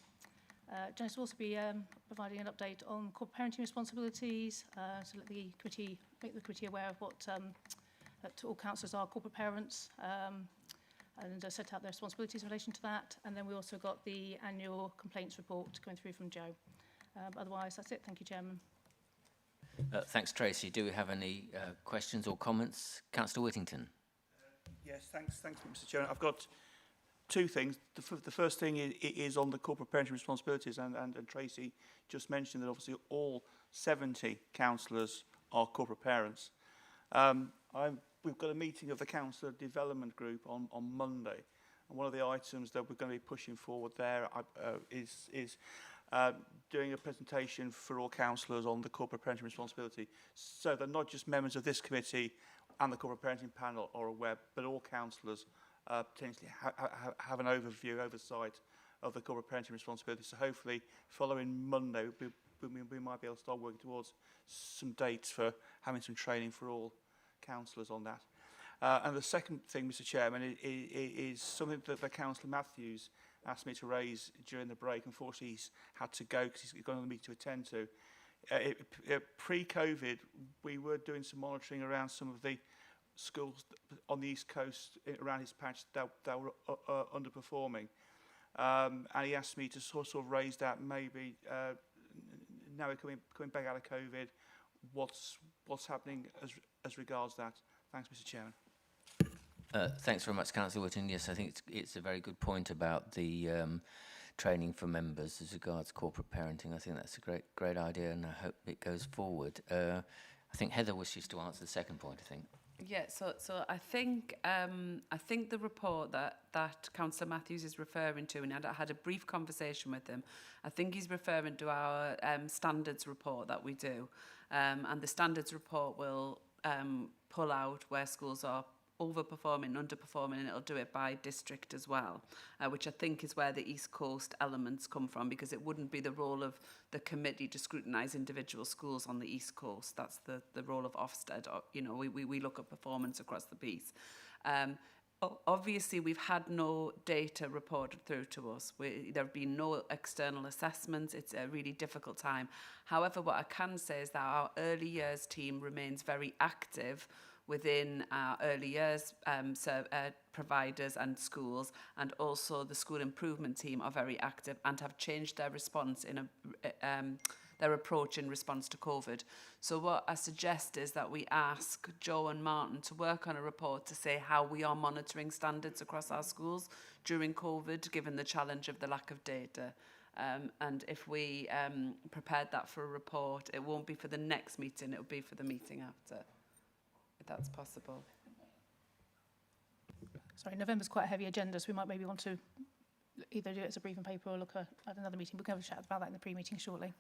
Janice will also be providing an update on corporate parenting responsibilities, to let the committee, make the committee aware of what that all councillors are corporate parents, and set out their responsibilities in relation to that. And then we also got the annual complaints report going through from Joe. Otherwise, that's it. Thank you, Chairman. Thanks, Tracy. Do we have any questions or comments? Councillor Whittington. Yes, thanks, Mr. Chairman. I've got two things. The first thing is on the corporate parenting responsibilities, and Tracy just mentioned that obviously all 70 councillors are corporate parents. We've got a meeting of the councillor development group on Monday, and one of the items that we're going to be pushing forward there is doing a presentation for all councillors on the corporate parenting responsibility, so that not just members of this committee and the corporate parenting panel are aware, but all councillors potentially have an oversight of the corporate parenting responsibility. So hopefully, following Monday, we might be able to start working towards some dates for having some training for all councillors on that. And the second thing, Mr. Chairman, is something that the Councillor Matthews asked me to raise during the break. Unfortunately, he's had to go because he's got another meeting to attend to. Pre-COVID, we were doing some monitoring around some of the schools on the East Coast around his patch that were underperforming. And he asked me to sort of raise that maybe now we're coming back out of COVID, what's happening as regards that. Thanks, Mr. Chairman. Thanks very much, Councillor Whitton. Yes, I think it's a very good point about the training for members as regards corporate parenting. I think that's a great idea, and I hope it goes forward. I think Heather wishes to answer the second point, I think. Yeah, so I think the report that Councillor Matthews is referring to, and I had a brief conversation with him, I think he's referring to our standards report that we do, and the standards report will pull out where schools are overperforming, underperforming, and it'll do it by district as well, which I think is where the East Coast elements come from, because it wouldn't be the role of the committee to scrutinise individual schools on the East Coast. That's the role of Ofsted. You know, we look at performance across the piece. Obviously, we've had no data reported through to us. There have been no external assessments. It's a really difficult time. However, what I can say is that our early years team remains very active within our early years providers and schools, and also the school improvement team are very active and have changed their response in their approach in response to COVID. So what I suggest is that we ask Joe and Martin to work on a report to say how we are monitoring standards across our schools during COVID, given the challenge of the lack of data. And if we prepared that for a report, it won't be for the next meeting, it'll be for the meeting after, if that's possible. Sorry, November's quite a heavy agenda, so we might maybe want to either do it as a briefing paper or look at another meeting. We can have a chat about that in the pre-meeting shortly.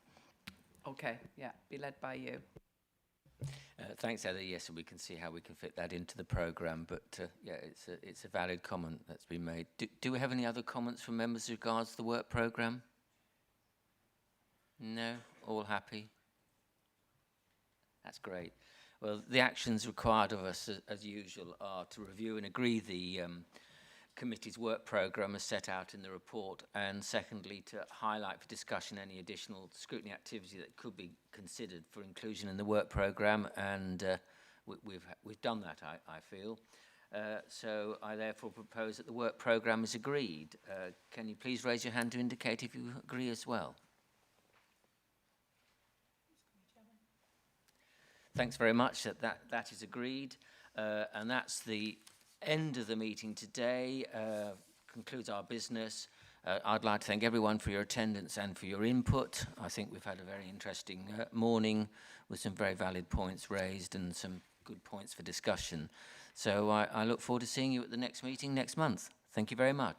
Okay, yeah, be led by you. Thanks, Heather. Yes, we can see how we can fit that into the programme. But yeah, it's a valid comment that's been made. Do we have any other comments from members with regards to the work programme? No? All happy? That's great. Well, the actions required of us, as usual, are to review and agree the committee's work programme as set out in the report, and secondly, to highlight for discussion any additional scrutiny activity that could be considered for inclusion in the work programme, and we've done that, I feel. So I therefore propose that the work programme is agreed. Can you please raise your hand to indicate if you agree as well? Thanks very much. That is agreed, and that's the end of the meeting today. Concludes our business. I'd like to thank everyone for your attendance and for your input. I think we've had a very interesting morning with some very valid points raised and some good points for discussion. So I look forward to seeing you at the next meeting next month. Thank you very much.